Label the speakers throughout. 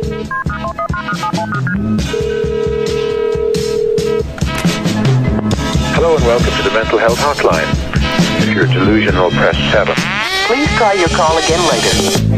Speaker 1: Hello and welcome to the Mental Health Hotline. If you're delusional, press 7.
Speaker 2: Please try your call again later.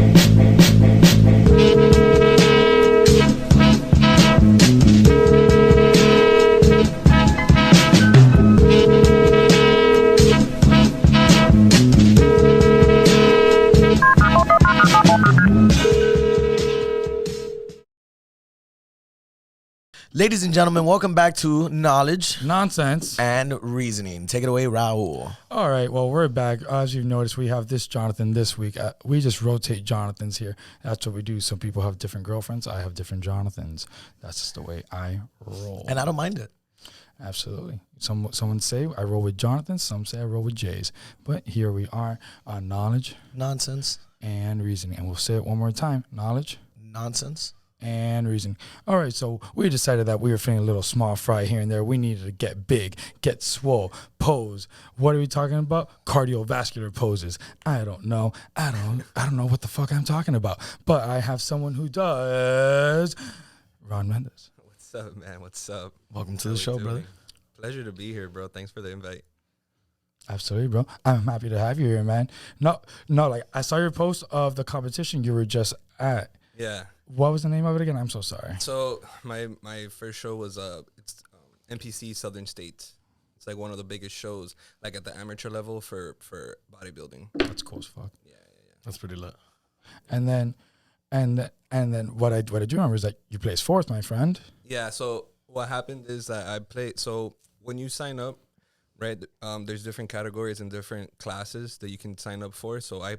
Speaker 3: Ladies and gentlemen, welcome back to Knowledge,
Speaker 4: Nonsense,
Speaker 3: and Reasoning. Take it away, Raul.
Speaker 4: All right, well, we're back. As you've noticed, we have this Jonathan this week. We just rotate Jonathans here. That's what we do. Some people have different girlfriends. I have different Jonathans. That's just the way I roll.
Speaker 3: And I don't mind it.
Speaker 4: Absolutely. Someone say I roll with Jonathan. Some say I roll with Jays. But here we are on Knowledge,
Speaker 3: Nonsense,
Speaker 4: and Reasoning. And we'll say it one more time. Knowledge,
Speaker 3: Nonsense,
Speaker 4: and Reasoning. All right, so we decided that we were feeling a little small fry here and there. We needed to get big, get swole, pose. What are we talking about? Cardiovascular poses. I don't know. I don't know what the fuck I'm talking about. But I have someone who does. Ron Mendez.
Speaker 5: What's up, man? What's up?
Speaker 3: Welcome to the show, brother.
Speaker 5: Pleasure to be here, bro. Thanks for the invite.
Speaker 4: Absolutely, bro. I'm happy to have you here, man. No, like I saw your post of the competition you were just at.
Speaker 5: Yeah.
Speaker 4: What was the name of it again? I'm so sorry.
Speaker 5: So my first show was it's NPC Southern States. It's like one of the biggest shows, like at the amateur level for bodybuilding.
Speaker 4: That's cool as fuck.
Speaker 5: Yeah.
Speaker 3: That's pretty lit.
Speaker 4: And then what I do remember is that you placed fourth, my friend.
Speaker 5: Yeah. So what happened is that I played. So when you sign up, right? There's different categories and different classes that you can sign up for. So I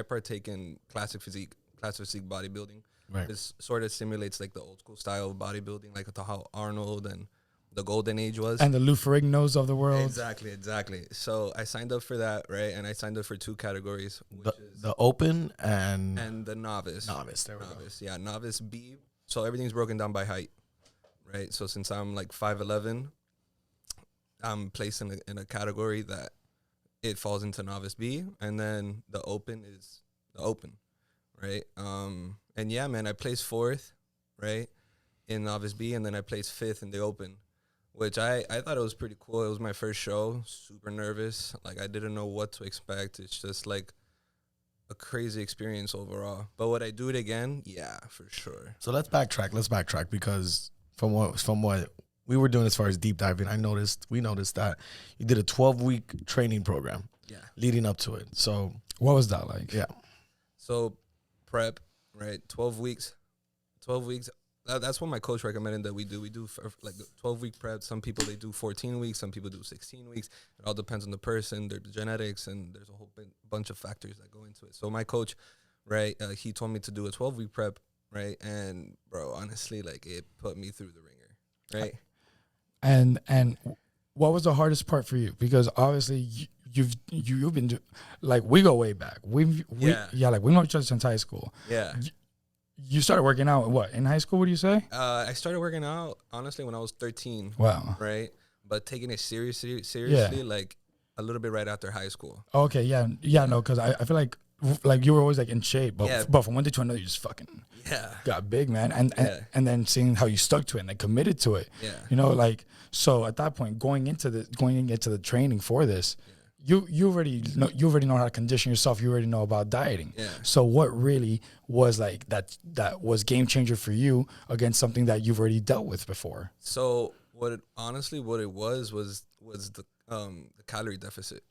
Speaker 5: partake in classic physique bodybuilding.
Speaker 3: Right.
Speaker 5: This sort of simulates like the old school style of bodybuilding, like how Arnold and the golden age was.
Speaker 4: And the Lou Ferrigno's of the world.
Speaker 5: Exactly. So I signed up for that, right? And I signed up for two categories, which is
Speaker 3: the open and
Speaker 5: the novice.
Speaker 3: There we go.
Speaker 5: Yeah, novice B. So everything's broken down by height, right? So since I'm like 5'11", I'm placed in a category that it falls into novice B, and then the open is the open, right? And yeah, man, I placed fourth, right, in novice B, and then I placed fifth in the open, which I thought it was pretty cool. It was my first show, super nervous. Like, I didn't know what to expect. It's just, like, a crazy experience overall. But would I do it again? Yeah, for sure.
Speaker 3: So let's backtrack because from what we were doing as far as deep diving, we noticed that you did a 12-week training program.
Speaker 5: Yeah.
Speaker 3: Leading up to it. So
Speaker 4: What was that like?
Speaker 3: yeah.
Speaker 5: So prep, right, 12 weeks. That's what my coach recommended that we do. We do like 12-week prep. Some people, they do 14 weeks. Some people do 16 weeks. It all depends on the person, their genetics, and there's a whole bunch of factors that go into it. So my coach, right, he told me to do a 12-week prep, right? And, bro, honestly, like, it put me through the ringer, right?
Speaker 4: And what was the hardest part for you? Because obviously you've been like, we go way back. Like we know each other since high school.
Speaker 5: Yeah.
Speaker 4: You started working out in high school? What do you say?
Speaker 5: I started working out honestly when I was 13.
Speaker 4: Wow.
Speaker 5: Right, but taking it seriously, like a little bit right after high school.
Speaker 4: Okay, yeah, no, because I feel like you were always like in shape, but from one day to another, you just fucking got big, man, and then seeing how you stuck to it and like committed to it, you know, like so at that point, going into the training for this. You already know how to condition yourself. You already know about dieting. Yeah. So what really was like that was game changer for you against something that you've already dealt with before?
Speaker 5: So what it was the calorie deficit,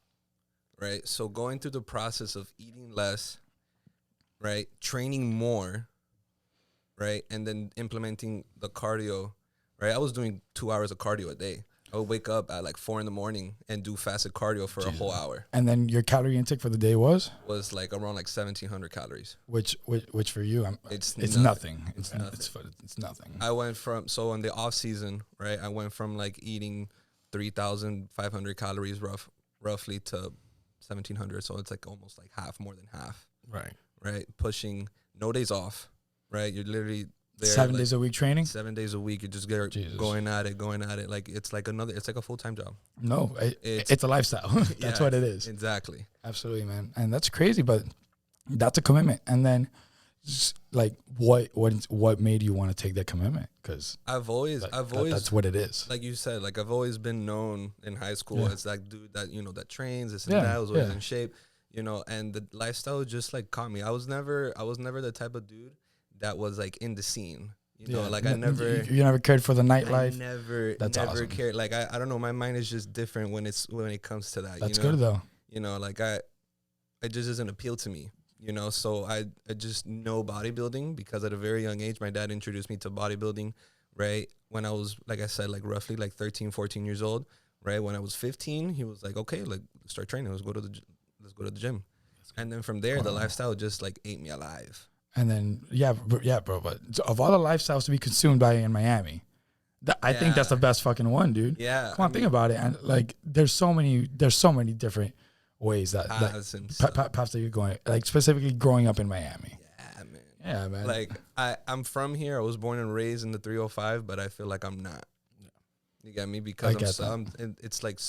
Speaker 5: right? So going through the process of eating less, right, training more, right, and then implementing the cardio, right? I was doing 2 hours of cardio a day. I would wake up at like 4 a.m. and do fasted cardio for a whole hour.
Speaker 4: And then your calorie intake for the day was
Speaker 5: like around like 1,700 calories.
Speaker 4: Which for you,
Speaker 5: it's
Speaker 4: nothing. It's nothing.
Speaker 5: I went from, so in the off season, right, I went from like eating 3,500 calories roughly to 1,700. So it's like almost like more than half. Right. Pushing no days off, right? You're literally there
Speaker 4: 7
Speaker 5: like
Speaker 4: days a week training?
Speaker 5: 7 days a week. You just get going at it. Like it's like a full-time job.
Speaker 4: No, it's a lifestyle. That's what it is.
Speaker 5: Exactly.
Speaker 4: Absolutely, man. And that's crazy, but that's a commitment. And then like what made you want to take that commitment? Because
Speaker 5: I've always
Speaker 4: that's what it is.
Speaker 5: Like you said, like I've always been known in high school as that dude that, you know, that trains, this and
Speaker 4: Yeah,
Speaker 5: that, was always
Speaker 4: yeah.
Speaker 5: in shape, you know, and the lifestyle just like caught me. I was never the type of dude that was like in the scene. You know, like I never
Speaker 4: you never cared for the nightlife.
Speaker 5: Never
Speaker 4: awesome.
Speaker 5: cared. Like I don't know, my mind is just different when it comes to that.
Speaker 4: That's
Speaker 5: you know?
Speaker 4: good though.
Speaker 5: You know, like it just doesn't appeal to me. You know, so I just know bodybuilding because at a very young age, my dad introduced me to bodybuilding, right? When I was, like I said, like roughly like 13, 14 years old, right? When I was 15, he was like, okay, like start training. Let's go to the gym. And then from there, the lifestyle just like ate me alive.
Speaker 4: And then, bro. But of all the lifestyles to be consumed by in Miami, I think that's the best fucking one, dude.
Speaker 5: Yeah.
Speaker 4: Come on, think about it. And like, there's so many different ways that paths that you're going, like specifically growing up in Miami.
Speaker 5: Yeah, man.
Speaker 4: Yeah, man.
Speaker 5: Like I'm from here. I was born and raised in the 305, but I feel like I'm not. You get me? Because it's like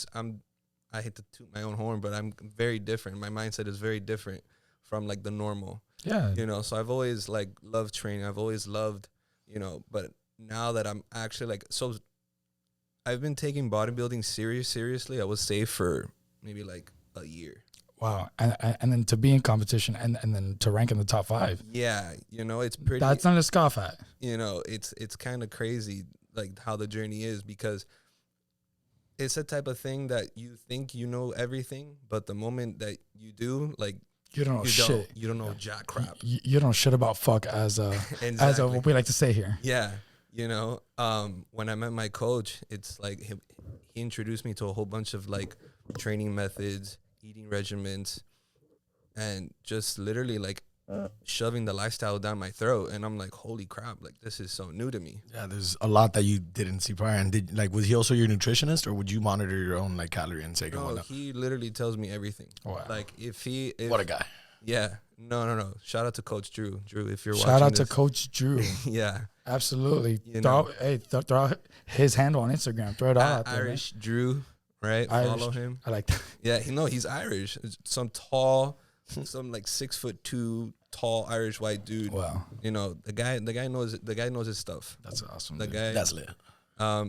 Speaker 5: I hate to toot my own horn, but I'm very different. My mindset is very different from like the normal.
Speaker 4: Yeah.
Speaker 5: You know, so I've always like loved training. I've always loved, you know, but now that I'm actually like, so I've been taking bodybuilding seriously. I would say for maybe like a year.
Speaker 4: Wow. And then to be in competition and then to rank in the top 5.
Speaker 5: Yeah. You know, it's pretty.
Speaker 4: That's not a scoff at.
Speaker 5: You know, it's kind of crazy like how the journey is, because it's a type of thing that you think you know everything, but the moment that you do, like,
Speaker 4: you don't know shit.
Speaker 5: You don't know jack crap.
Speaker 4: You don't know shit about fuck as what we like to say here.
Speaker 5: Yeah. You know, when I met my coach, it's like he introduced me to a whole bunch of like training methods, eating regimens, and just literally like shoving the lifestyle down my throat. And I'm like, holy crap, like this is so new to me.
Speaker 3: Yeah, there's a lot that you didn't see prior. And was he also your nutritionist, or would you monitor your own like calorie intake?
Speaker 5: No, he literally tells me everything.
Speaker 3: Wow.
Speaker 5: Like
Speaker 3: what a guy.
Speaker 5: Yeah. No. Shout out to Coach Drew. Drew, if you're watching
Speaker 4: Shout out to Coach Drew.
Speaker 5: Yeah.
Speaker 4: Absolutely. Throw out his handle on Instagram. Throw it all out there.
Speaker 5: Irish Drew, right?
Speaker 4: Irish.
Speaker 5: Follow him.
Speaker 4: I like that.
Speaker 5: Yeah, he's Irish. Some tall, some like 6'2" tall Irish white dude.
Speaker 4: Wow.
Speaker 5: You know, the guy knows his stuff.
Speaker 4: That's awesome.
Speaker 3: That's lit.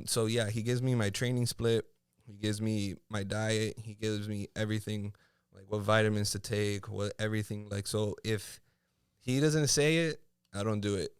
Speaker 5: So yeah, he gives me my training split. He gives me my diet. He gives me everything, like what vitamins to take, what everything. Like, so if he doesn't say it, I don't do it.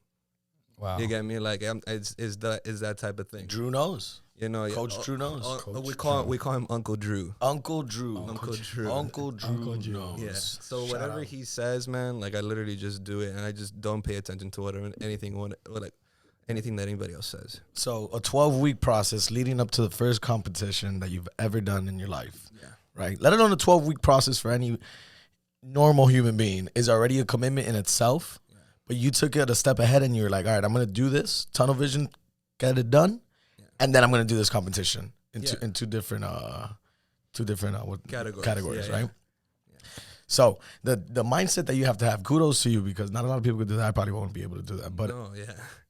Speaker 4: Wow.
Speaker 5: You get me? Like, it's that type of thing.
Speaker 3: Drew knows.
Speaker 5: You know,
Speaker 3: Coach Drew knows.
Speaker 5: We call him Uncle Drew.
Speaker 3: Uncle Drew.
Speaker 5: Uncle Drew.
Speaker 3: Uncle Drew knows.
Speaker 5: Yeah. So whatever he says, man, like I literally just do it, and I just don't pay attention to anything that anybody else says.
Speaker 3: So a 12-week process leading up to the first competition that you've ever done in your life.
Speaker 5: Yeah.
Speaker 3: Right. Let alone a 12-week process for any normal human being is already a commitment in itself. Yeah. But you took it a step ahead, and you were like, all right, I'm going to do this. Tunnel vision, get it done. And then I'm going to do this competition in two different categories, right? Yeah. So the mindset that you have to have, kudos to you, because not a lot of people could do that. I probably won't be able to do that, but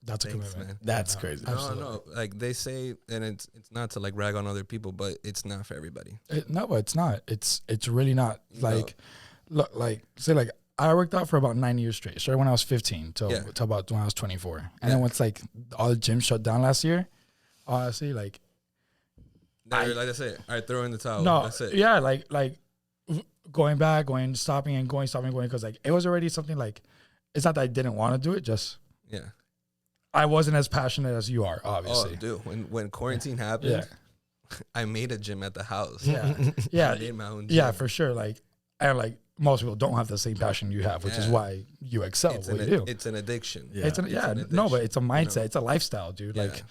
Speaker 4: that's a commitment,
Speaker 5: man.
Speaker 3: That's crazy.
Speaker 5: No, like they say, and it's not to like rag on other people, but it's not for everybody.
Speaker 4: No, it's not. It's really not. Like, look, like say like I worked out for about 9 years straight. Started when I was 15 till about when I was 24, and then once like all the gyms shut down last year. Honestly, like,
Speaker 5: like I said, all right, throw in the towel.
Speaker 4: No,
Speaker 5: that's it.
Speaker 4: Yeah, like going back, stopping, because like it was already something like, it's not that I didn't want to do it, just I wasn't as passionate as you are, obviously.
Speaker 5: Oh, dude, when quarantine happened, I made a gym at the house.
Speaker 4: Yeah,
Speaker 5: I made my own gym.
Speaker 4: Yeah, for sure. Like, and like most people don't have the same passion you have, which is why you excel. What you do.
Speaker 5: It's an addiction.
Speaker 4: Yeah, it's an addiction. No, but it's a mindset. You know? It's a lifestyle, dude. Yeah. Like.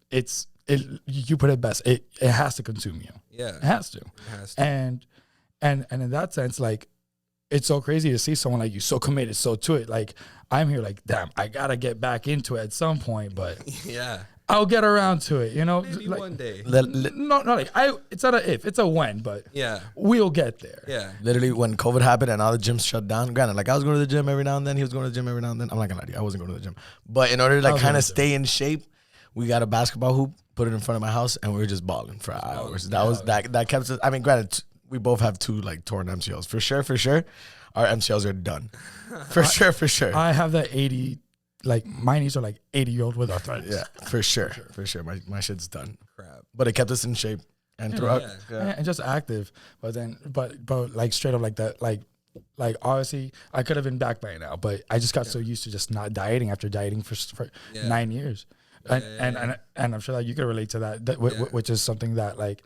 Speaker 4: You put it best. It has to consume you.
Speaker 5: Yeah,
Speaker 4: it has to. And in that sense, like, it's so crazy to see someone like you so committed, so to it. Like, I'm here, like, damn, I gotta get back into it at some point, but I'll get around to it. You know,
Speaker 5: maybe
Speaker 4: like,
Speaker 5: one day.
Speaker 4: No, like it's not a if, it's a when, but we'll get there.
Speaker 5: Yeah,
Speaker 3: literally when COVID happened and all the gyms shut down. Granted, like I was going to the gym every now and then. He was going to the gym every now and then. I'm not gonna lie to you, I wasn't going to the gym, but in order to like kind of stay in shape. We got a basketball hoop, put it in front of my house, and we were just balling for hours. That kept us. I mean, granted, we both have 2 like torn MCLs for sure. our MCLs are done. For sure.
Speaker 4: I have that 80, like my knees are like 80-year-old with arthritis.
Speaker 3: Yeah, for sure. My shit's done.
Speaker 5: Crap.
Speaker 3: But it kept us in shape and throughout.
Speaker 4: Yeah, and just active. But then, but like straight up like that, like obviously I could have been back by now, but I just got so used to just not dieting after dieting for 9 years. And I'm sure that you can relate to that, which is something that like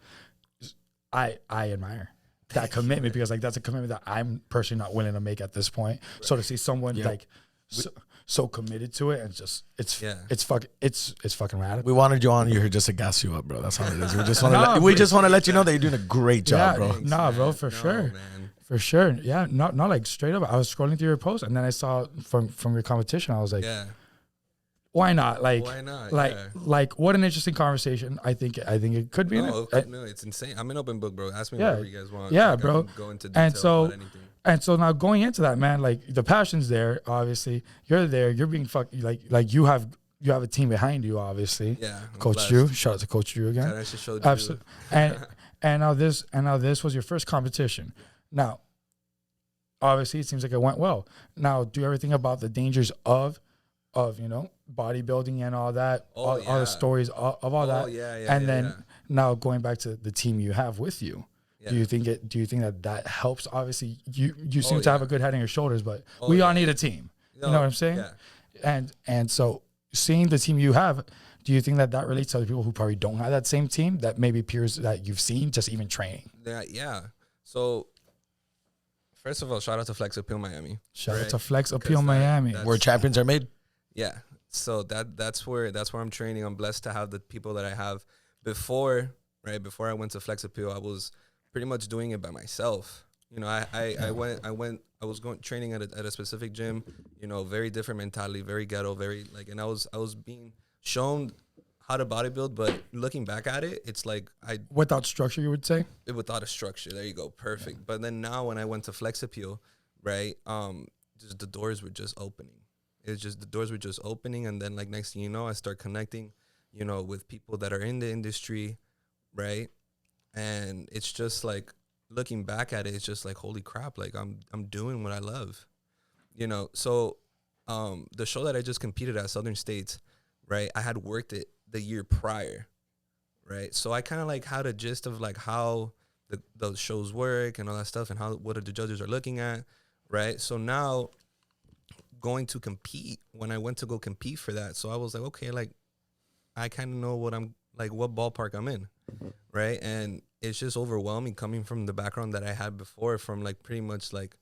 Speaker 4: I admire. That commitment, because like that's a commitment that I'm personally not willing to make at this point. Right. So to see someone like so committed to it, and just it's fucking radical.
Speaker 3: We wanted you on here just to gas you up, bro. That's how it is. We just want to let you know that you're doing a great job, bro.
Speaker 5: Thanks,
Speaker 4: nah,
Speaker 5: man.
Speaker 4: bro, for sure. Man. For sure. Yeah, not like straight up. I was scrolling through your post and then I saw from your competition, I was like, why not? Like,
Speaker 5: why not?
Speaker 4: Like what an interesting conversation. I think it could be.
Speaker 5: No, it's insane. I'm an open book, bro. Ask me whatever you guys want.
Speaker 4: Yeah,
Speaker 5: like,
Speaker 4: bro.
Speaker 5: Go into detail about anything.
Speaker 4: And so now going into that, man, like the passion's there. Obviously, you're there. You're being like you have a team behind you. Obviously, Coach Drew. Shout out to Coach Drew again.
Speaker 5: I should show Drew.
Speaker 4: Absolutely. and now this was your first competition. Now, obviously, it seems like it went well. Now, do everything about the dangers of bodybuilding and all that, all the stories of all that. And then now going back to the team you have with you, do you think that helps? Obviously, you seem to have a good head on your shoulders, but we all need a team. You know what I'm saying? Yeah. And so seeing the team you have, do you think that relates to other people who probably don't have that same team, that maybe peers that you've seen just even training?
Speaker 5: Yeah. So first of all, shout out to Flex Appeal Miami.
Speaker 4: Shout out to Flex Appeal Miami,
Speaker 3: where champions are made.
Speaker 5: Yeah. So that's where I'm training. I'm blessed to have the people that I have. Before I went to Flex Appeal, I was pretty much doing it by myself. I was going training at a specific gym, very different mentality, very ghetto, very like, and I was being shown how to bodybuild, but looking back at it, it's like
Speaker 4: without structure, you would say?
Speaker 5: Without a structure. There you go. Perfect. Yeah. But then now when I went to Flex Appeal, right, just the doors were just opening. It's just the doors were just opening, and then like next thing you know, I start connecting, with people that are in the industry, right? And it's just like looking back at it, it's just like, holy crap, like I'm doing what I love, So the show that I just competed at, Southern States, right? I had worked it the year prior, right? So I kind of like had a gist of like how those shows work and all that stuff, and what the judges are looking at, right? So now going to compete, when I went to go compete for that, so I was like, okay, like I kind of know what ballpark I'm in, right? And it's just overwhelming coming from the background that I had before, from like pretty much like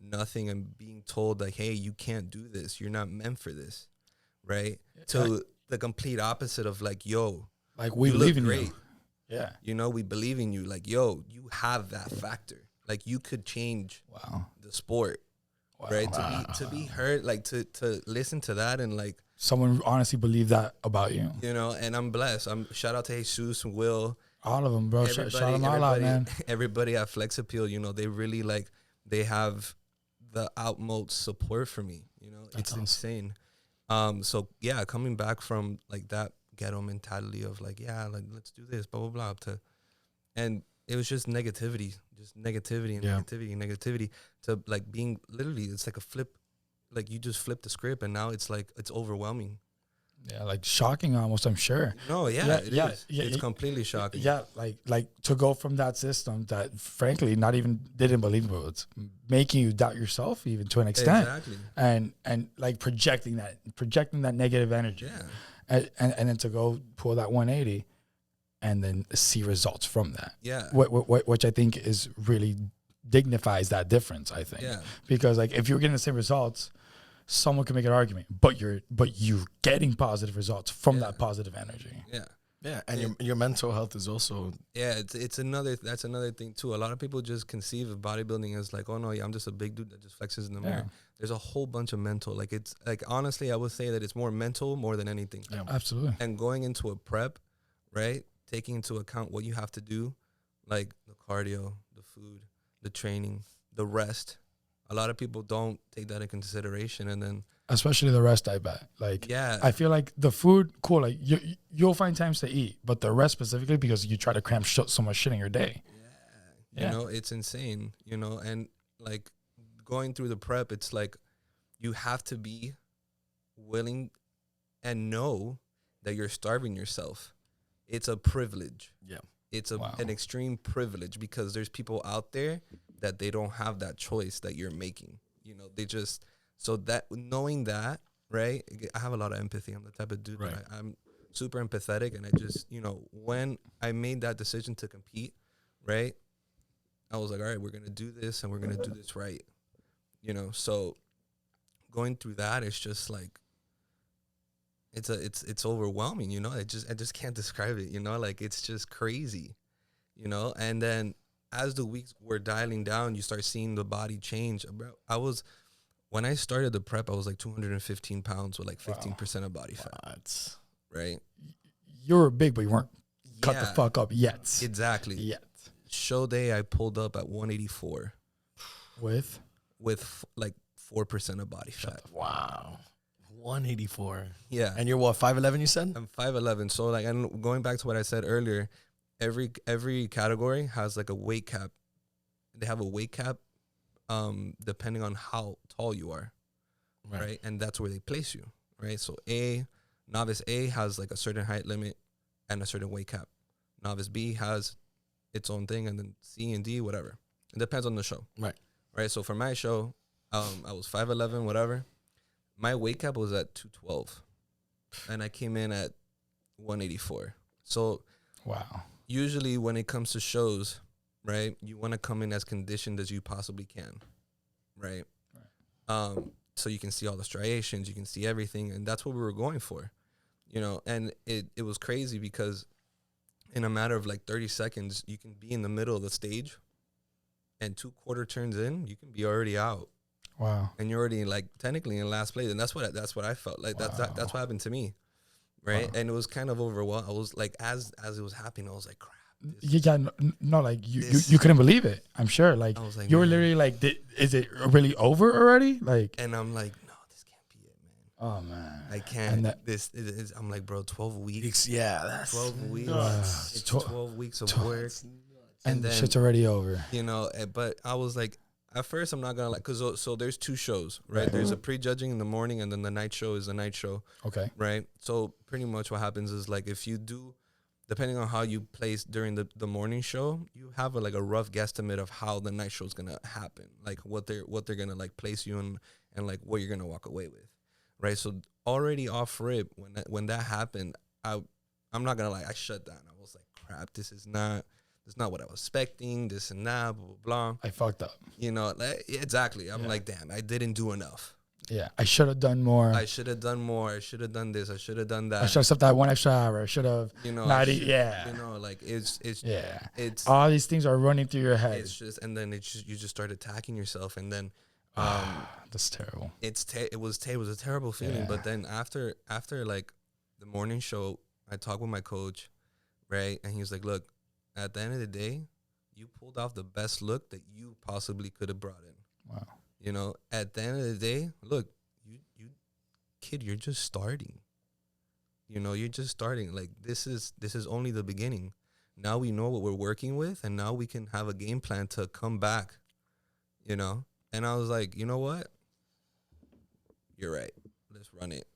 Speaker 5: nothing, and being told like, hey, you can't do this, you're not meant for this, right? To the complete opposite of like, yo,
Speaker 4: like we believe in you.
Speaker 5: Yeah, we believe in you. Like, yo, you have that factor. Like, you could change the sport. Wow. Right, to be heard, like to listen to that, and like
Speaker 4: someone honestly believe that about you,
Speaker 5: and I'm blessed. Shout out to Jesus and Will,
Speaker 4: all of them, bro. Shout them all out, man.
Speaker 5: Everybody at Flex Appeal, they really they have the utmost support for me. It's awesome. Insane. So yeah, coming back from like that ghetto mentality of like, like let's do this, blah blah blah, and it was just negativity and negativity to like being literally, it's like a flip, like you just flip the script, and now it's like, it's overwhelming.
Speaker 4: Yeah, like shocking almost, I'm sure.
Speaker 5: No, it is. It's completely shocking.
Speaker 4: Yeah, like to go from that system that frankly not even didn't believe it, was making you doubt yourself even to an extent.
Speaker 5: Exactly.
Speaker 4: And like projecting that negative energy. Yeah. And then to go pull that 180 and then see results from that. Yeah. Which I think is really dignifies that difference, I think. Yeah. Because like if you're getting the same results, someone can make an argument, but you're getting positive results from that positive energy. Yeah.
Speaker 3: Yeah, and your mental health is also
Speaker 5: that's another thing too. A lot of people just conceive of bodybuilding as like, oh no, I'm just a big dude that just flexes in the mirror. There's a whole bunch of mental, like it's like, honestly, I would say that it's more mental more than anything.
Speaker 4: Yeah, absolutely.
Speaker 5: And going into a prep, right, taking into account what you have to do, like the cardio, the food, the training, the rest. A lot of people don't take that into consideration, and then
Speaker 4: especially the rest, I bet. Like, I feel like the food, cool. Like you'll find times to eat, but the rest specifically because you try to cram so much shit in your day.
Speaker 5: Yeah, you know, it's insane. And like going through the prep, it's like you have to be willing and know that you're starving yourself. It's a privilege.
Speaker 3: Yeah.
Speaker 5: It's an extreme privilege because there's people out there that they don't have that choice that you're making. You know, they just, so that knowing that, right? I have a lot of empathy. I'm the type of dude that I'm super empathetic. And I just, you know, when I made that decision to compete, right? I was like, all right, we're going to do this and we're going to do this right. You know, so going through that, it's just like, it's overwhelming, you know. I just can't describe it, you know. Like, it's just crazy, you know. And then as the weeks were dialing down, you start seeing the body change. When I started the prep, I was like 215 pounds with like 15% of body fat. Right?
Speaker 4: You were big, but you weren't cut the fuck up yet.
Speaker 5: Exactly. Yet. Show day, I pulled up at 184
Speaker 4: with
Speaker 5: like 4% of body fat.
Speaker 3: Wow. 184.
Speaker 5: Yeah.
Speaker 3: And you're what, 5'11", you said?
Speaker 5: I'm 5'11". So like, and going back to what I said earlier, every category has like a weight cap. They have a weight cap depending on how tall you are. Right? And that's where they place you. Right? So novice A has like a certain height limit and a certain weight cap. Novice B has its own thing, and then C and D, whatever. It depends on the show. Right? So for my show, I was 5'11", whatever. My weight cap was at 212, and I came in at 184. So, usually when it comes to shows, right, you want to come in as conditioned as you possibly can, right? So you can see all the striations, you can see everything, and that's what we were going for, you know. And it was crazy because in a matter of like 30 seconds, you can be in the middle of the stage, and 2 quarter turns in, you can be already out.
Speaker 4: Wow.
Speaker 5: And you're already like technically in last place. And that's what I felt like. That's what happened to me. Right. And it was kind of overwhelmed. I was like, as it was happening, I was like, crap.
Speaker 4: Like you couldn't believe it. I'm sure. Like, you were literally like, is it really over already? Like,
Speaker 5: and I'm like, no, this can't be it, man.
Speaker 4: Oh man.
Speaker 5: I can't. And I'm like, bro, 12 weeks.
Speaker 3: Yeah. That's
Speaker 5: 12 weeks. It's 12 weeks of work.
Speaker 4: And then shit's already over.
Speaker 5: You know, but I was like, at first, I'm not going to like, because so there's 2 shows, right? There's a prejudging in the morning, and then the night show is the night show.
Speaker 4: Okay.
Speaker 5: Right? So pretty much what happens is, like, if you do, depending on how you place during the morning show, you have a rough guesstimate of how the night show is going to happen, like what they're going to, like, place you in and, like, what you're going to walk away with, right? So already off rip, when that happened, I'm not going to lie, I shut down. I was like, crap, this is not what I was expecting, this and that, blah, blah, blah.
Speaker 4: I fucked up.
Speaker 5: You know, exactly. I'm like, damn, I didn't do enough.
Speaker 4: Yeah, I should have done more.
Speaker 5: I should have done more. I should have done this. I should have done that.
Speaker 4: I should have slept that 1 extra hour. I should have,
Speaker 5: you know,
Speaker 4: yeah.
Speaker 5: You know, like, it's
Speaker 4: all these things are running through your head.
Speaker 5: It's just, and then you just start attacking yourself. And then,
Speaker 4: that's terrible.
Speaker 5: It was a terrible feeling. Yeah. But then after like the morning show, I talked with my coach, right? And he was like, look, at the end of the day, you pulled off the best look that you possibly could have brought in.
Speaker 4: Wow.
Speaker 5: You know, at the end of the day, look, you kid, you're just starting. You know, you're just starting. Like, this is only the beginning. Now we know what we're working with, and now we can have a game plan to come back, you know? And I was like, you know what? You're right. Let's run it.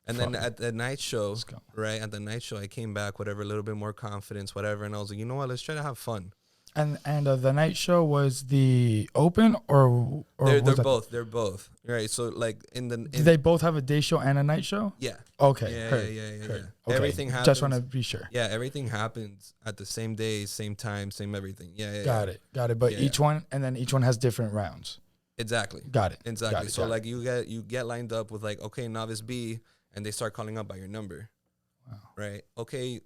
Speaker 5: And then at the night show, right, at the night show, I came back, whatever, a little bit more confidence, whatever. And I was like, you know what? Let's try to have fun.
Speaker 4: And the night show was the open or
Speaker 5: they're both. They're both. Right. So, like, did
Speaker 4: they both have a day show and a night show?
Speaker 5: Yeah.
Speaker 4: Okay.
Speaker 5: Yeah. Okay. Everything happens.
Speaker 4: Just want to be sure.
Speaker 5: Yeah. Everything happens at the same day, same time, same everything. Yeah.
Speaker 4: Got it. But each one has different rounds.
Speaker 5: Exactly.
Speaker 4: Got it.
Speaker 5: Exactly. So, like, you get lined up with, like, okay, novice B. And they start calling up by your number. Wow. Right? Okay,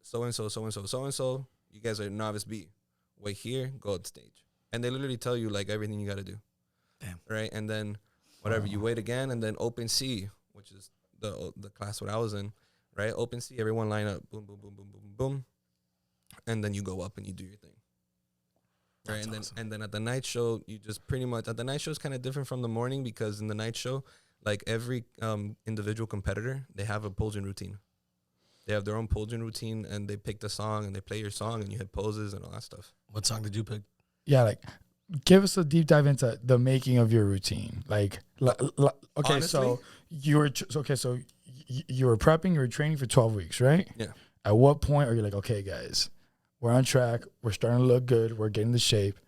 Speaker 5: so-and-so, so-and-so, so-and-so, you guys are novice B. Wait here, go on stage. And they literally tell you, like, everything you got to do.
Speaker 3: Damn.
Speaker 5: Right? And then whatever, you wait again, and then open C, which is the class what I was in, right? Open C, everyone line up. Boom, boom, boom, boom, boom, boom. And then you go up and you do your thing. Right? That's awesome. And then at the night show, you just pretty much, at the night show is kind of different from the morning because in the night show, like every individual competitor, they have a pole gym routine. They have their own pole gym routine, and they pick the song, and they play your song, and you hit poses and all that stuff.
Speaker 3: What song did you pick?
Speaker 4: Yeah, like give us a deep dive into the making of your routine. Like, okay,
Speaker 5: Honestly?
Speaker 4: so you were you were prepping, you were training for 12 weeks, right?
Speaker 5: Yeah.
Speaker 4: At what point are you like, okay, guys, we're on track, we're starting to look good, we're getting the shape.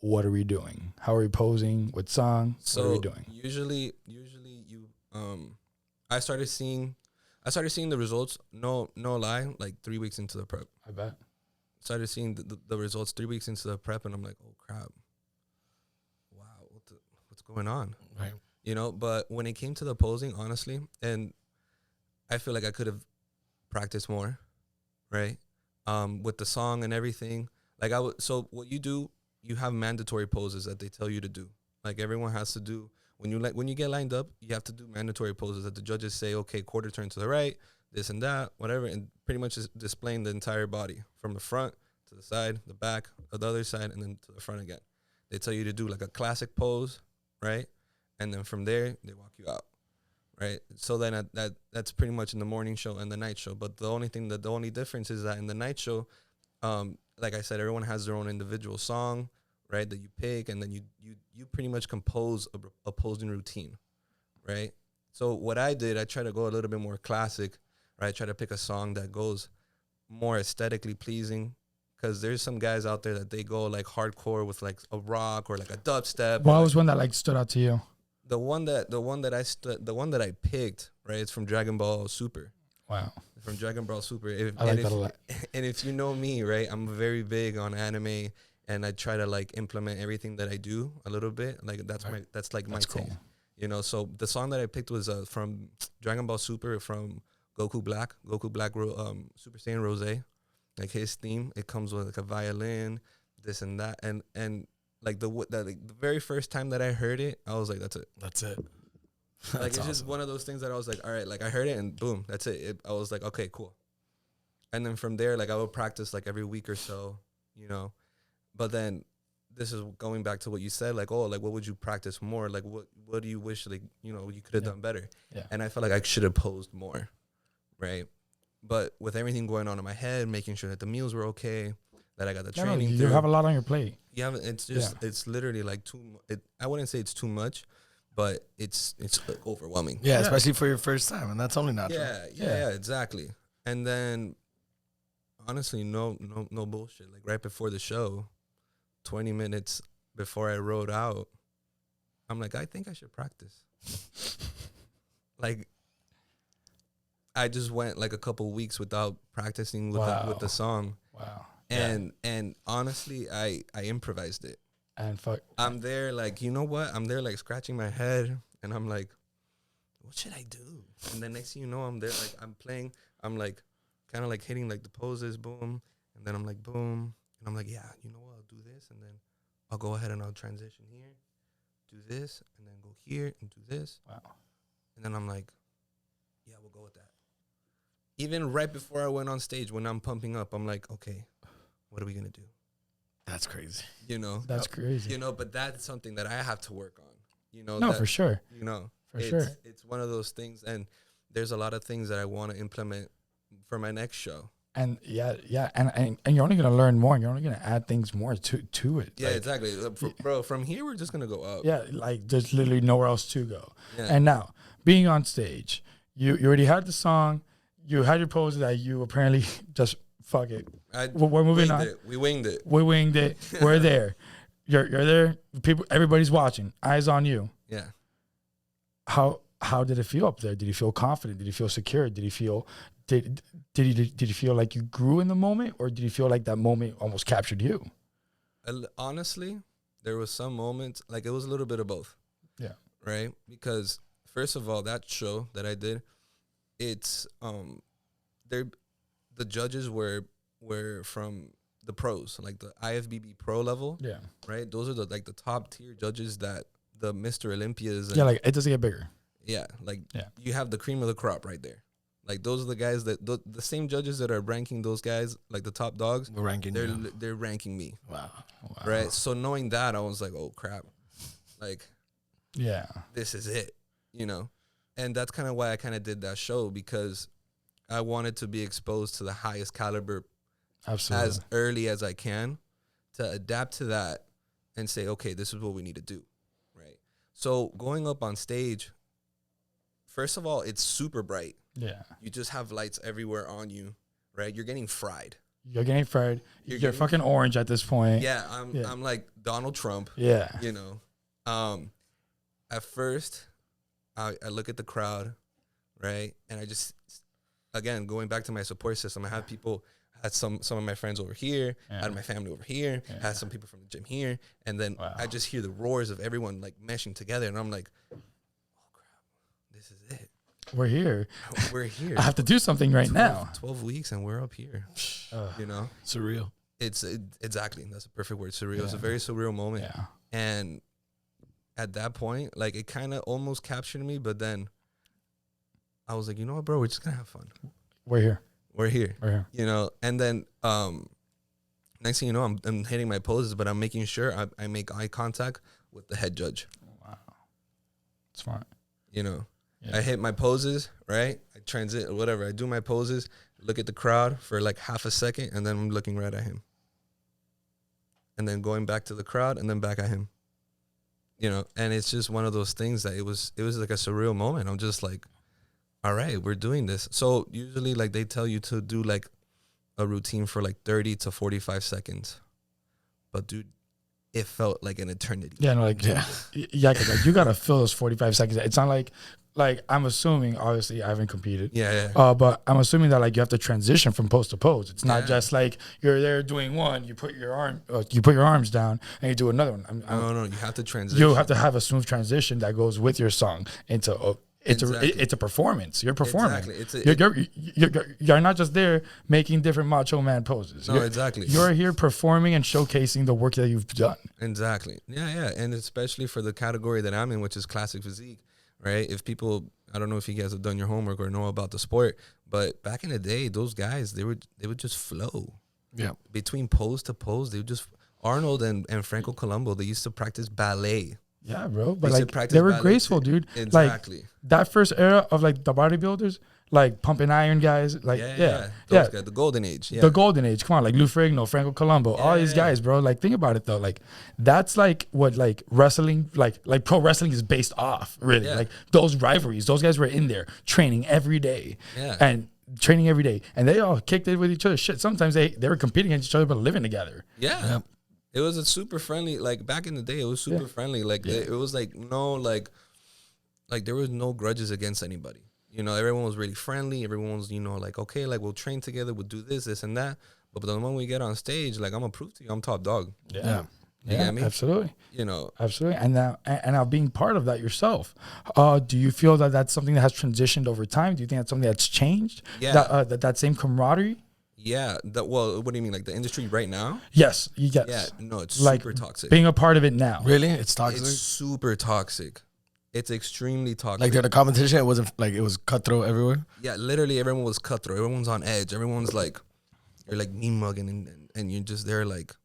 Speaker 4: What are we doing? How are we posing? What song?
Speaker 5: So
Speaker 4: what are we doing?
Speaker 5: Usually you I started seeing the results. No lie, like 3 weeks into the prep.
Speaker 4: I bet.
Speaker 5: Started seeing the results 3 weeks into the prep, and I'm like, oh crap, wow, what's going on?
Speaker 3: Right.
Speaker 5: You know, but when it came to the posing, honestly, and I feel like I could have practiced more, right? With the song and everything. Like so what you do, you have mandatory poses that they tell you to do. Like everyone has to do when you get lined up, you have to do mandatory poses that the judges say, okay, quarter turn to the right, this and that, whatever, and pretty much is displaying the entire body from the front to the side, the back, the other side, and then to the front again. They tell you to do like a classic pose, right? And then from there, they walk you out, right? So then that's pretty much in the morning show and the night show. But the only difference is that in the night show, like I said, everyone has their own individual song, right, that you pick, and then you pretty much compose a posing routine, right? So what I did, I try to go a little bit more classic, right? I try to pick a song that goes more aesthetically pleasing, because there's some guys out there that they go like hardcore with like a rock or like a dubstep.
Speaker 4: What was one that like stood out to you?
Speaker 5: The one that I picked, right? It's from Dragon Ball Super.
Speaker 4: Wow.
Speaker 5: From Dragon Ball Super.
Speaker 4: I like that a lot.
Speaker 5: And if you know me, right, I'm very big on anime, and I try to like implement everything that I do a little bit. Like that's my
Speaker 4: cool.
Speaker 5: thing. You know, so the song that I picked was from Dragon Ball Super, from Goku Black Super Saiyan Rose. Like his theme, it comes with like a violin, this and that, and like the very first time that I heard it, I was like, that's it.
Speaker 3: That's it.
Speaker 5: Like it's just one of those things that I was like, all right, like I heard it and boom, that's it. I was like, okay, cool. And then from there, like I would practice like every week or so, you know. But then this is going back to what you said, like, oh, like what would you practice more? Like what do you wish, like, you know, you could have done better?
Speaker 4: Yeah.
Speaker 5: And I felt like I should have posed more, right? But with everything going on in my head, making sure that the meals were okay, that I got the training.
Speaker 4: You have a lot on your plate.
Speaker 5: Yeah, it's just it's literally like I wouldn't say it's too much, but it's overwhelming.
Speaker 3: Yeah, especially for your first time, and that's only natural.
Speaker 5: Yeah, exactly. And then, honestly, no bullshit. Like right before the show, 20 minutes before I rode out, I'm like, I think I should practice. Like, I just went like a couple weeks without practicing with the song.
Speaker 4: Wow.
Speaker 5: And honestly, I improvised it.
Speaker 4: And fuck,
Speaker 5: I'm there like, you know what? I'm there like scratching my head, and I'm like, what should I do? And then next thing you know, I'm there like I'm playing. I'm like kind of like hitting like the poses, boom, and then I'm like boom, and I'm like, yeah, you know what? I'll do this, and then I'll go ahead and I'll transition here, do this, and then go here and do this.
Speaker 4: Wow.
Speaker 5: And then I'm like, yeah, we'll go with that. Even right before I went on stage, when I'm pumping up, I'm like, okay, what are we gonna do?
Speaker 3: That's crazy.
Speaker 5: You know,
Speaker 4: that's crazy.
Speaker 5: You know, but that's something that I have to work on. You know,
Speaker 4: no, for sure.
Speaker 5: You know,
Speaker 4: for sure.
Speaker 5: It's one of those things, and there's a lot of things that I want to implement for my next show.
Speaker 4: And and you're only gonna learn more, and you're only gonna add things more to it.
Speaker 5: Yeah, like, exactly, bro. From here, we're just gonna go up.
Speaker 4: Yeah, like there's literally nowhere else to go.
Speaker 5: Yeah.
Speaker 4: And now, being on stage, you already had the song, you had your pose that you apparently just fuck it. We're moving on.
Speaker 5: We winged it.
Speaker 4: We winged it. We're there. You're there. People, everybody's watching. Eyes on you.
Speaker 5: Yeah.
Speaker 4: How did it feel up there? Did you feel confident? Did you feel secure? Did you feel did you feel like you grew in the moment, or did you feel like that moment almost captured you?
Speaker 5: Honestly, there was some moments like it was a little bit of both.
Speaker 4: Yeah.
Speaker 5: Right? Because first of all, that show that I did, it's the judges were from the pros, like the IFBB pro level.
Speaker 4: Yeah.
Speaker 5: Right? Those are the top tier judges that the Mr. Olympias.
Speaker 4: Yeah, like it doesn't get bigger.
Speaker 5: Yeah, like you have the cream of the crop right there. Like those are the guys that the same judges that are ranking those guys, like the top dogs.
Speaker 3: We're ranking
Speaker 5: they're ranking me.
Speaker 3: Wow.
Speaker 5: Right? So knowing that, I was like, oh crap. Like,
Speaker 4: yeah,
Speaker 5: this is it, you know? And that's kind of why I kind of did that show, because I wanted to be exposed to the highest caliber
Speaker 4: absolutely
Speaker 5: as early as I can, to adapt to that and say, okay, this is what we need to do, right? So going up on stage, first of all, it's super bright.
Speaker 4: Yeah.
Speaker 5: You just have lights everywhere on you, right? You're getting fried.
Speaker 4: You're getting fried. You're fucking orange at this point.
Speaker 5: Yeah, I'm like Donald Trump.
Speaker 4: Yeah.
Speaker 5: You know. At first, I look at the crowd, right? And I just, again, going back to my support system, I had people, had some of my friends over here, had my family over here, had some people from the gym here, and then I just hear the roars of everyone like meshing together, and I'm like, oh crap, this is it.
Speaker 4: We're here.
Speaker 5: We're here.
Speaker 4: I have to do something right now.
Speaker 5: 12 weeks and we're up here. You know?
Speaker 3: Surreal.
Speaker 5: Exactly. That's a perfect word. Surreal. It's a very surreal moment.
Speaker 4: Yeah.
Speaker 5: And at that point, like, it kind of almost captured me, but then I was like, you know what, bro? We're just going to have fun.
Speaker 4: We're here.
Speaker 5: We're here.
Speaker 4: We're here.
Speaker 5: You know? And then next thing you know, I'm hitting my poses, but I'm making sure I make eye contact with the head judge.
Speaker 4: Wow. Smart.
Speaker 5: You know?
Speaker 4: Yeah.
Speaker 5: I hit my poses, right? I transit, whatever. I do my poses, look at the crowd for like half a second, and then I'm looking right at him. And then going back to the crowd, and then back at him. You know, and it's just one of those things that it was like a surreal moment. I'm just like, all right, we're doing this. So usually, like, they tell you to do like a routine for like 30 to 45 seconds. But dude, it felt like an eternity.
Speaker 4: Yeah, no, like, yeah, because like, you gotta fill those 45 seconds. It's not like I'm assuming, obviously I haven't competed.
Speaker 5: Yeah.
Speaker 4: But I'm assuming that like you have to transition from pose to pose. It's not just like you're there doing one, you put your arms down and you do another one.
Speaker 5: No, you have to transition.
Speaker 4: You have to have a smooth transition that goes with your song into it's a performance. You're performing.
Speaker 5: Exactly.
Speaker 4: You're not just there making different macho man poses.
Speaker 5: No, exactly.
Speaker 4: You're here performing and showcasing the work that you've done.
Speaker 5: Exactly. Yeah. And especially for the category that I'm in, which is classic physique, right? If people, I don't know if you guys have done your homework or know about the sport, but back in the day, those guys, they would just flow.
Speaker 3: Yeah.
Speaker 5: Between pose to pose, they would just, Arnold and Franco Colombo, they used to practice ballet.
Speaker 4: Yeah, bro. But like
Speaker 5: they
Speaker 4: were graceful, dude.
Speaker 5: Exactly.
Speaker 4: Like that first era of like the bodybuilders, like pumping iron guys, like
Speaker 5: Those guys, the golden age. Yeah.
Speaker 4: The golden age. Come on, like Lou Ferrigno, Franco Colombo, all these guys, bro. Like think about it though. Like that's like what like wrestling, like pro wrestling is based off, really.
Speaker 5: Yeah.
Speaker 4: Like those rivalries, those guys were in there training every day.
Speaker 5: Yeah.
Speaker 4: And training every day. And they all kicked it with each other. Shit. Sometimes they were competing against each other but living together.
Speaker 5: Yeah.
Speaker 3: Yep.
Speaker 5: It was a super friendly, like back in the day, it was super friendly. Like it was like no, like there was no grudges against anybody. You know, everyone was really friendly. Everyone was, you know, like, okay, like we'll train together, we'll do this and that. But the moment we get on stage, like I'm gonna prove to you I'm top dog.
Speaker 4: Yeah.
Speaker 5: You get me?
Speaker 4: Absolutely.
Speaker 5: You know,
Speaker 4: absolutely. And now being part of that yourself, do you feel that that's something that has transitioned over time? Do you think that's something that's changed?
Speaker 5: Yeah.
Speaker 4: That same camaraderie?
Speaker 5: Yeah. Well, what do you mean? Like the industry right now?
Speaker 4: Yes. Yes.
Speaker 5: Yeah. No, it's
Speaker 4: like
Speaker 5: super toxic.
Speaker 4: Being a part of it now.
Speaker 3: Really? It's toxic?
Speaker 5: It's super toxic. It's extremely toxic.
Speaker 3: Like, during the competition, it wasn't like it was cutthroat everywhere?
Speaker 5: Yeah, literally everyone was cutthroat. Everyone's on edge. Everyone's like, you're like mean mugging and you're just there like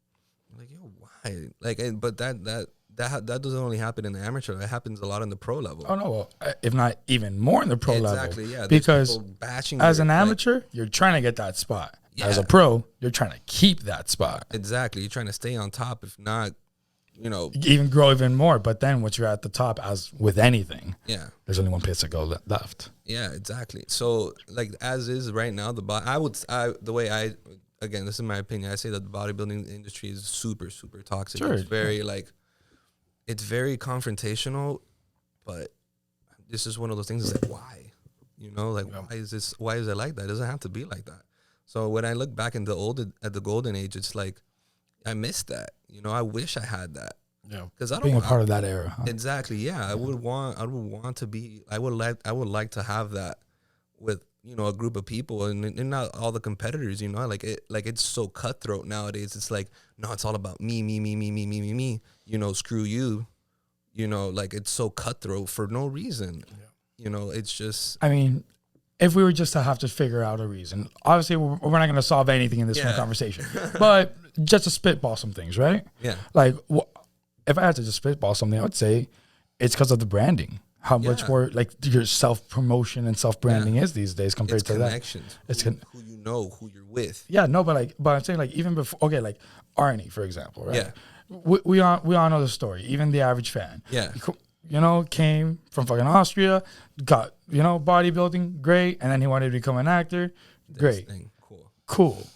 Speaker 5: yo, why? Like, but that doesn't only happen in the amateur. It happens a lot in the pro level.
Speaker 4: Oh no, well, if not even more in the pro level.
Speaker 5: Exactly, yeah.
Speaker 4: Because
Speaker 5: bashing
Speaker 4: as an amateur, you're trying to get that spot. Yeah. As a pro, you're trying to keep that spot.
Speaker 5: Exactly. You're trying to stay on top. If not, you know,
Speaker 4: even grow even more. But then once you're at the top, as with anything, there's only one place to go left.
Speaker 5: Yeah, exactly. So like as is right now, again, this is my opinion. I say that the bodybuilding industry is super, super toxic. Sure. It's very it's very confrontational, but this is one of those things. It's like, why? You know, like why is it like that? It doesn't have to be like that. So when I look back at the golden age, it's like I missed that. You know, I wish I had that.
Speaker 3: Yeah,
Speaker 5: because I don't
Speaker 4: being a part of that era. Huh?
Speaker 5: Exactly. Yeah, I would want to be. I would like to have that with, you know, a group of people and not all the competitors. You know, like it's so cutthroat nowadays. It's like, no, it's all about me. You know, screw you. You know, like it's so cutthroat for no reason. Yeah. You know, it's just.
Speaker 4: I mean, if we were just to have to figure out a reason, obviously we're not going to solve anything in this one conversation, but just to spitball some things, right?
Speaker 5: Yeah.
Speaker 4: Like, if I had to just spitball something, I would say it's because of the branding. How much more like your self-promotion and self-branding is these days compared to
Speaker 5: connections.
Speaker 4: It's
Speaker 5: who you know, who you're with.
Speaker 4: Yeah, no, but I'm saying like even before, okay, like Arnie, for example, right?
Speaker 5: Yeah.
Speaker 4: we all know the story. Even the average fan.
Speaker 5: Yeah.
Speaker 4: You know, came from fucking Austria, got, you know, bodybuilding, great, and then he wanted to become an actor, great, cool,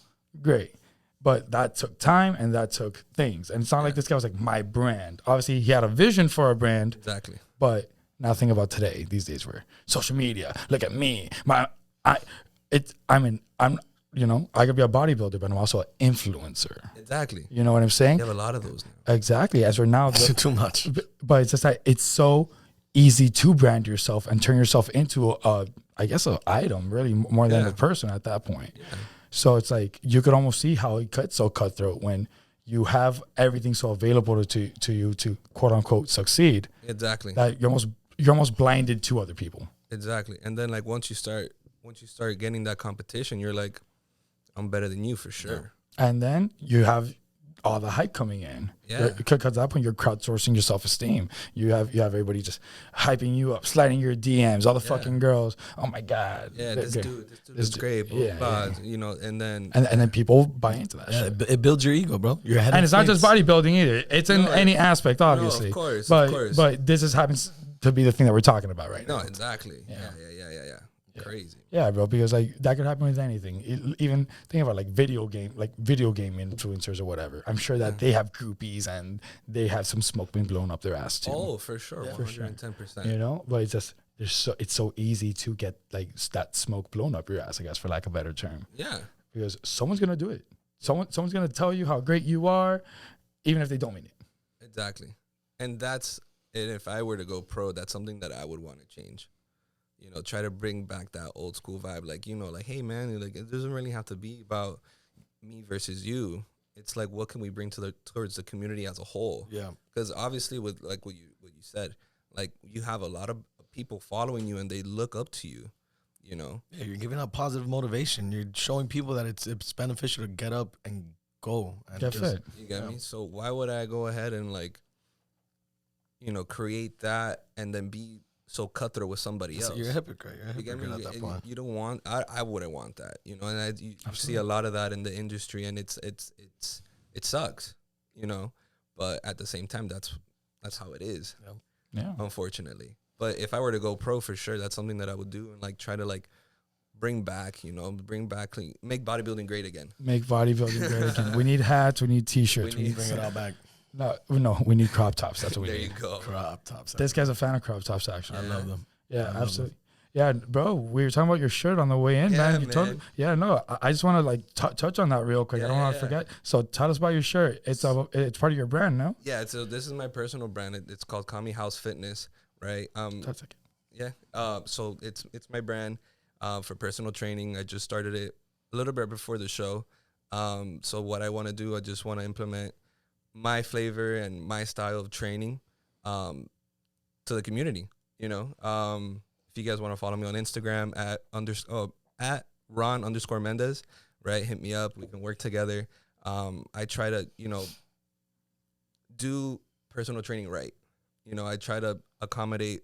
Speaker 4: great. But that took time and that took things. And it's not like this guy was like, my brand. Obviously, he had a vision for a brand.
Speaker 5: Exactly.
Speaker 4: But now think about today, these days where social media, look at me. You know, I could be a bodybuilder, but I'm also an influencer.
Speaker 5: Exactly.
Speaker 4: You know what I'm saying?
Speaker 5: You have a lot of those now.
Speaker 4: Exactly. As we're now
Speaker 3: too much.
Speaker 4: But it's just like it's so easy to brand yourself and turn yourself into I guess an item, really more than a person at that point. Yeah. So it's like you could almost see how it cuts so cutthroat when you have everything so available to you to quote unquote succeed.
Speaker 5: Exactly.
Speaker 4: That you're almost blinded to other people.
Speaker 5: Exactly. And then like once you start getting that competition, you're like, I'm better than you for sure.
Speaker 4: And then you have all the hype coming in. Yeah. Because at that point you're crowdsourcing your self-esteem. You have everybody just hyping you up, sliding your DMs, all the fucking girls. Oh my God.
Speaker 5: Yeah, this dude is great. You know, and
Speaker 4: then people buy into that shit.
Speaker 3: It builds your ego, bro. Your head.
Speaker 4: And it's not just bodybuilding either. It's in any aspect, obviously.
Speaker 5: No, of course.
Speaker 4: But this happens to be the thing that we're talking about right now.
Speaker 5: No, exactly. Yeah. Crazy.
Speaker 4: Yeah, bro, because like that could happen with anything. Even think about like video game influencers or whatever. I'm sure that they have groupies and they have some smoke being blown up their ass too.
Speaker 5: Oh, for sure, 110%.
Speaker 4: You know, but it's just it's so easy to get like that smoke blown up your ass, I guess, for lack of a better term.
Speaker 5: Yeah,
Speaker 4: because someone's gonna do it. Someone's gonna tell you how great you are, even if they don't mean it.
Speaker 5: Exactly, and if I were to go pro, that's something that I would want to change. You know, try to bring back that old school vibe. Like, you know, like, hey, man, like it doesn't really have to be about me versus you. It's like, what can we bring towards the community as a whole? Yeah. Because obviously with like what you said, like you have a lot of people following you and they look up to you, you know?
Speaker 3: Yeah, you're giving out positive motivation. You're showing people that it's beneficial to get up and go. And
Speaker 4: get fit.
Speaker 5: You get me? So why would I go ahead and like, you know, create that and then be so cutthroat with somebody else?
Speaker 3: You're a hypocrite. You're a hypocrite at that point.
Speaker 5: You don't want. I wouldn't want that. You know, and you see a lot of that in the industry, and it sucks. You know, but at the same time, that's how it is. Yeah. Unfortunately, but if I were to go pro, for sure, that's something that I would do and like try to like bring back. You know, make bodybuilding great again.
Speaker 4: Make bodybuilding great again. We need hats. We need T-shirts. We need
Speaker 3: bring it all back.
Speaker 4: No, we need crop tops. That's what we need.
Speaker 5: There you go.
Speaker 3: Crop tops.
Speaker 4: This guy's a fan of crop tops, actually.
Speaker 3: I love them.
Speaker 4: Yeah, absolutely. Yeah, bro, we were talking about your shirt on the way in, man. I just want to like touch on that real quick. I don't want to forget. So tell us about your shirt. It's part of your brand, no?
Speaker 5: Yeah, so this is my personal brand. It's called Kami House Fitness, right?
Speaker 4: That's okay.
Speaker 5: Yeah. So it's my brand for personal training. I just started it a little bit before the show. So what I want to do, I just want to implement my flavor and my style of training to the community, you know. If you guys want to follow me on Instagram at Ron_Mendez, right? Hit me up. We can work together. I try to, you know, do personal training right. You know, I try to accommodate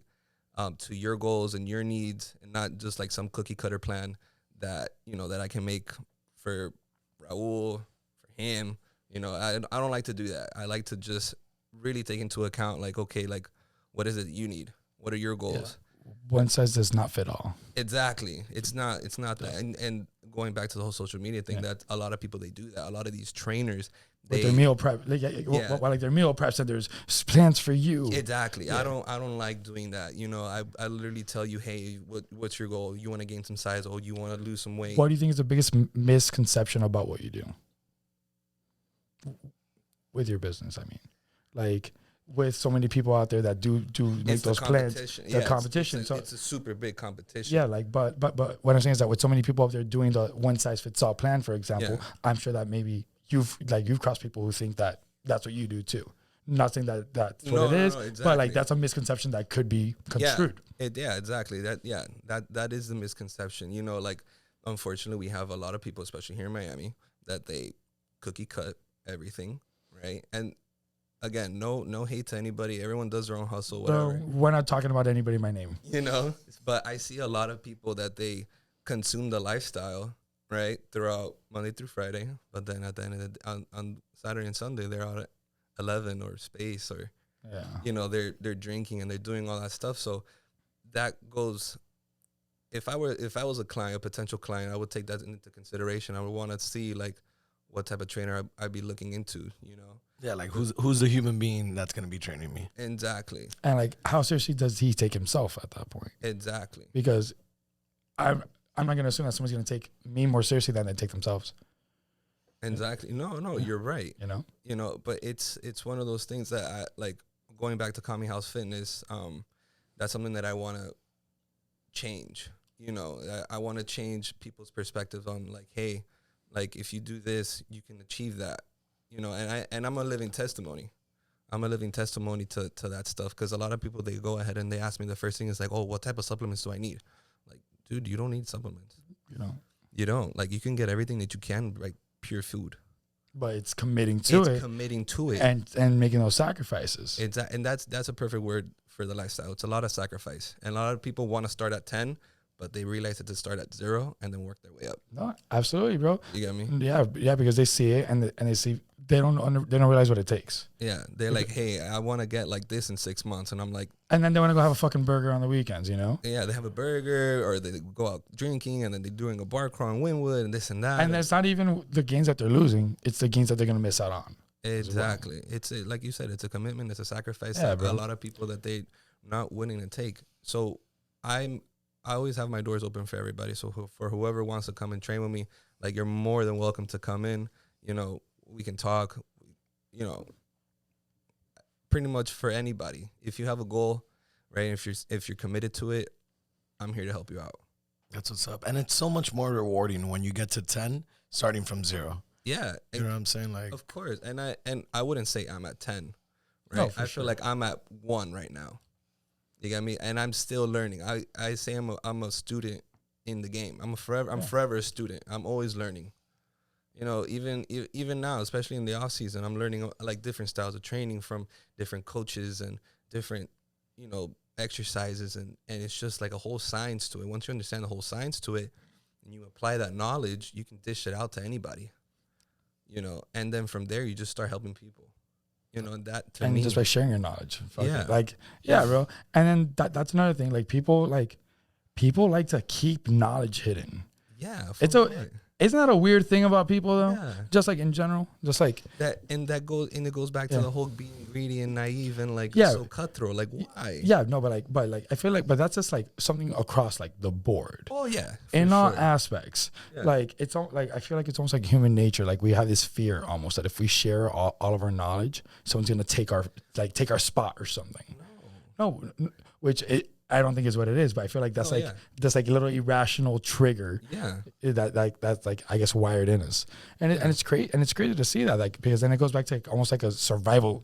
Speaker 5: to your goals and your needs and not just like some cookie cutter plan that, you know, that I can make for Raul, for him. You know, I don't like to do that. I like to just really take into account, like, okay, like, what is it that you need? What are your goals?
Speaker 4: Yeah. One size does not fit all.
Speaker 5: Exactly. It's not that. And going back to the whole social media thing, that a lot of people, they do that. A lot of these trainers,
Speaker 4: their meal prep, like their meal preps, and there's plans for you.
Speaker 5: Exactly. Yeah. I don't like doing that. You know, I literally tell you, hey, what's your goal? You want to gain some size, or you want to lose some weight?
Speaker 4: What do you think is the biggest misconception about what you do with your business? I mean, like, with so many people out there that do make those plans, the competition.
Speaker 5: It's a super big competition.
Speaker 4: Yeah, like, but what I'm saying is that with so many people out there doing the one size fits all plan, for example, I'm sure that maybe you've crossed people who think that that's what you do too. Not saying that that's what it is, exactly. But like that's a misconception that could be construed.
Speaker 5: Yeah, exactly. That is the misconception. You know, like, unfortunately, we have a lot of people, especially here in Miami, that they cookie cut everything, right? And again, no hate to anybody. Everyone does their own hustle, whatever.
Speaker 4: We're not talking about anybody by name.
Speaker 5: You know, but I see a lot of people that they consume the lifestyle, right, throughout Monday through Friday. But then at the end of on Saturday and Sunday, they're 11 or Space or,
Speaker 4: Yeah.
Speaker 5: you know, they're drinking and they're doing all that stuff. So that goes, if I was a client, a potential client, I would take that into consideration. I would want to see like what type of trainer I'd be looking into, you know?
Speaker 3: Yeah, like who's the human being that's going to be training me?
Speaker 5: Exactly.
Speaker 4: And like, how seriously does he take himself at that point?
Speaker 5: Exactly.
Speaker 4: Because I'm not going to assume that someone's going to take me more seriously than they take themselves.
Speaker 5: Exactly. No, you're right.
Speaker 4: You know,
Speaker 5: But it's one of those things that I like going back to Kami House Fitness. That's something that I want to change. You know, I want to change people's perspectives on like, hey, like if you do this, you can achieve that. You know, and I'm a living testimony. I'm a living testimony to that stuff, because a lot of people, they go ahead and they ask me, the first thing is like, oh, what type of supplements do I need? Like, dude, you don't need supplements. You don't. Like, you can get everything that you can, like pure food.
Speaker 4: But it's committing to it.
Speaker 5: It's committing to it.
Speaker 4: And making those sacrifices.
Speaker 5: And that's a perfect word for the lifestyle. It's a lot of sacrifice. And a lot of people want to start at 10, but they realize that to start at 0 and then work their way up.
Speaker 4: No, absolutely, bro.
Speaker 5: You get me?
Speaker 4: Yeah, because they see it and they see they don't realize what it takes.
Speaker 5: Yeah, they're like, hey, I want to get like this in 6 months, and I'm like,
Speaker 4: and then they want to go have a fucking burger on the weekends, you know?
Speaker 5: Yeah, they have a burger, or they go out drinking, and then they're doing a bar crawl in Wynwood and this and that.
Speaker 4: And it's not even the gains that they're losing; it's the gains that they're gonna miss out on.
Speaker 5: Exactly. Well. It's like you said, it's a commitment, it's a sacrifice.
Speaker 4: Yeah,
Speaker 5: that a lot of people that they not willing to take. So I always have my doors open for everybody. So for whoever wants to come and train with me, like, you're more than welcome to come in. You know, we can talk. You know, pretty much for anybody. If you have a goal, right? If you're committed to it, I'm here to help you out.
Speaker 3: That's what's up. And it's so much more rewarding when you get to 10, starting from 0.
Speaker 5: Yeah,
Speaker 3: you know what I'm saying? Like,
Speaker 5: of course. And I wouldn't say I'm at 10, right?
Speaker 4: No,
Speaker 5: I feel like I'm at 1 right now. You get me? And I'm still learning. I say I'm a student in the game. I'm forever a student. I'm always learning. You know, even now, especially in the off season, I'm learning like different styles of training from different coaches and different, you know, exercises, and it's just like a whole science to it. Once you understand the whole science to it and you apply that knowledge, you can dish it out to anybody. You know, and then from there you just start helping people. You know, that to me,
Speaker 4: just by sharing your knowledge.
Speaker 5: Yeah.
Speaker 4: Like, yeah, bro. And then that's another thing. Like, people like to keep knowledge hidden.
Speaker 5: Yeah.
Speaker 4: Isn't that a weird thing about people though?
Speaker 5: Yeah.
Speaker 4: Just like in general, just like
Speaker 5: that, and it goes back to the whole being greedy and naive and like so cutthroat. Like, why?
Speaker 4: Yeah, no, but I feel like, but that's just like something across like the board.
Speaker 5: Oh yeah,
Speaker 4: in all aspects. Yeah. Like, it's all like, I feel like it's almost like human nature. Like, we have this fear almost that if we share all of our knowledge, someone's gonna take our spot or something. No, which I don't think is what it is, but I feel like that's that's like a little irrational trigger.
Speaker 5: Yeah,
Speaker 4: that's like, I guess, wired in us, and it's crazy, and it's crazy to see that, like, because then it goes back to like, almost like a survival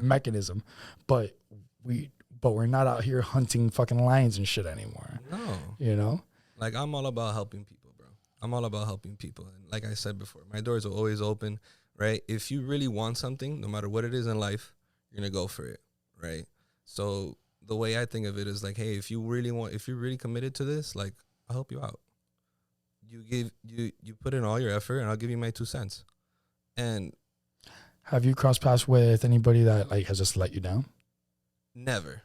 Speaker 4: mechanism, but we're not out here hunting fucking lions and shit anymore.
Speaker 5: No,
Speaker 4: you know,
Speaker 5: like, I'm all about helping people, bro. I'm all about helping people, and like I said before, my doors are always open. Right? If you really want something, no matter what it is in life, you're gonna go for it. Right? So the way I think of it is like, hey, if you're really committed to this, like, I'll help you out. You put in all your effort, and I'll give you my 2 cents. And
Speaker 4: have you crossed paths with anybody that like has just let you down?
Speaker 5: Never,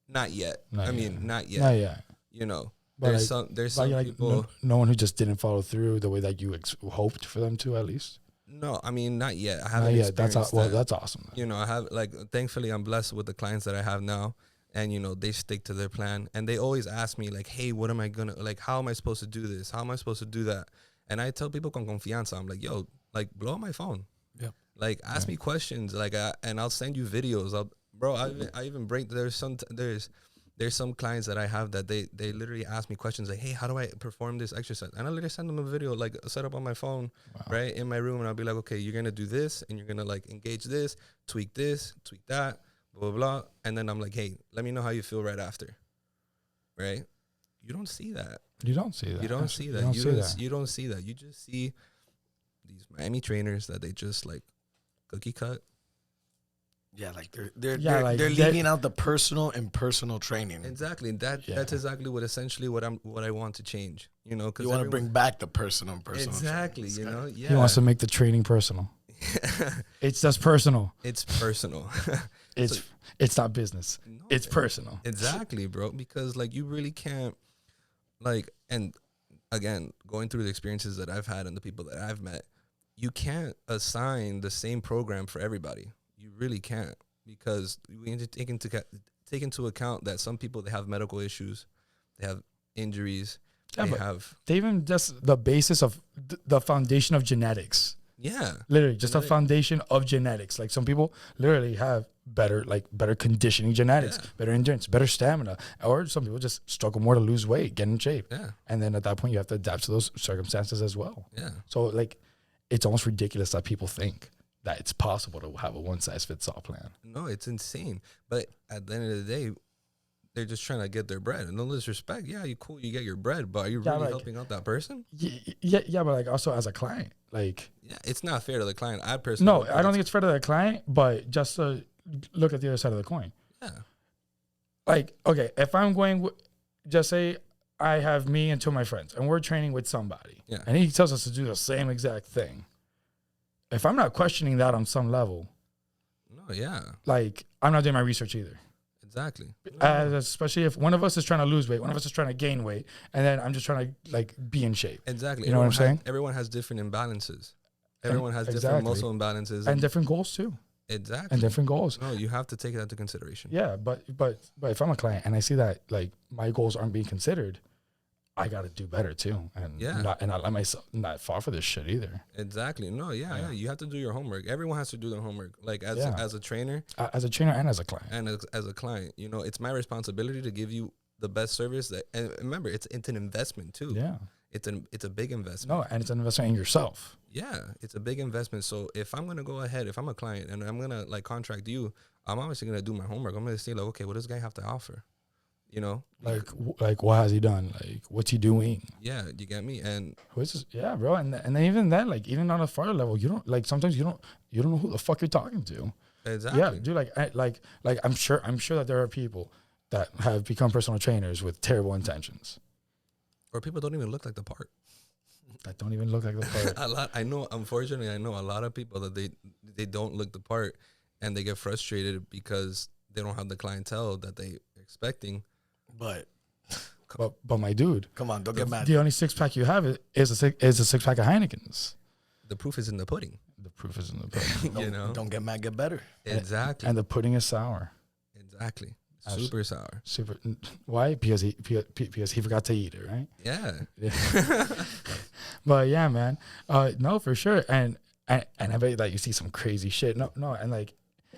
Speaker 5: not yet. Not yet.
Speaker 4: Not yet.
Speaker 5: You know,
Speaker 4: but
Speaker 5: there's some people.
Speaker 4: No one who just didn't follow through the way that you hoped for them to, at least.
Speaker 5: No, I mean, not yet. I haven't experienced that.
Speaker 4: That's awesome.
Speaker 5: You know, I have, like, thankfully, I'm blessed with the clients that I have now. And, you know, they stick to their plan. And they always ask me, like, hey, what am I going to, like, how am I supposed to do this? How am I supposed to do that? And I tell people con confianza, I'm like, yo, like, blow up my phone.
Speaker 3: Yeah.
Speaker 5: Like, ask me questions. Like, and I'll send you videos. I even break, there's some clients that I have that they literally ask me questions like, hey, how do I perform this exercise? And I literally send them a video, like, set up on my phone, right, in my room. And I'll be like, okay, you're going to do this, and you're going to, like, engage this, tweak that, blah, blah, blah. And then I'm like, hey, let me know how you feel right after. Right? You don't see that.
Speaker 4: You don't see that.
Speaker 5: You don't see that. You don't see that. You just see these Miami trainers that they just, like, cookie cut.
Speaker 3: Yeah, like they're leaving out the personal and personal training.
Speaker 5: Exactly. That's exactly what I want to change. You know, because
Speaker 3: you want to bring back the personal and personal.
Speaker 5: Exactly. You know, yeah.
Speaker 4: He wants to make the training personal. It's just personal.
Speaker 5: It's personal.
Speaker 4: It's not business. No, it's personal.
Speaker 5: Exactly, bro. Because like you really can't like, and again, going through the experiences that I've had and the people that I've met, you can't assign the same program for everybody. You really can't, because we need to take into account that some people, they have medical issues, they have injuries, they even just the basis of the foundation of genetics. Yeah, literally just a foundation of genetics. Like some people literally have better conditioning genetics, better endurance, better stamina, or some people just struggle more to lose weight, get in shape. Yeah, and then at that point you have to adapt to those circumstances as well. Yeah, so like it's almost ridiculous that people think that it's possible to have a one-size-fits-all plan. No, it's insane. But at the end of the day, they're just trying to get their bread. And no disrespect, yeah, you cool, you get your bread, but are you really helping out that person? Yeah, but like also as a client, like it's not fair to the client. I personally I don't think it's fair to the client, but just to look at the other side of the coin. Yeah. Like, okay, if I'm going, just say I have me and two of my friends, and we're training with somebody, and he tells us to do the same exact thing. If I'm not questioning that on some level, like I'm not doing my research either. Exactly. Especially if one of us is trying to lose weight, one of us is trying to gain weight, and then I'm just trying to like be in shape. Exactly. You know what I'm saying? Everyone has different imbalances. Everyone has different muscle imbalances and different goals too. Exactly. And different goals. No, you have to take it into consideration. Yeah, but if I'm a client and I see that like my goals aren't being considered, I got to do better too, and not let myself not fall for this shit either. Exactly. No, you have to do your homework. Everyone has to do their homework. Like as a trainer, and as a client, as a client, you know, it's my responsibility to give you the best service. And remember, it's an investment too. Yeah, it's a big investment. No, and it's an investment in yourself. Yeah, it's a big investment. So if I'm gonna go ahead, if I'm a client and I'm gonna like contract you, I'm obviously gonna do my homework. I'm gonna say like, okay, what does this guy have to offer? You know, like what has he done? Like, what's he doing? Yeah, you get me. And yeah, bro. And then even then, like, even on a farther level, you don't like sometimes you don't know who the fuck you're talking to. Exactly. Yeah, dude. Like I'm sure that there are people that have become personal trainers with terrible intentions, or people don't even look like the part. That don't even look like the part. Unfortunately, I know a lot of people that they don't look the part, and they get frustrated because they don't have the clientele that they expecting. But my dude, come on, don't get mad. The only 6-pack you have is a 6-pack of Heineken's. The proof is in the pudding. The proof is in the pudding. You know, don't get mad, get better. Exactly. And the pudding is sour. Exactly. Super sour. Super. Why? Because he forgot to eat it, right? Yeah. But yeah, man. No, for sure. And I bet that you see some crazy shit. No, and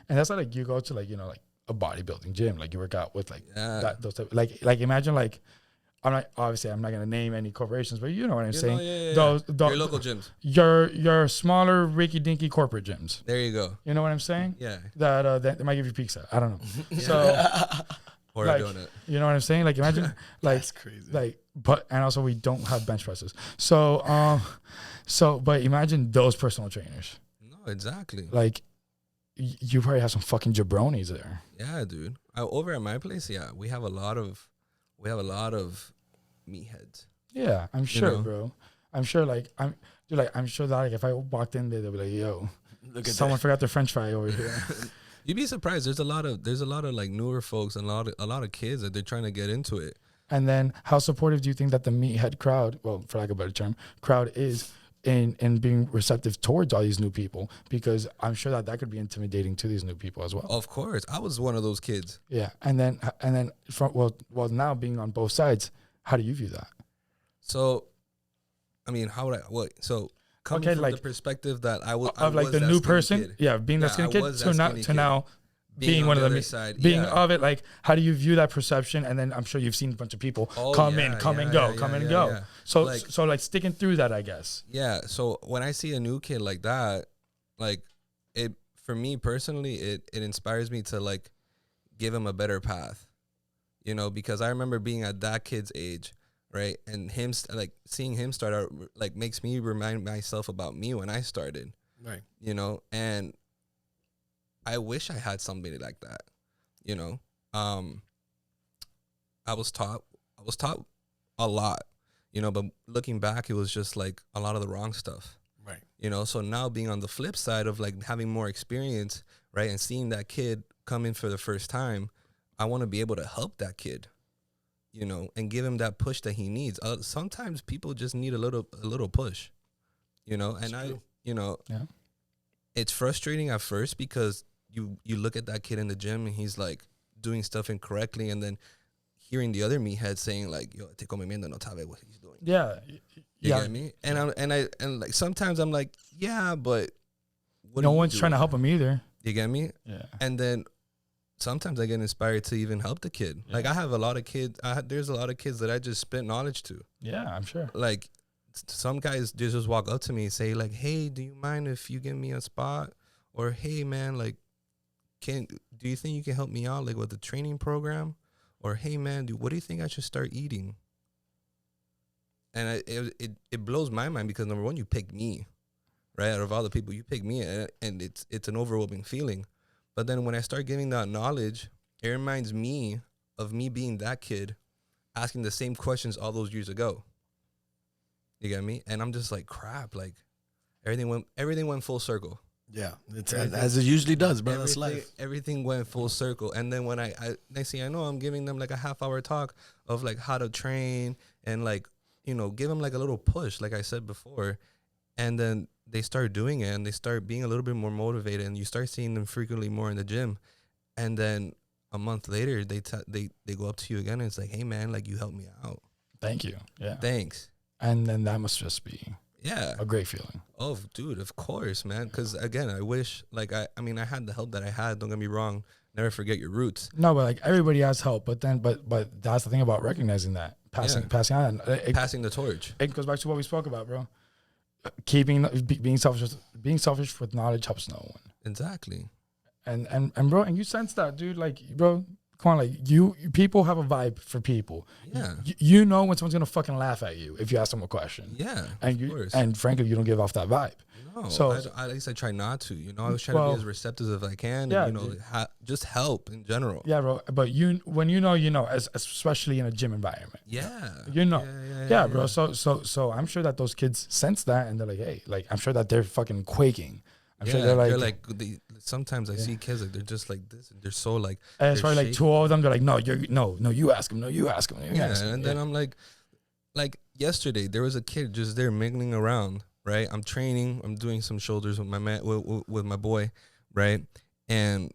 Speaker 5: that's why like you go to like, you know, like a bodybuilding gym, like you work out with like those type, like imagine like I'm not gonna name any corporations, but you know what I'm saying. Those your local gyms, your smaller rinky dinky corporate gyms. There you go. You know what I'm saying? Yeah. That might give you pizza. I don't know. So or like, a donut. You know what I'm saying? Like imagine like that's crazy. Like and also we don't have bench presses. So but imagine those personal trainers. No, exactly. Like you probably have some fucking jabronis there. Yeah, dude. Over at my place, we have a lot of meatheads. Yeah, I'm sure, you know? Bro. I'm sure, I'm sure that like if I walked in there, they'll be like, "Yo, someone forgot their French fry over here." You'd be surprised. There's a lot of like newer folks and a lot of kids that they're trying to get into it. And then, how supportive do you think that the meathead crowd, well, for lack of a better term, crowd is? In being receptive towards all these new people, because I'm sure that could be intimidating to these new people as well. Of course, I was one of those kids. Yeah, and then now being on both sides, how do you view that? So, I mean, how would I? So coming from the perspective that I was the new person, kid. Being that skinny kid, to now being one of them, side, being of it, like, how do you view that perception? And then I'm sure you've seen a bunch of people come and go. Yeah. So like sticking through that, I guess. Yeah. So when I see a new kid like that, like it, for me personally, it inspires me to like give him a better path, you know, because I remember being at that kid's age, right? And him, like seeing him start out, like makes me remind myself about me when I started, right? You know, and I wish I had somebody like that, you know. I was taught a lot, you know, but looking back, it was just like a lot of the wrong stuff.
Speaker 3: Right.
Speaker 5: You know, so now being on the flip side of like having more experience, right, and seeing that kid come in for the first time, I want to be able to help that kid, you know, and give him that push that he needs. Sometimes people just need a little push, you know, and you know, it's frustrating at first because you look at that kid in the gym and he's like doing stuff incorrectly, and then hearing the other meathead saying like, "Yo, te comiendo no sabe what he's doing."
Speaker 4: Yeah.
Speaker 5: You get me? And like sometimes I'm like, yeah, but
Speaker 4: no one's trying to help him either.
Speaker 5: You get me?
Speaker 4: Yeah.
Speaker 5: And then sometimes I get inspired to even help the kid. Yeah. Like I have a lot of kids. There's a lot of kids that I just spit knowledge to.
Speaker 4: Yeah, I'm sure.
Speaker 5: Like some guys just walk up to me and say like, "Hey, do you mind if you give me a spot?" Or, "Hey, man, like, do you think you can help me out like with the training program?" Or, "Hey, man, what do you think I should start eating?" And it blows my mind because number one, you picked me, right? Out of all the people, you picked me, and it's an overwhelming feeling. But then when I start giving that knowledge, it reminds me of me being that kid, asking the same questions all those years ago. You get me? And I'm just like, crap, like everything went full circle.
Speaker 3: Yeah, it's as it usually does, bro. That's life.
Speaker 5: Everything went full circle. And then when I next thing I know, I'm giving them like a half-hour talk of like how to train and like, you know, give them like a little push, like I said before. And then they start doing it and they start being a little bit more motivated, and you start seeing them frequently more in the gym. And then a month later, they go up to you again and it's like, "Hey, man, like you helped me out.
Speaker 4: Thank you." Yeah.
Speaker 5: Thanks.
Speaker 4: And then that must just be a great feeling.
Speaker 5: Oh, dude, of course, man. Because again, I wish like I mean, I had the help that I had. Don't get me wrong. Never forget your roots.
Speaker 4: No, but like everybody has help. But that's the thing about recognizing that, passing on,
Speaker 5: passing the torch.
Speaker 4: It goes back to what we spoke about, bro. Being selfish with knowledge helps no one.
Speaker 5: Exactly.
Speaker 4: And bro, and you sense that, dude. Like, bro, come on, like you people have a vibe for people.
Speaker 5: Yeah.
Speaker 4: You know when someone's gonna fucking laugh at you if you ask them a question.
Speaker 5: Yeah.
Speaker 4: And frankly, you don't give off that vibe.
Speaker 5: No.
Speaker 4: So
Speaker 5: at least I try not to. You know, I was trying to be as receptive as I can. Yeah. And, you know, just help in general.
Speaker 4: Yeah, bro. But when you know, especially in a gym environment.
Speaker 5: Yeah.
Speaker 4: You know. Yeah, bro. So I'm sure that those kids sense that and they're like, hey, like I'm sure that they're fucking quaking. I'm sure they're like
Speaker 5: sometimes I see kids like they're just like this and they're so like,
Speaker 4: and it's probably like two of them, they're like, no, you ask him,
Speaker 5: and then I'm like yesterday there was a kid just there mingling around, right? I'm training, I'm doing some shoulders with my man, with my boy, right? And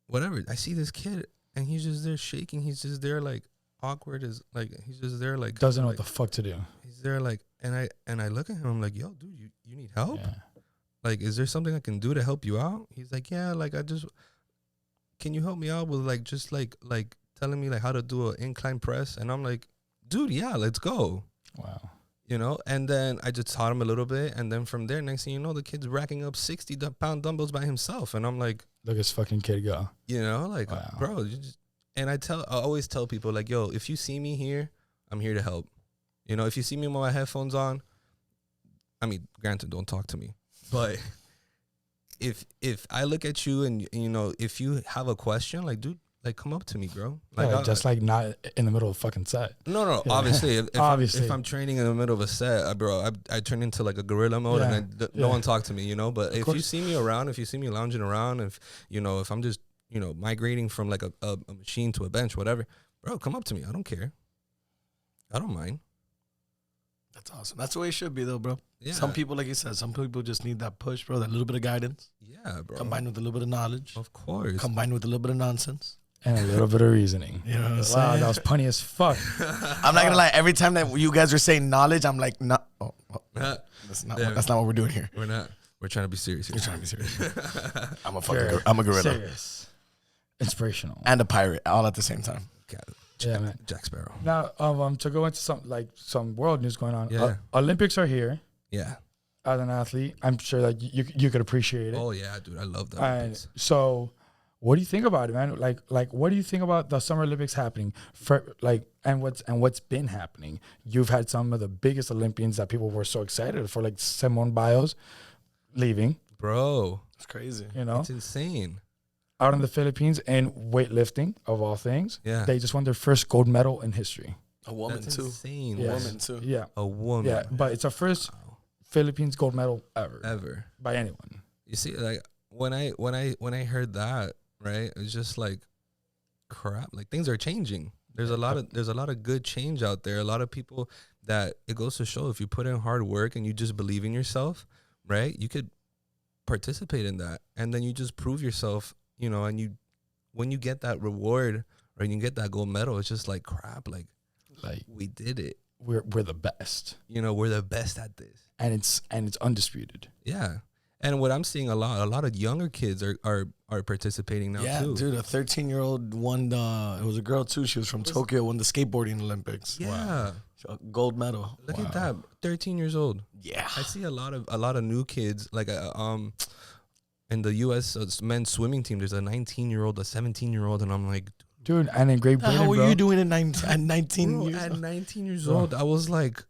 Speaker 5: whatever, I see this kid and he's just there shaking, he's just there like awkward as like he's just there like
Speaker 4: doesn't know
Speaker 5: like,
Speaker 4: what the fuck to do.
Speaker 5: He's there like and I look at him, I'm like, yo, dude, you need help? Yeah. Like, is there something I can do to help you out? He's like, yeah, like can you help me out with like just like telling me like how to do an incline press? And I'm like, dude, yeah, let's go.
Speaker 4: Wow.
Speaker 5: You know, and then I just taught him a little bit, and then from there, next thing you know, the kid's racking up 60-pound dumbbells by himself, and I'm like,
Speaker 4: look at this fucking kid go.
Speaker 5: You know, like, wow. Bro, and I always tell people like, yo, if you see me here, I'm here to help. You know, if you see me with my headphones on, I mean, granted, don't talk to me. But if I look at you and, you know, if you have a question, like, dude, like, come up to me, bro. Like,
Speaker 4: just like not in the middle of a fucking set.
Speaker 5: No, yeah. Obviously. If I'm training in the middle of a set, bro, I turn into like a gorilla mode and no one talk to me, you know. But if you see me around, if you see me lounging around, if I'm just, you know, migrating from like a machine to a bench, whatever, bro, come up to me. I don't care. I don't mind.
Speaker 3: That's awesome. That's the way it should be, though, bro.
Speaker 5: Yeah.
Speaker 3: Some people, like you said, some people just need that push, bro, that little bit of guidance.
Speaker 5: Yeah, bro.
Speaker 3: Combined with a little bit of knowledge.
Speaker 5: Of course.
Speaker 3: Combined with a little bit of nonsense.
Speaker 4: And a little bit of reasoning.
Speaker 3: You know what I'm
Speaker 4: saying? Wow, that was punny as fuck.
Speaker 3: I'm not going to lie. Every time that you guys are saying knowledge, I'm like, no. That's not what we're doing here.
Speaker 5: We're not. We're trying to be serious here.
Speaker 3: We're trying to be serious. I'm a gorilla.
Speaker 4: Serious. Inspirational.
Speaker 3: And a pirate, all at the same time.
Speaker 5: Yeah, man. Jack Sparrow.
Speaker 4: Now, to go into some world news going on.
Speaker 5: Yeah.
Speaker 4: Olympics are here.
Speaker 5: Yeah.
Speaker 4: As an athlete, I'm sure that you could appreciate it.
Speaker 5: Oh yeah, dude, I love the Olympics.
Speaker 4: So, what do you think about it, man? Like, what do you think about the Summer Olympics happening? And what's been happening? You've had some of the biggest Olympians that people were so excited for, like Simone Biles leaving.
Speaker 5: Bro,
Speaker 3: it's crazy.
Speaker 4: You know,
Speaker 5: it's insane.
Speaker 4: Out in the Philippines in weightlifting, of all things.
Speaker 5: Yeah.
Speaker 4: They just won their first gold medal in history.
Speaker 3: A woman,
Speaker 5: That's
Speaker 3: too.
Speaker 5: Insane.
Speaker 3: Yes. A woman, too.
Speaker 4: Yeah.
Speaker 5: A woman.
Speaker 4: Yeah, but it's a first Philippines gold medal ever by anyone.
Speaker 5: You see, like when I heard that, right, it's just like crap. Like things are changing. There's a lot of good change out there. A lot of people that it goes to show if you put in hard work and you just believe in yourself, right, you could participate in that, and then you just prove yourself, you know, and you when you get that reward or you get that gold medal, it's just like crap, like we did it.
Speaker 4: We're the best.
Speaker 5: You know, we're the best at this.
Speaker 4: And it's undisputed.
Speaker 5: Yeah. And what I'm seeing a lot of younger kids are participating now too.
Speaker 3: Yeah, dude, a 13-year-old won it was a girl too. She was from Tokyo, won the skateboarding Olympics.
Speaker 5: Yeah.
Speaker 3: Wow. Gold medal.
Speaker 5: Look at that. 13 years old.
Speaker 3: Yeah.
Speaker 5: I see a lot of new kids like in the US men's swimming team there's a 19-year-old, a 17-year-old, and I'm like,
Speaker 4: dude, and in Great Britain,
Speaker 3: how were
Speaker 4: bro,
Speaker 3: you doing at 19
Speaker 5: bro,
Speaker 3: years
Speaker 5: at
Speaker 3: old?
Speaker 5: 19 years old, I was like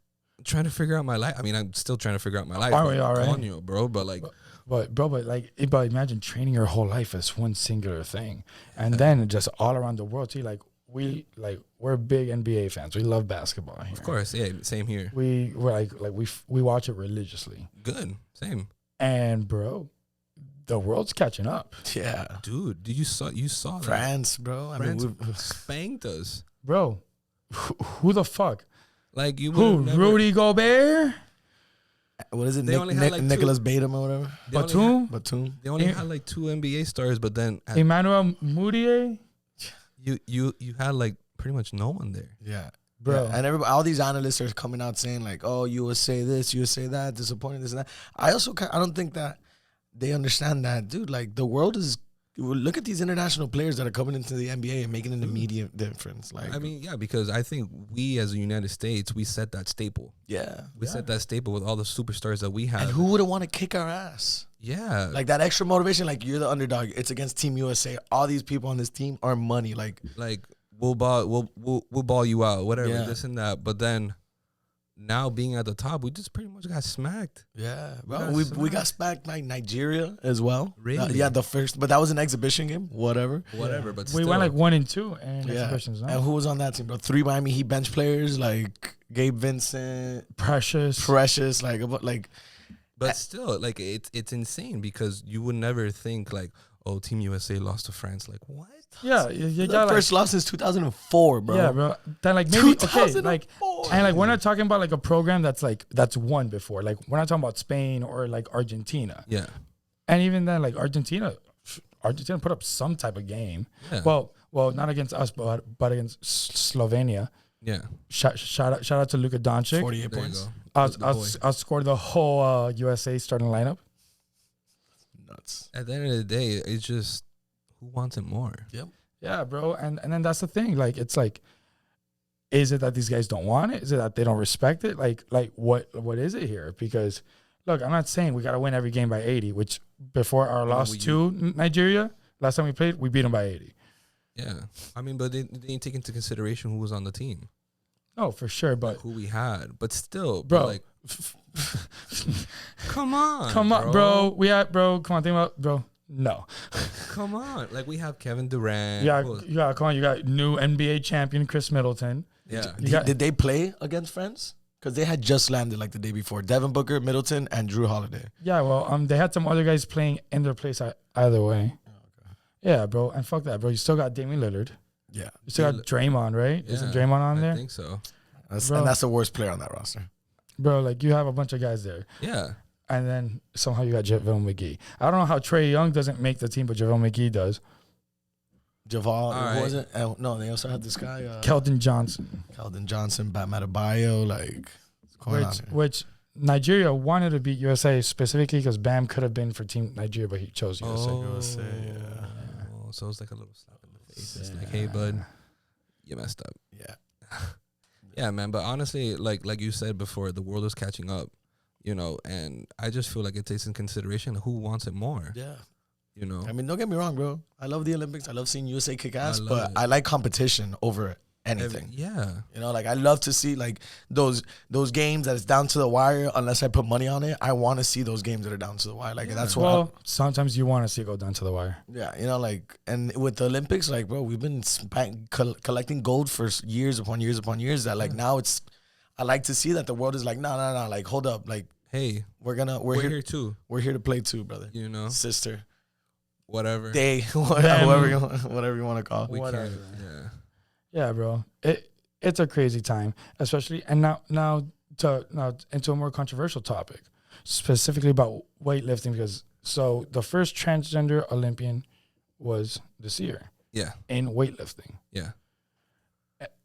Speaker 5: trying to figure out my life. I mean, I'm still trying to figure out my life.
Speaker 4: Are we all right?
Speaker 5: On you, bro, but like
Speaker 4: But imagine training your whole life as one singular thing, and then just all around the world too. Like we're big NBA fans. We love basketball here.
Speaker 5: Of course, yeah, same here.
Speaker 4: We watch it religiously.
Speaker 5: Good, same.
Speaker 4: And bro, the world's catching up.
Speaker 3: Yeah.
Speaker 5: Dude, you saw that.
Speaker 3: France, bro.
Speaker 5: France
Speaker 3: I mean,
Speaker 5: spanked us.
Speaker 4: Bro, who the fuck?
Speaker 5: Like you
Speaker 4: Who?
Speaker 5: never,
Speaker 4: Rudy Gobert?
Speaker 3: what is it?
Speaker 5: They only had like
Speaker 3: Nicholas Batum or whatever.
Speaker 4: Batum?
Speaker 5: They only had like 2 NBA stars, but then
Speaker 4: Emmanuel Mudiay?
Speaker 5: you had like pretty much no one there.
Speaker 3: Yeah.
Speaker 4: Bro.
Speaker 3: Yeah. And everybody, all these analysts are coming out saying like, "Oh, USA this, USA that, disappointing this and that." I don't think that they understand that, dude. Like the world is. Look at these international players that are coming into the NBA and making an immediate difference. Like,
Speaker 5: I mean, yeah, because I think we as the United States, we set that staple.
Speaker 3: yeah,
Speaker 5: We set that staple with all the superstars that we have.
Speaker 3: and who wouldn't want to kick our ass?
Speaker 5: Yeah.
Speaker 3: Like that extra motivation. Like you're the underdog. It's against Team USA. All these people on this team are money. Like
Speaker 5: we'll ball you out, whatever,
Speaker 3: Yeah.
Speaker 5: this and that. But then now being at the top, we just pretty much got smacked.
Speaker 3: yeah, bro. We got smacked like Nigeria as well.
Speaker 5: Really?
Speaker 3: Yeah, the first, but that was an exhibition game. Whatever.
Speaker 5: Whatever, but
Speaker 4: We
Speaker 5: still.
Speaker 4: went like 1-2 and
Speaker 3: Yeah.
Speaker 4: exhibitions. No?
Speaker 3: And who was on that team, bro? 3 Miami Heat bench players like Gabe Vincent,
Speaker 4: Precious.
Speaker 5: But still, like it's insane because you would never think like, oh, Team USA lost to France. Like what?
Speaker 4: Yeah, you
Speaker 3: The
Speaker 4: got
Speaker 3: first loss since 2004, bro.
Speaker 4: Yeah, bro. Then like maybe okay,
Speaker 3: 2004.
Speaker 4: like and like we're not talking about like a program that's won before. Like we're not talking about Spain or like Argentina.
Speaker 5: Yeah.
Speaker 4: And even then, like Argentina put up some type of game.
Speaker 5: Yeah.
Speaker 4: Well, not against us, but against Slovenia.
Speaker 5: Yeah.
Speaker 4: Shout out to Luka Doncic.
Speaker 3: 48
Speaker 5: There you
Speaker 3: points.
Speaker 5: go.
Speaker 4: Outscored the whole USA starting lineup.
Speaker 3: Nuts.
Speaker 5: At the end of the day, it's just who wants it more?
Speaker 3: Yep.
Speaker 4: Yeah, bro. And then that's the thing. Like it's like, is it that these guys don't want it? Is it that they don't respect it? Like what is it here? Because look, I'm not saying we gotta win every game by 80, which before our loss to Nigeria, last time we played, we beat them by 80.
Speaker 5: Yeah. I mean, but they didn't take into consideration who was on the team.
Speaker 4: Oh, for sure. But
Speaker 5: Who we had. But still,
Speaker 4: bro,
Speaker 5: like come on.
Speaker 4: come on, bro. Come on, think about bro. No.
Speaker 5: Come on. Like we have Kevin Durant.
Speaker 4: Yeah,
Speaker 5: who else?
Speaker 4: come on. You got new NBA champion Chris Middleton.
Speaker 5: Yeah.
Speaker 3: Did they play against France? Because they had just landed like the day before. Devin Booker, Middleton, and Drew Holiday.
Speaker 4: Yeah, well, they had some other guys playing in their place either way.
Speaker 3: Oh, okay.
Speaker 4: Yeah, bro. And fuck that, bro. You still got Damian Lillard.
Speaker 3: Yeah.
Speaker 4: You still got Draymond, right?
Speaker 5: Yeah,
Speaker 4: Isn't Draymond on there?
Speaker 5: I think so.
Speaker 3: And
Speaker 4: Bro.
Speaker 3: that's the worst player on that roster.
Speaker 4: Bro, like you have a bunch of guys there.
Speaker 5: Yeah.
Speaker 4: And then somehow you got JaVale McGee. I don't know how Trae Young doesn't make the team, but JaVale McGee does.
Speaker 3: Javal,
Speaker 5: All
Speaker 3: who
Speaker 5: right.
Speaker 3: was it? No, they also had this guy,
Speaker 4: Keldon Johnson.
Speaker 3: Keldon Johnson, Bam Adebayo, like, what's going on here?
Speaker 4: Which Nigeria wanted to beat USA specifically because Bam could have been for Team Nigeria, but he chose USA.
Speaker 3: USA, yeah.
Speaker 5: Oh, so it's like a little slap in the face. It's like, hey, bud, you messed up.
Speaker 3: Yeah.
Speaker 5: Yeah, man. But honestly, like you said before, the world is catching up, you know, and I just feel like it takes in consideration who wants it more.
Speaker 3: Yeah.
Speaker 5: You know,
Speaker 3: I mean, don't get me wrong, bro. I love the Olympics. I love seeing USA kick ass,
Speaker 5: love
Speaker 3: but
Speaker 5: it.
Speaker 3: I like competition over anything.
Speaker 5: Yeah.
Speaker 3: You know, like I love to see like those games that it's down to the wire. Unless I put money on it, I want to see those games that are down to the wire. Like that's what.
Speaker 4: Well, sometimes you want to see it go down to the wire.
Speaker 3: Yeah, you know, like, and with the Olympics, like, bro, we've been collecting gold for years upon years upon years. That like now it's, I like to see that the world is like, no, like hold up, like
Speaker 5: hey,
Speaker 3: we're
Speaker 5: here too.
Speaker 3: We're here to play too, brother.
Speaker 5: You know,
Speaker 3: sister,
Speaker 5: whatever.
Speaker 3: they, whatever you want to call it.
Speaker 5: We
Speaker 4: Whatever.
Speaker 5: can,
Speaker 4: Yeah, bro. It's a crazy time, especially and now into a more controversial topic, specifically about weightlifting, because so the first transgender Olympian was this year.
Speaker 5: Yeah.
Speaker 4: In weightlifting.
Speaker 5: Yeah.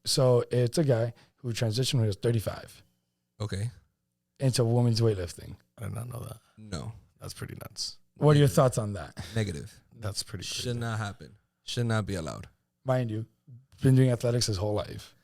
Speaker 4: So it's a guy who transitioned when he was 35
Speaker 5: Okay.
Speaker 4: into women's weightlifting.
Speaker 3: I did not know that.
Speaker 5: No.
Speaker 3: That's pretty nuts.
Speaker 4: What are your thoughts on that?
Speaker 5: Negative.
Speaker 3: That's pretty crazy.
Speaker 5: Should not happen. Should not be allowed.
Speaker 4: Mind you, been doing athletics his whole life.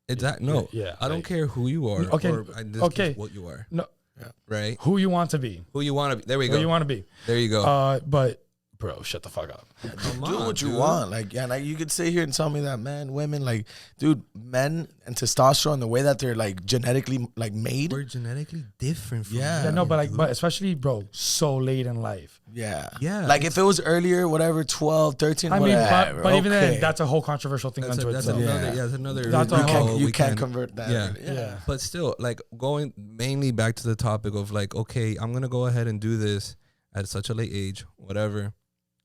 Speaker 5: Exactly. No.
Speaker 4: Yeah.
Speaker 5: I don't care who you are.
Speaker 4: Okay.
Speaker 5: Or in this
Speaker 4: Okay.
Speaker 5: case, what you are.
Speaker 4: No.
Speaker 3: Yeah.
Speaker 5: Right.
Speaker 4: Who you want to be.
Speaker 5: Who you want to be. There we
Speaker 4: Who
Speaker 5: go.
Speaker 4: you want to be.
Speaker 5: There you go.
Speaker 4: But bro, shut the fuck up.
Speaker 5: Come
Speaker 3: Do
Speaker 5: on,
Speaker 3: what you
Speaker 5: dude.
Speaker 3: want. Like, yeah, like you could sit here and tell me that, man, women, like, dude, men and testosterone, the way that they're like genetically like made.
Speaker 5: We're genetically different from
Speaker 3: Yeah.
Speaker 4: Yeah, no, but
Speaker 5: dude.
Speaker 4: but especially, bro, so late in life.
Speaker 3: Yeah.
Speaker 5: Yeah.
Speaker 3: Like if it was earlier, whatever, 12, 13,
Speaker 4: I mean,
Speaker 3: whatever,
Speaker 4: but even
Speaker 3: okay.
Speaker 4: then, that's a whole controversial thing
Speaker 5: That's,
Speaker 4: unto
Speaker 5: that's
Speaker 4: itself.
Speaker 5: another.
Speaker 3: Yeah.
Speaker 5: Yeah, that's another.
Speaker 4: That's a
Speaker 3: you
Speaker 4: whole-
Speaker 3: can't, you
Speaker 5: we
Speaker 3: can't convert that.
Speaker 5: Yeah.
Speaker 4: Yeah.
Speaker 5: But still, like going mainly back to the topic of like, okay, I'm gonna go ahead and do this at such a late age, whatever,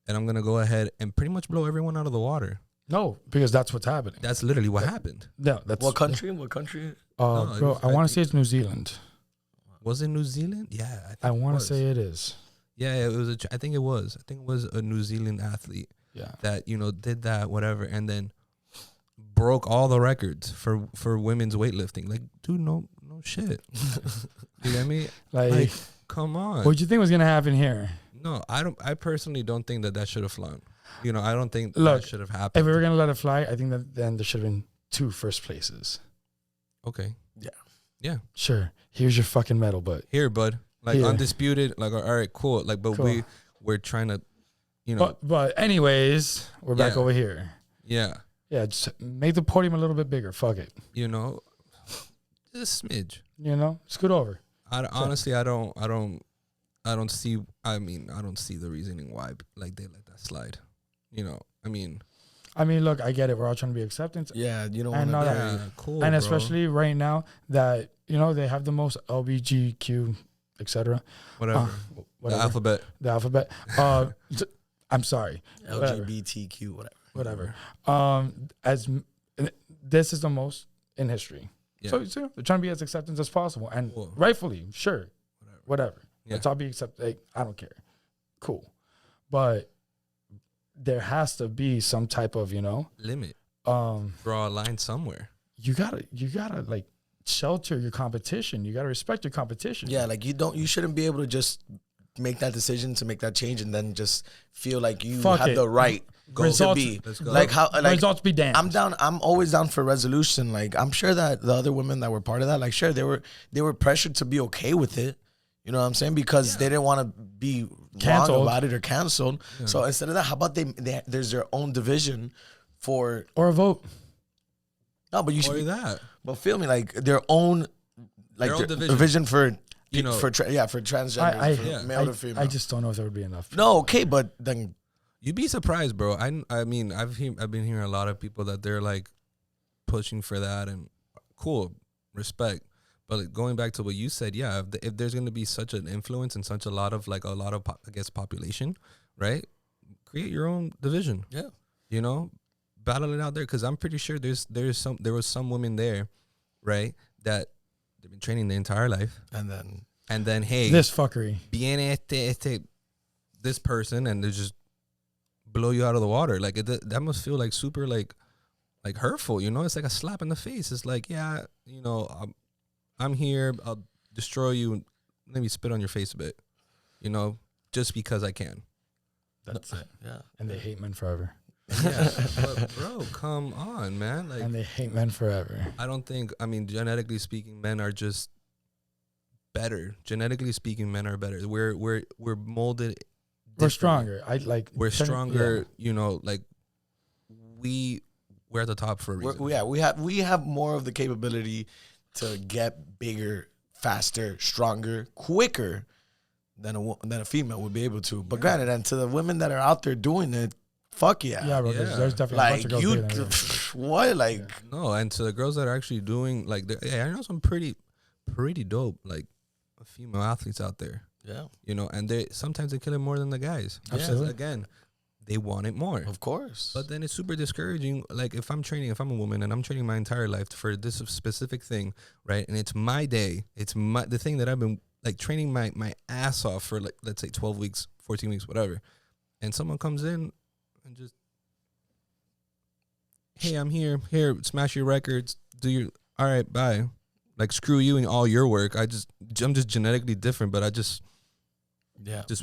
Speaker 5: and I'm gonna go ahead and pretty much blow everyone out of the water.
Speaker 4: No, because that's what's happening.
Speaker 5: That's literally what happened.
Speaker 4: No, that's
Speaker 3: What country? What country?
Speaker 5: No, it
Speaker 4: bro.
Speaker 5: was-
Speaker 4: I
Speaker 5: I
Speaker 4: want
Speaker 5: think-
Speaker 4: to say it's New Zealand.
Speaker 5: Was it New Zealand? Yeah, think
Speaker 4: I
Speaker 5: it
Speaker 4: want to
Speaker 5: was.
Speaker 4: say it is.
Speaker 5: Yeah, it was. I think it was. I think it was a New Zealand athlete
Speaker 4: Yeah.
Speaker 5: that did that, whatever, and then broke all the records for women's weightlifting. Like, dude, no shit. You get me?
Speaker 4: Like,
Speaker 5: Come on.
Speaker 4: what do you think was gonna happen here?
Speaker 5: No, I don't. I personally don't think that should have flown. I don't think
Speaker 4: Look,
Speaker 5: that should have
Speaker 4: If
Speaker 5: happened.
Speaker 4: we were gonna let it fly, I think that then there should have been 2 first places.
Speaker 5: Okay.
Speaker 3: Yeah.
Speaker 5: Yeah.
Speaker 4: Sure. Here's your fucking medal, but
Speaker 5: Here, bud. Like
Speaker 4: Here.
Speaker 5: undisputed. Like, all right, cool. Like, but
Speaker 4: Cool.
Speaker 5: we're trying to, you know.
Speaker 4: but anyways, we're back
Speaker 5: Yeah.
Speaker 4: over here.
Speaker 5: Yeah.
Speaker 4: Yeah, just make the podium a little bit bigger. Fuck it.
Speaker 5: Just a smidge.
Speaker 4: Scoot over.
Speaker 5: Honestly, I don't see. I mean, I don't see the reasoning why like they let that slide.
Speaker 4: I mean, look, I get it. We're all trying to be acceptance.
Speaker 3: Yeah, you don't
Speaker 4: And
Speaker 3: want
Speaker 4: not
Speaker 3: to.
Speaker 4: that-
Speaker 5: Yeah, cool.
Speaker 4: And
Speaker 5: bro.
Speaker 4: especially right now that, they have the most LBGQ, etc.
Speaker 5: whatever. The
Speaker 4: Whatever.
Speaker 5: alphabet.
Speaker 4: The alphabet. I'm sorry. Whatever.
Speaker 3: LGBTQ, whatever.
Speaker 4: Whatever. This is the most in history.
Speaker 5: Yeah.
Speaker 4: So they're trying to be as acceptance as possible. And
Speaker 5: Cool.
Speaker 4: rightfully, sure. Whatever.
Speaker 5: Yeah.
Speaker 4: Let's all be accepted. Like, I don't care. Cool. But there has to be some type of,
Speaker 5: Limit.
Speaker 4: draw
Speaker 5: Draw a line somewhere.
Speaker 4: you gotta like shelter your competition. You gotta respect your competition.
Speaker 3: Yeah, like you shouldn't be able to just make that decision to make that change and then just feel like you
Speaker 4: Fuck
Speaker 3: have
Speaker 4: it.
Speaker 3: the right
Speaker 4: Results-
Speaker 3: to be
Speaker 5: Let's go.
Speaker 3: like how like
Speaker 4: results be damned.
Speaker 3: I'm down. I'm always down for resolution. Like I'm sure that the other women that were part of that, like sure they were pressured to be okay with it. You know what I'm saying? Because they didn't want to be
Speaker 4: Canceled.
Speaker 3: wrong about it or canceled. So instead of that, how about there's their own division for
Speaker 4: or a vote.
Speaker 3: no, but you
Speaker 5: Or
Speaker 3: should.
Speaker 5: that.
Speaker 3: But feel me, like their own, like
Speaker 5: Their own
Speaker 3: their
Speaker 5: division.
Speaker 3: for
Speaker 5: You know.
Speaker 3: for transgenders, for male to female.
Speaker 4: I just don't know if there would be enough.
Speaker 3: no, okay, but then
Speaker 5: You'd be surprised, bro. I mean, I've been hearing a lot of people that they're like pushing for that, and cool, respect. But like, going back to what you said, yeah, if there's going to be such an influence and such a lot of population, right? Create your own division.
Speaker 3: yeah,
Speaker 5: Battle it out there, because I'm pretty sure there was some women there, right, that they've been training their entire life,
Speaker 3: and then
Speaker 5: hey,
Speaker 4: This fuckery.
Speaker 5: viene this person, and they just blow you out of the water. Like that must feel like super like hurtful. It's like a slap in the face. It's like, yeah, I'm here. I'll destroy you and maybe spit on your face a bit. Just because I can.
Speaker 4: That's it.
Speaker 3: yeah,
Speaker 4: And they hate men forever.
Speaker 5: Yeah, but bro, come on, man. Like,
Speaker 4: And they hate men forever.
Speaker 5: I don't think. I mean, genetically speaking, men are just better. Genetically speaking, men are better. We're molded.
Speaker 4: We're
Speaker 5: differently.
Speaker 4: stronger.
Speaker 5: We're stronger.
Speaker 4: Yeah.
Speaker 5: Like we're at the top for a reason.
Speaker 3: we have more of the capability to get bigger, faster, stronger, quicker than a female would be able to. But granted, and to the women that are out there doing it, fuck yeah,
Speaker 4: Yeah, bro.
Speaker 5: Yeah.
Speaker 4: There's definitely a
Speaker 3: like
Speaker 4: bunch of girls
Speaker 3: you,
Speaker 4: doing that.
Speaker 3: what like.
Speaker 5: No, and to the girls that are actually doing like, I know some pretty dope like female athletes out there.
Speaker 3: Yeah.
Speaker 5: You know, and sometimes they kill it more than the guys.
Speaker 4: Absolutely.
Speaker 5: Again, they want it more.
Speaker 3: Of course.
Speaker 5: But then it's super discouraging. Like if I'm a woman and I'm training my entire life for this specific thing, right? And it's my day. It's the thing that I've been like training my ass off for, like, let's say 12 weeks, 14 weeks, whatever. And someone comes in and just, hey, I'm here, smash your records, all right, bye. Like, screw you and all your work. I'm just genetically different, but I just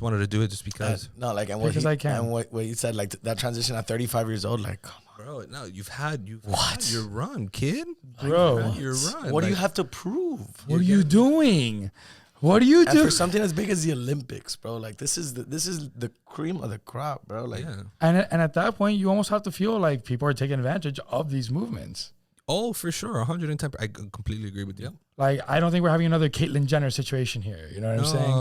Speaker 5: wanted to do it just because.
Speaker 3: No, like, and
Speaker 4: because I can.
Speaker 3: And what you said, like, that transition at 35 years old, like, come on.
Speaker 5: Bro, no, you've had
Speaker 3: What?
Speaker 5: your run, kid.
Speaker 4: Bro.
Speaker 5: You've had your run.
Speaker 3: What do you
Speaker 5: Like,
Speaker 3: have to prove?
Speaker 4: What are you doing? What do you
Speaker 3: And
Speaker 4: do?
Speaker 3: for something as big as the Olympics, bro, like, this is the cream of the crop, bro. Like,
Speaker 5: Yeah.
Speaker 4: And at that point, you almost have to feel like people are taking advantage of these movements.
Speaker 5: Oh, for sure, 110. I completely agree with you.
Speaker 4: Like, I don't think we're having another Caitlyn Jenner situation here. You know what I'm saying?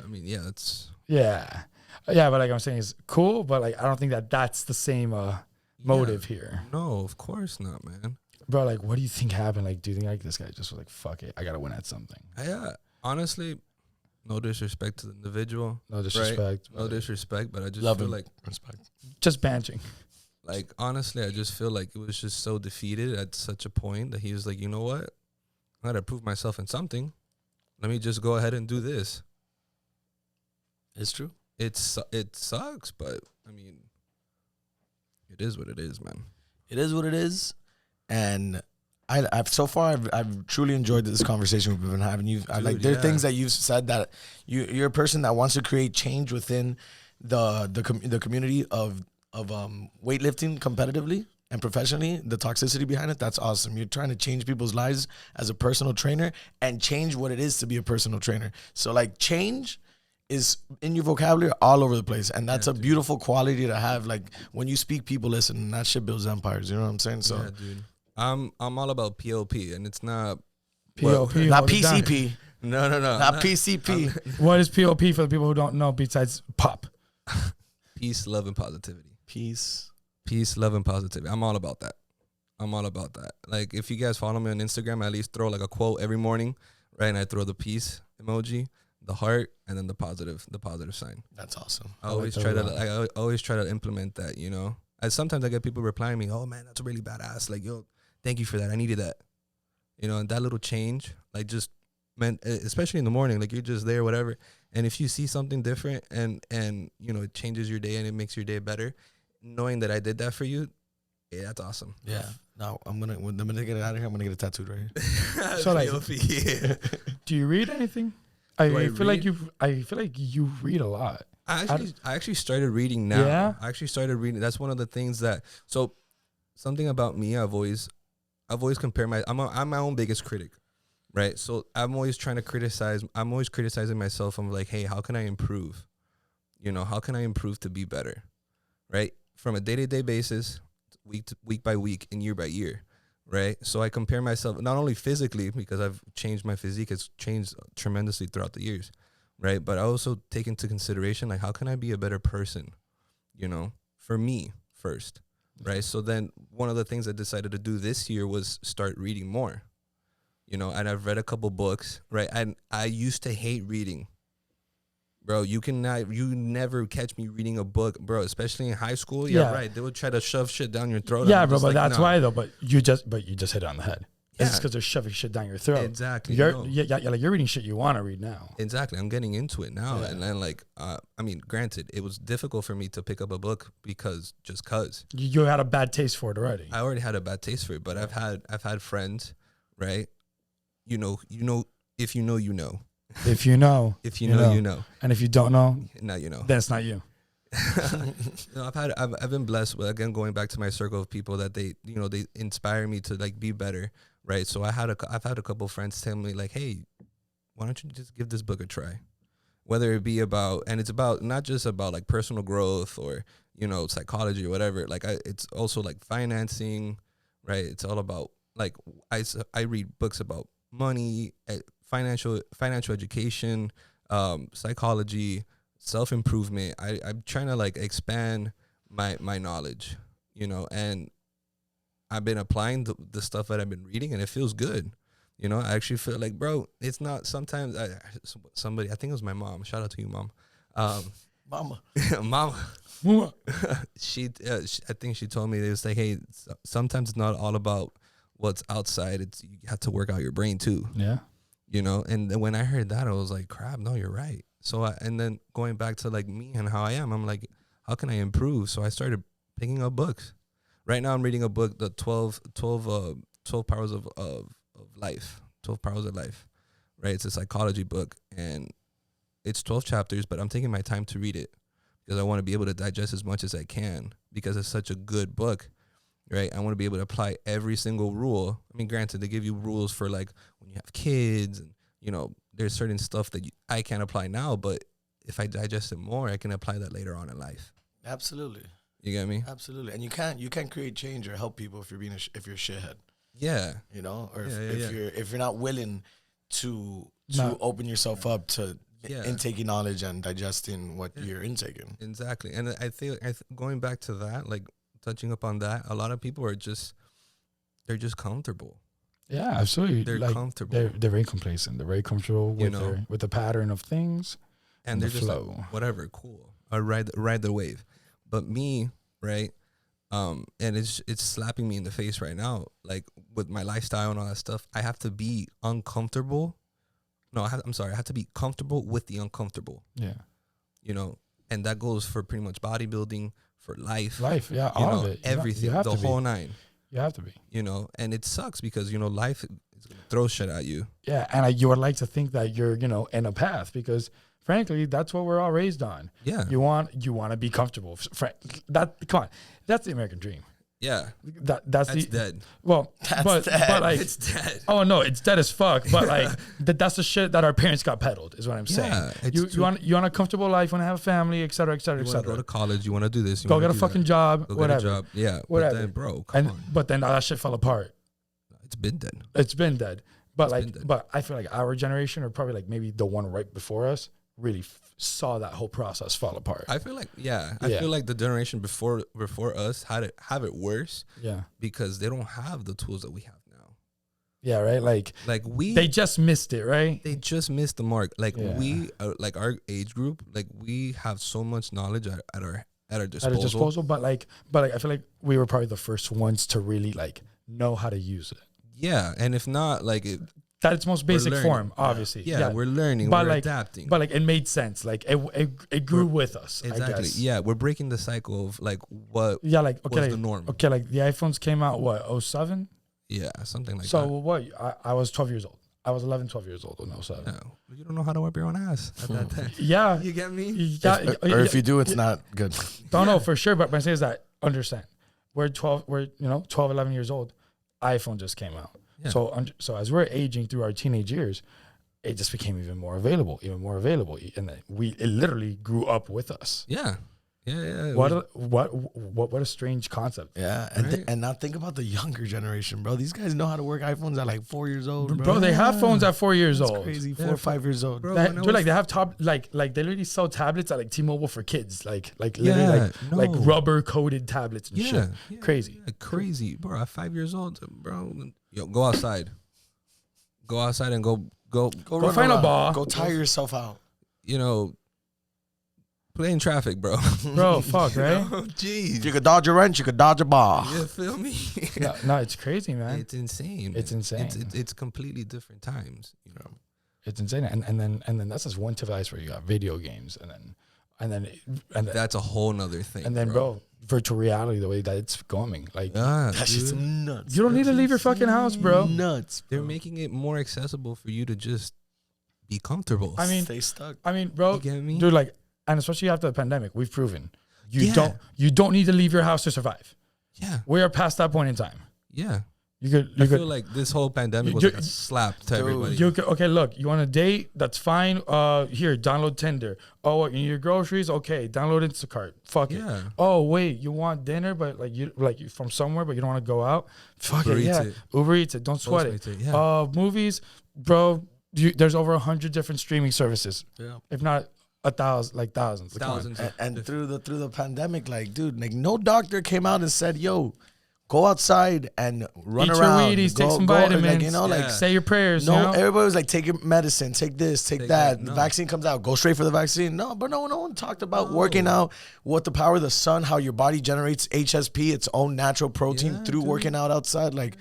Speaker 5: I mean, yeah, that's
Speaker 4: Yeah. Yeah, but like I'm saying, it's cool, but like I don't think that's the same motive here.
Speaker 5: no, of course not, man.
Speaker 4: Bro, like, what do you think happened? Like, do you think like this guy just was like, fuck it, I gotta win at something?
Speaker 5: Yeah, honestly, no disrespect to the individual.
Speaker 4: No disrespect.
Speaker 5: No disrespect, but I just
Speaker 3: love
Speaker 5: feel
Speaker 3: him.
Speaker 5: like,
Speaker 3: Respect.
Speaker 4: Just banching.
Speaker 5: like, honestly, I just feel like it was just so defeated at such a point that he was like, you know what? I gotta prove myself in something. Let me just go ahead and do this.
Speaker 3: It's true.
Speaker 5: It sucks, but I mean, it is what it is, man.
Speaker 3: It is what it is, and I've so far I've truly enjoyed this conversation we've been having. There are things that you've said that you're a person that wants to create change within the community of weightlifting competitively and professionally. The toxicity behind it, that's awesome. You're trying to change people's lives as a personal trainer and change what it is to be a personal trainer. So like change is in your vocabulary all over the place, and that's a beautiful quality to have. Like when you speak, people listen, and that shit builds empires. You know what I'm saying? So
Speaker 5: Yeah, dude. I'm all about POP, and it's not
Speaker 4: POP.
Speaker 3: not
Speaker 4: hold it down.
Speaker 3: PCP,
Speaker 5: no.
Speaker 3: not PCP.
Speaker 4: What is POP for the people who don't know besides pop?
Speaker 5: Peace, love, and positivity.
Speaker 3: Peace.
Speaker 5: Peace, love, and positivity. I'm all about that. Like, if you guys follow me on Instagram, I at least throw like a quote every morning, right? And I throw the peace emoji, the heart, and then the positive sign.
Speaker 3: That's awesome.
Speaker 5: I always try to implement that, you know. Sometimes I get people replying me, "Oh man, that's really badass. Like, yo, thank you for that. I needed that." You know, and that little change, like, just meant, especially in the morning, like, you're just there, whatever. And if you see something different and you know, it changes your day and it makes your day better, knowing that I did that for you, yeah, that's awesome.
Speaker 3: Yeah. No, when I'm gonna get out of here, I'm gonna get it tattooed right here.
Speaker 4: So like,
Speaker 5: yeah.
Speaker 4: do you read anything? I feel like you read a lot.
Speaker 5: I actually started reading now.
Speaker 4: Yeah?
Speaker 5: I actually started reading. That's one of the things that, so something about me, I've always compared I'm my own biggest critic, right? So I'm always criticizing myself. I'm like, hey, how can I improve? You know, how can I improve to be better, right? From a day-to-day basis, week by week, and year by year, right? So I compare myself not only physically, because I've changed my physique, it's changed tremendously throughout the years, right? But I also take into consideration, like, how can I be a better person, you know, for me first, right? So then one of the things I decided to do this year was start reading more, you know, and I've read a couple books, right? And I used to hate reading. Bro, you never catch me reading a book, bro, especially in high school. Yeah, right. They would try to shove shit down your throat.
Speaker 4: Yeah, bro, but that's why though. But you just hit it on the head.
Speaker 5: Yeah.
Speaker 4: It's because they're shoving shit down your throat.
Speaker 5: Exactly.
Speaker 4: You're reading shit you want to read now.
Speaker 5: Exactly. I'm getting into it now,
Speaker 4: Yeah.
Speaker 5: and then like, I mean, granted, it was difficult for me to pick up a book because
Speaker 4: You had a bad taste for it already.
Speaker 5: I already had a bad taste for it. But I've had friends, right? You know, if you know, you know.
Speaker 4: If you know,
Speaker 5: If you know, you know.
Speaker 4: and if you don't know,
Speaker 5: Now you know.
Speaker 4: then it's not you.
Speaker 5: No, I've been blessed with, again, going back to my circle of people that they inspire me to like be better, right? So I've had a couple of friends tell me like, hey, why don't you just give this book a try? Whether it be about, and it's about not just about like personal growth or, you know, psychology or whatever. Like it's also like financing, right? It's all about like I read books about money, financial education, psychology, self-improvement. I'm trying to like expand my knowledge, you know, and I've been applying the stuff that I've been reading, and it feels good. You know, I actually feel like, bro, it's not sometimes somebody, I think it was my mom. Shout out to you, mom.
Speaker 3: Mama.
Speaker 5: Mama. she I think she told me, it was like, hey, sometimes it's not all about what's outside. It's, you have to work out your brain too.
Speaker 4: Yeah.
Speaker 5: You know, and then when I heard that, I was like, crap, no, you're right. So, and then going back to like me and how I am, I'm like, how can I improve? So I started picking up books. Right now I'm reading a book, the 12 Powers of Life, 12 Powers of Life, right? It's a psychology book, and it's 12 chapters, but I'm taking my time to read it because I want to be able to digest as much as I can because it's such a good book, right? I want to be able to apply every single rule. I mean, granted, they give you rules for like when you have kids and, you know, there's certain stuff that I can't apply now, but if I digest it more, I can apply that later on in life.
Speaker 3: Absolutely.
Speaker 5: You get me?
Speaker 3: Absolutely. And you can't create change or help people if you're being if you're a shithead.
Speaker 5: Yeah.
Speaker 3: You know, or
Speaker 5: Yeah,
Speaker 3: if you're not willing to open yourself up to intaking knowledge and digesting what you're intaking.
Speaker 5: Exactly. And I think going back to that, like touching up on that, a lot of people are they're just comfortable.
Speaker 4: Yeah, absolutely.
Speaker 5: They're
Speaker 4: like,
Speaker 5: comfortable.
Speaker 4: They're very complacent. They're very comfortable with with the pattern of things
Speaker 5: and they're just like, whatever, cool. I ride the wave. But me, right? And it's slapping me in the face right now, like with my lifestyle and all that stuff. I have to be uncomfortable. No, I have to be comfortable with the uncomfortable.
Speaker 4: Yeah.
Speaker 5: You know, and that goes for pretty much bodybuilding, for life.
Speaker 4: Life, yeah, all of it.
Speaker 5: Everything, the whole nine.
Speaker 4: You have to be.
Speaker 5: You know, and it sucks because, you know, life is going to throw shit at you.
Speaker 4: Yeah, and you would like to think that you're, you know, in a path because, frankly, that's what we're all raised on.
Speaker 5: Yeah.
Speaker 4: You want to be comfortable. Come on. That's the American dream.
Speaker 5: Yeah.
Speaker 4: That's
Speaker 5: dead.
Speaker 4: Well, but like,
Speaker 5: it's dead.
Speaker 4: Oh no, it's dead as fuck. But like that's the shit that our parents got peddled, is what I'm saying. You want a comfortable life, you want to have a family, et cetera, et cetera, et
Speaker 5: cetera.
Speaker 4: Go
Speaker 5: to college, you want to do this,
Speaker 4: go get a fucking job, whatever.
Speaker 5: Get a job. Yeah.
Speaker 4: Whatever.
Speaker 5: But then, bro, come on.
Speaker 4: But then all that shit fell apart.
Speaker 5: It's been dead.
Speaker 4: It's been dead. But but I feel like our generation, or probably like maybe the one right before us, really saw that whole process fall apart.
Speaker 5: I feel like I feel like the generation before us have it worse.
Speaker 4: Yeah,
Speaker 5: because they don't have the tools that we have now.
Speaker 4: Yeah, right. Like they just missed it, right?
Speaker 5: They just missed the mark. Like we, like our age group, like we have so much knowledge at our disposal. But
Speaker 4: I feel like we were probably the first ones to really like know how to use it.
Speaker 5: Yeah, and if not, like
Speaker 4: that its most basic form, obviously.
Speaker 5: Yeah, we're learning, we're adapting.
Speaker 4: But like it made sense. Like it grew with us.
Speaker 5: Exactly.
Speaker 4: I guess.
Speaker 5: Yeah, we're breaking the cycle of like what
Speaker 4: like
Speaker 5: was the norm.
Speaker 4: Okay, like the iPhones came out 07?
Speaker 5: Yeah, something like that.
Speaker 4: So what? I was 12 years old. I was 11, 12 years old in 07.
Speaker 5: No, you don't know how to wipe your own ass at that time.
Speaker 4: Yeah.
Speaker 5: You get me?
Speaker 3: Or if you do, it's not good.
Speaker 4: Don't know for sure, but my saying is that understand. We're 12, 11 years old. iPhone just came out. Yeah. So as we're aging through our teenage years, it just became even more available, and then it literally grew up with us.
Speaker 5: Yeah.
Speaker 4: What a strange concept.
Speaker 3: Yeah, and now think about the younger generation, bro. These guys know how to work iPhones at like 4 years old, bro.
Speaker 4: They have phones at 4 years old.
Speaker 3: Crazy, 4 or 5 years old, bro.
Speaker 4: They have they literally sell tablets at like T-Mobile for kids, like like rubber coated tablets and shit. Yeah, crazy,
Speaker 5: crazy, bro. At 5 years old, bro. Yo, go outside. Go outside and go
Speaker 4: find a ball.
Speaker 3: Go tire yourself out.
Speaker 5: You know, play in traffic, bro.
Speaker 4: Bro, fuck, right?
Speaker 5: Jeez.
Speaker 3: If you could dodge a wrench, you could dodge a ball.
Speaker 5: You feel me?
Speaker 4: No, it's crazy, man.
Speaker 5: It's insane.
Speaker 4: It's insane.
Speaker 5: It's completely different times, you know.
Speaker 4: It's insane, and then that's just one tip of the iceberg. You got video games, and then
Speaker 5: that's a whole nother thing.
Speaker 4: And then, bro, virtual reality, the way that it's going, like
Speaker 3: that's just nuts.
Speaker 4: You don't need to leave your fucking house, bro.
Speaker 3: Nuts.
Speaker 5: They're making it more accessible for you to just be comfortable.
Speaker 4: I mean,
Speaker 3: stay stuck.
Speaker 4: I mean, bro,
Speaker 5: you get me?
Speaker 4: Dude, like, and especially after the pandemic, we've proven you don't need to leave your house to survive.
Speaker 5: Yeah,
Speaker 4: we are past that point in time.
Speaker 5: Yeah.
Speaker 4: I
Speaker 5: feel like this whole pandemic was like a slap to everybody.
Speaker 4: Okay, look, you want a date? That's fine. Here, download Tinder. Oh, what, you need your groceries? Okay, download Instacart. Fuck it. Oh, wait, you want dinner, but you from somewhere, but you don't want to go out? Fuck
Speaker 5: Uber
Speaker 4: it, yeah. Uber Eats it. Don't sweat it. Yeah. Movies, bro. There's over 100 different streaming services. Yeah. If not 1,000, thousands.
Speaker 3: And through the pandemic, like, dude, like no doctor came out and said, yo, go outside and run
Speaker 4: Eat
Speaker 3: around.
Speaker 4: your Wheaties,
Speaker 3: go,
Speaker 4: take some
Speaker 3: go,
Speaker 4: vitamins.
Speaker 3: like, you know, like
Speaker 4: say your prayers.
Speaker 3: no,
Speaker 4: you know?
Speaker 3: everybody was like, take your medicine, take this, take that.
Speaker 5: No.
Speaker 3: The vaccine comes out, go straight for the vaccine. No, but no one talked about working out, what the power of the sun, how your body generates HSP, its own natural protein through working out outside. Like,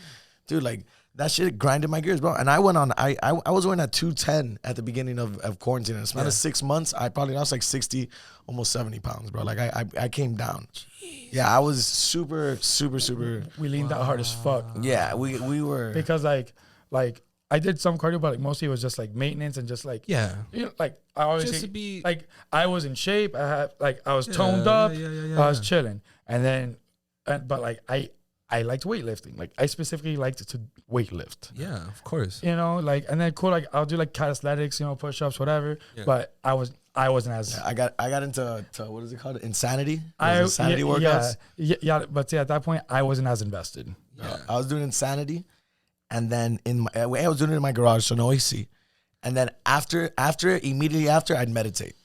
Speaker 3: dude, like that shit grinded my gears, bro. And I went on, I was weighing at 210 at the beginning of quarantine. And it's not 6 months. I probably lost like 60, almost 70 pounds, bro. Like I came down. Jeez. Yeah, I was super.
Speaker 4: We leaned out hard as fuck.
Speaker 3: Yeah, we were.
Speaker 4: Because like I did some cardio, but like mostly it was just like maintenance and just like, you know, like I always
Speaker 5: Just
Speaker 4: say,
Speaker 5: to be-
Speaker 4: like I was in shape. I had like I was toned up. I was chilling, and then, but like I liked weightlifting. Like I specifically liked to weightlift.
Speaker 5: Yeah, of course.
Speaker 4: You know, like, and then cool, like I'll do like calisthenics, you know, push-ups, whatever. Yeah. But I wasn't as.
Speaker 3: Yeah, I got into what is it called? Insanity. Insanity workouts.
Speaker 4: Yeah. But see, at that point, I wasn't as invested.
Speaker 3: Yeah. I was doing Insanity, and then I was doing it in my garage, so no AC. And then immediately after, I'd meditate,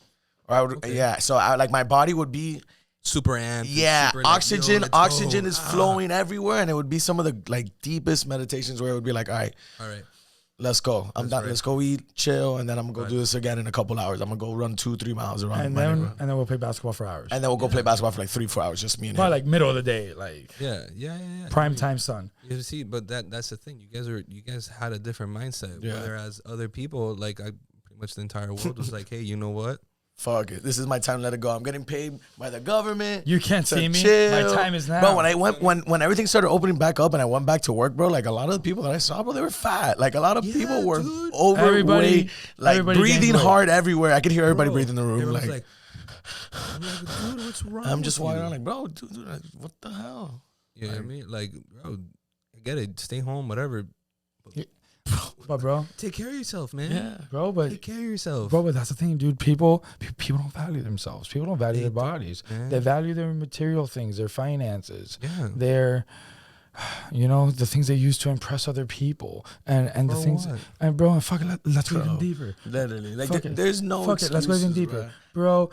Speaker 3: or I would So I like my body would be.
Speaker 5: Super amped.
Speaker 3: Yeah,
Speaker 5: super
Speaker 3: oxygen is flowing everywhere, and it would be some of the like deepest meditations where it would be like, all right, let's go. I'm done. Let's go eat, chill, and then I'm gonna go do this again in a couple hours. I'm gonna go run 2-3 miles around.
Speaker 4: And then we'll play basketball for hours.
Speaker 3: And then we'll go play basketball for like 3-4 hours, just me and him.
Speaker 4: Probably like middle of the day, like
Speaker 5: yeah.
Speaker 4: prime time sun.
Speaker 5: You see, but that's the thing. You guys had a different mindset.
Speaker 3: Yeah.
Speaker 5: Whereas other people, like pretty much the entire world was like, hey, you know what?
Speaker 3: Fuck it. This is my time to let it go. I'm getting paid by the government.
Speaker 4: You can't see me.
Speaker 3: Chill.
Speaker 4: My time is now.
Speaker 3: Bro, when everything started opening back up and I went back to work, bro, like a lot of the people that I saw, bro, they were fat. Like a lot of people were overweight, like breathing hard everywhere. I could hear everybody breathe in the room. Like,
Speaker 5: dude, what's wrong?
Speaker 3: I'm just walking around like, bro, dude, what the hell?
Speaker 5: You know what I mean? Like, bro, I get it. Stay home, whatever.
Speaker 4: But bro,
Speaker 5: take care of yourself, man.
Speaker 4: Yeah, bro. But
Speaker 5: take care of yourself,
Speaker 4: bro. But that's the thing, dude. People don't value themselves. People don't value their bodies. They value their material things, their finances, their, you know, the things they use to impress other people, and the things. And bro, fuck it. Let's go even deeper.
Speaker 3: Literally, like there's no.
Speaker 4: Fuck it. Let's go even deeper, bro.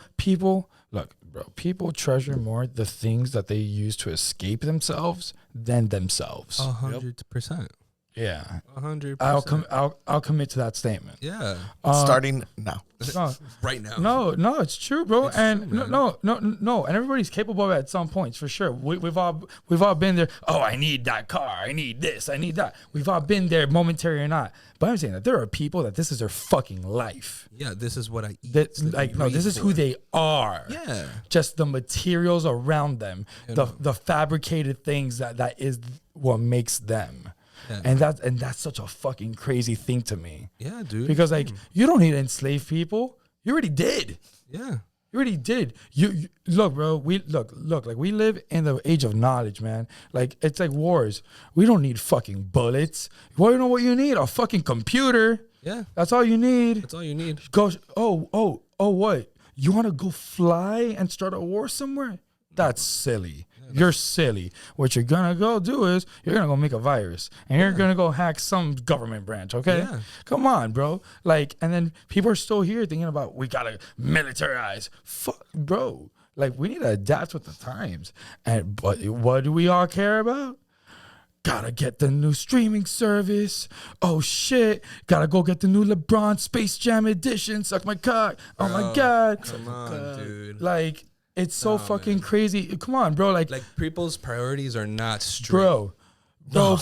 Speaker 4: People treasure more the things that they use to escape themselves than themselves.
Speaker 5: 100%.
Speaker 4: Yeah,
Speaker 5: 100%.
Speaker 4: I'll commit to that statement.
Speaker 5: Yeah,
Speaker 3: starting now.
Speaker 5: No, right now.
Speaker 4: No, it's true, bro.
Speaker 5: It's
Speaker 4: and
Speaker 5: true,
Speaker 4: no, and everybody's capable of it at some points for sure. We've all been there. Oh, I need that car. I need this. I need that. We've all been there, momentary or not. But I'm saying that there are people that this is their fucking life.
Speaker 5: Yeah, this is what I eat.
Speaker 4: This is who they are.
Speaker 5: Yeah,
Speaker 4: just the materials around them, the fabricated things that is what makes them. Yeah. And that's such a fucking crazy thing to me.
Speaker 5: Yeah, dude.
Speaker 4: Because like you don't need to enslave people. You already did.
Speaker 5: Yeah.
Speaker 4: You already did. You look, bro. Look. Like we live in the age of knowledge, man. Like it's like wars. We don't need fucking bullets. Well, you know what you need? A fucking computer.
Speaker 5: Yeah.
Speaker 4: That's all you need.
Speaker 5: That's all you need.
Speaker 4: Go. Oh. What? You want to go fly and start a war somewhere? That's silly. You're silly. What you're gonna go do is you're gonna go make a virus and you're gonna go hack some government branch. Okay, come on, bro. Like, and then people are still here thinking about we gotta militarize. Fuck, bro. Like, we need to adapt with the times. But what do we all care about? Gotta get the new streaming service. Oh shit. Gotta go get the new LeBron Space Jam edition. Suck my cock. Oh my god.
Speaker 5: Come on, dude.
Speaker 4: Like. It's so fucking crazy. Come on, bro. Like
Speaker 5: people's priorities are not straight.
Speaker 4: Bro,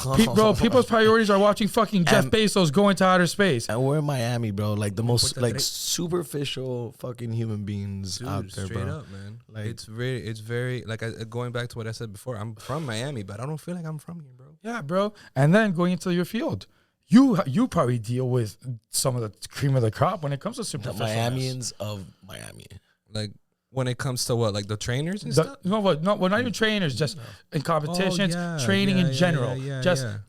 Speaker 4: people's priorities are watching fucking Jeff Bezos go into outer space.
Speaker 3: And we're in Miami, bro. Like the most like superficial fucking human beings out there,
Speaker 5: straight
Speaker 3: bro.
Speaker 5: Up, man. Like it's very like going back to what I said before. I'm from Miami, but I don't feel like I'm from here, bro.
Speaker 4: Yeah, bro. And then going into your field. You probably deal with some of the cream of the crop when it comes to superficial.
Speaker 3: The Miamians of Miami.
Speaker 5: Like when it comes to what, like the trainers and stuff?
Speaker 4: No, not even trainers, just in competitions, training in general.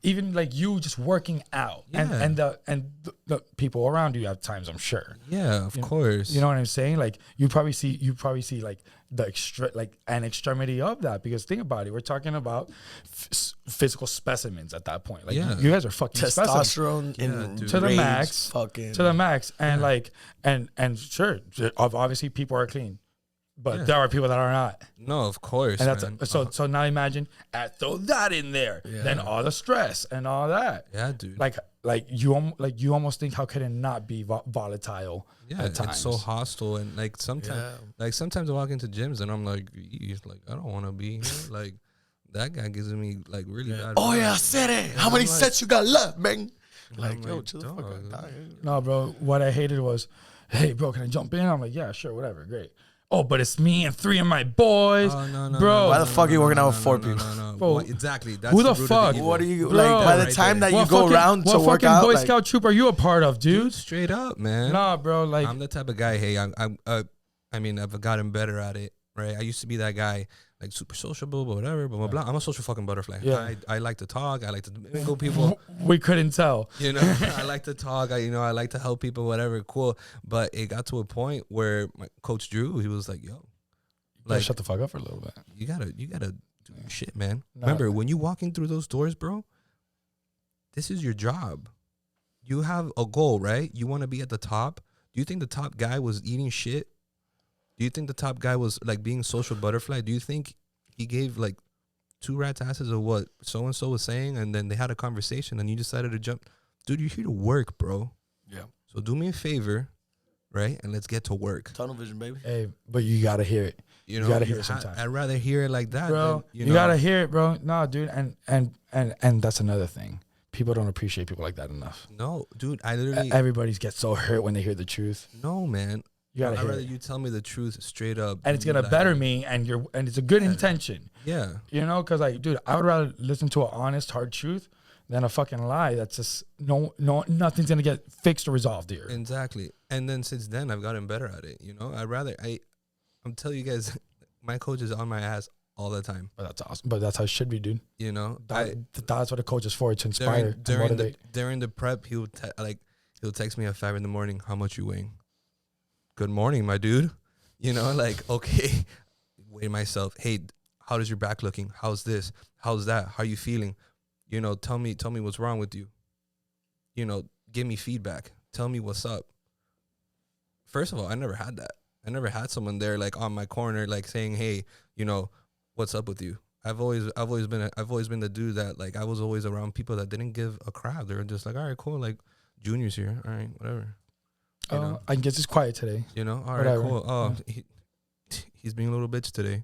Speaker 4: Even like you just working out and the people around you at times, I'm sure.
Speaker 5: Yeah, of course.
Speaker 4: You know what I'm saying? Like you probably see like an extremity of that, because think about it, we're talking about physical specimens at that point. Like you guys are fucking
Speaker 3: testosterone
Speaker 4: to the max,
Speaker 3: fucking
Speaker 4: to the max, and like and sure, obviously people are clean. But there are people that are not.
Speaker 5: No, of course.
Speaker 4: And that's
Speaker 5: man.
Speaker 4: so now imagine throw that in there, then all the stress and all that.
Speaker 5: Yeah, dude.
Speaker 4: Like you almost think how could it not be volatile?
Speaker 5: Yeah,
Speaker 4: at times.
Speaker 5: it's so hostile, and like sometimes I walk into gyms and I'm like, I don't want to be here. Like that guy gives me like really bad.
Speaker 3: Oh yeah, City. How many sets you got left, man?
Speaker 5: Like,
Speaker 3: Yo, chill the fuck out.
Speaker 4: No, bro. What I hated was, hey, bro, can I jump in? I'm like, yeah, sure, whatever, great. Oh, but it's me and 3 of my boys.
Speaker 5: Oh, no,
Speaker 4: bro.
Speaker 3: Why the fuck are you working out with 4 people?
Speaker 5: No.
Speaker 4: Bro,
Speaker 5: Well, exactly. That's
Speaker 4: who the
Speaker 5: root of
Speaker 4: fuck?
Speaker 5: evil.
Speaker 3: What are you
Speaker 4: Bro,
Speaker 3: like? By the
Speaker 5: right
Speaker 3: time
Speaker 5: there.
Speaker 3: that you go around to
Speaker 4: what
Speaker 3: work
Speaker 4: fucking
Speaker 3: out,
Speaker 4: Boy
Speaker 3: like,
Speaker 4: Scout troop are you a part of, dude?
Speaker 5: Straight up, man.
Speaker 4: Nah, bro. Like,
Speaker 5: I'm the type of guy. Hey, I've gotten better at it. Right. I used to be that guy, like super sociable, but whatever. Blah blah blah. I'm a social fucking butterfly.
Speaker 4: Yeah.
Speaker 5: I like to talk. I like to mingle people.
Speaker 4: we couldn't tell.
Speaker 5: You know, I like to talk. I like to help people. Whatever. Cool. But it got to a point where my coach Drew, he was like, "Yo,
Speaker 4: Like, shut the fuck up for a little bit.
Speaker 5: You gotta do your shit, man.
Speaker 4: Nah.
Speaker 5: Remember, when you walking through those doors, bro, this is your job. You have a goal, right? You want to be at the top. Do you think the top guy was eating shit? Do you think the top guy was like being social butterfly? Do you think he gave like 2 rat's asses of what so-and-so was saying, and then they had a conversation and you decided to jump? Dude, you're here to work, bro.
Speaker 3: Yeah.
Speaker 5: So do me a favor, right? And let's get to work.
Speaker 3: tunnel vision, baby.
Speaker 4: Hey, but you gotta hear it.
Speaker 5: You know,
Speaker 4: gotta hear it sometimes.
Speaker 5: I'd rather hear it like that,
Speaker 4: Bro.
Speaker 5: than,
Speaker 4: You gotta hear it, bro. No, dude, and that's another thing. People don't appreciate people like that enough.
Speaker 5: No, dude, I literally
Speaker 4: Everybody gets so hurt when they hear the truth.
Speaker 5: no, man.
Speaker 4: You gotta
Speaker 5: I'd
Speaker 4: hear
Speaker 5: rather
Speaker 4: it.
Speaker 5: you tell me the truth straight up,
Speaker 4: And it's gonna
Speaker 5: like,
Speaker 4: better me, and it's a good intention.
Speaker 5: Yeah,
Speaker 4: You know, because like, dude, I would rather listen to an honest, hard truth than a fucking lie. That's just nothing's gonna get fixed or resolved here.
Speaker 5: exactly. And then since then, I've gotten better at it. You know, I'm telling you guys, my coach is on my ass all the time.
Speaker 4: But that's awesome. But that's how it should be, dude.
Speaker 5: You know,
Speaker 4: That's what a coach is for, to inspire, and motivate.
Speaker 5: during the prep, he'll text me at 5 a.m. How much you weighing? Good morning, my dude. You know, like, okay, weigh myself. Hey, how does your back looking? How's this? How's that? How are you feeling? You know, tell me what's wrong with you. You know, give me feedback. Tell me what's up. First of all, I never had that. I never had someone there like on my corner, like saying, hey, you know, what's up with you? I've always been the dude that like I was always around people that didn't give a crap. They were just like, all right, cool, like Junior's here, all right, whatever. You know?
Speaker 4: I guess it's quiet today.
Speaker 5: You know, all
Speaker 4: Whatever.
Speaker 5: right, cool. Oh, he's being a little bitch today.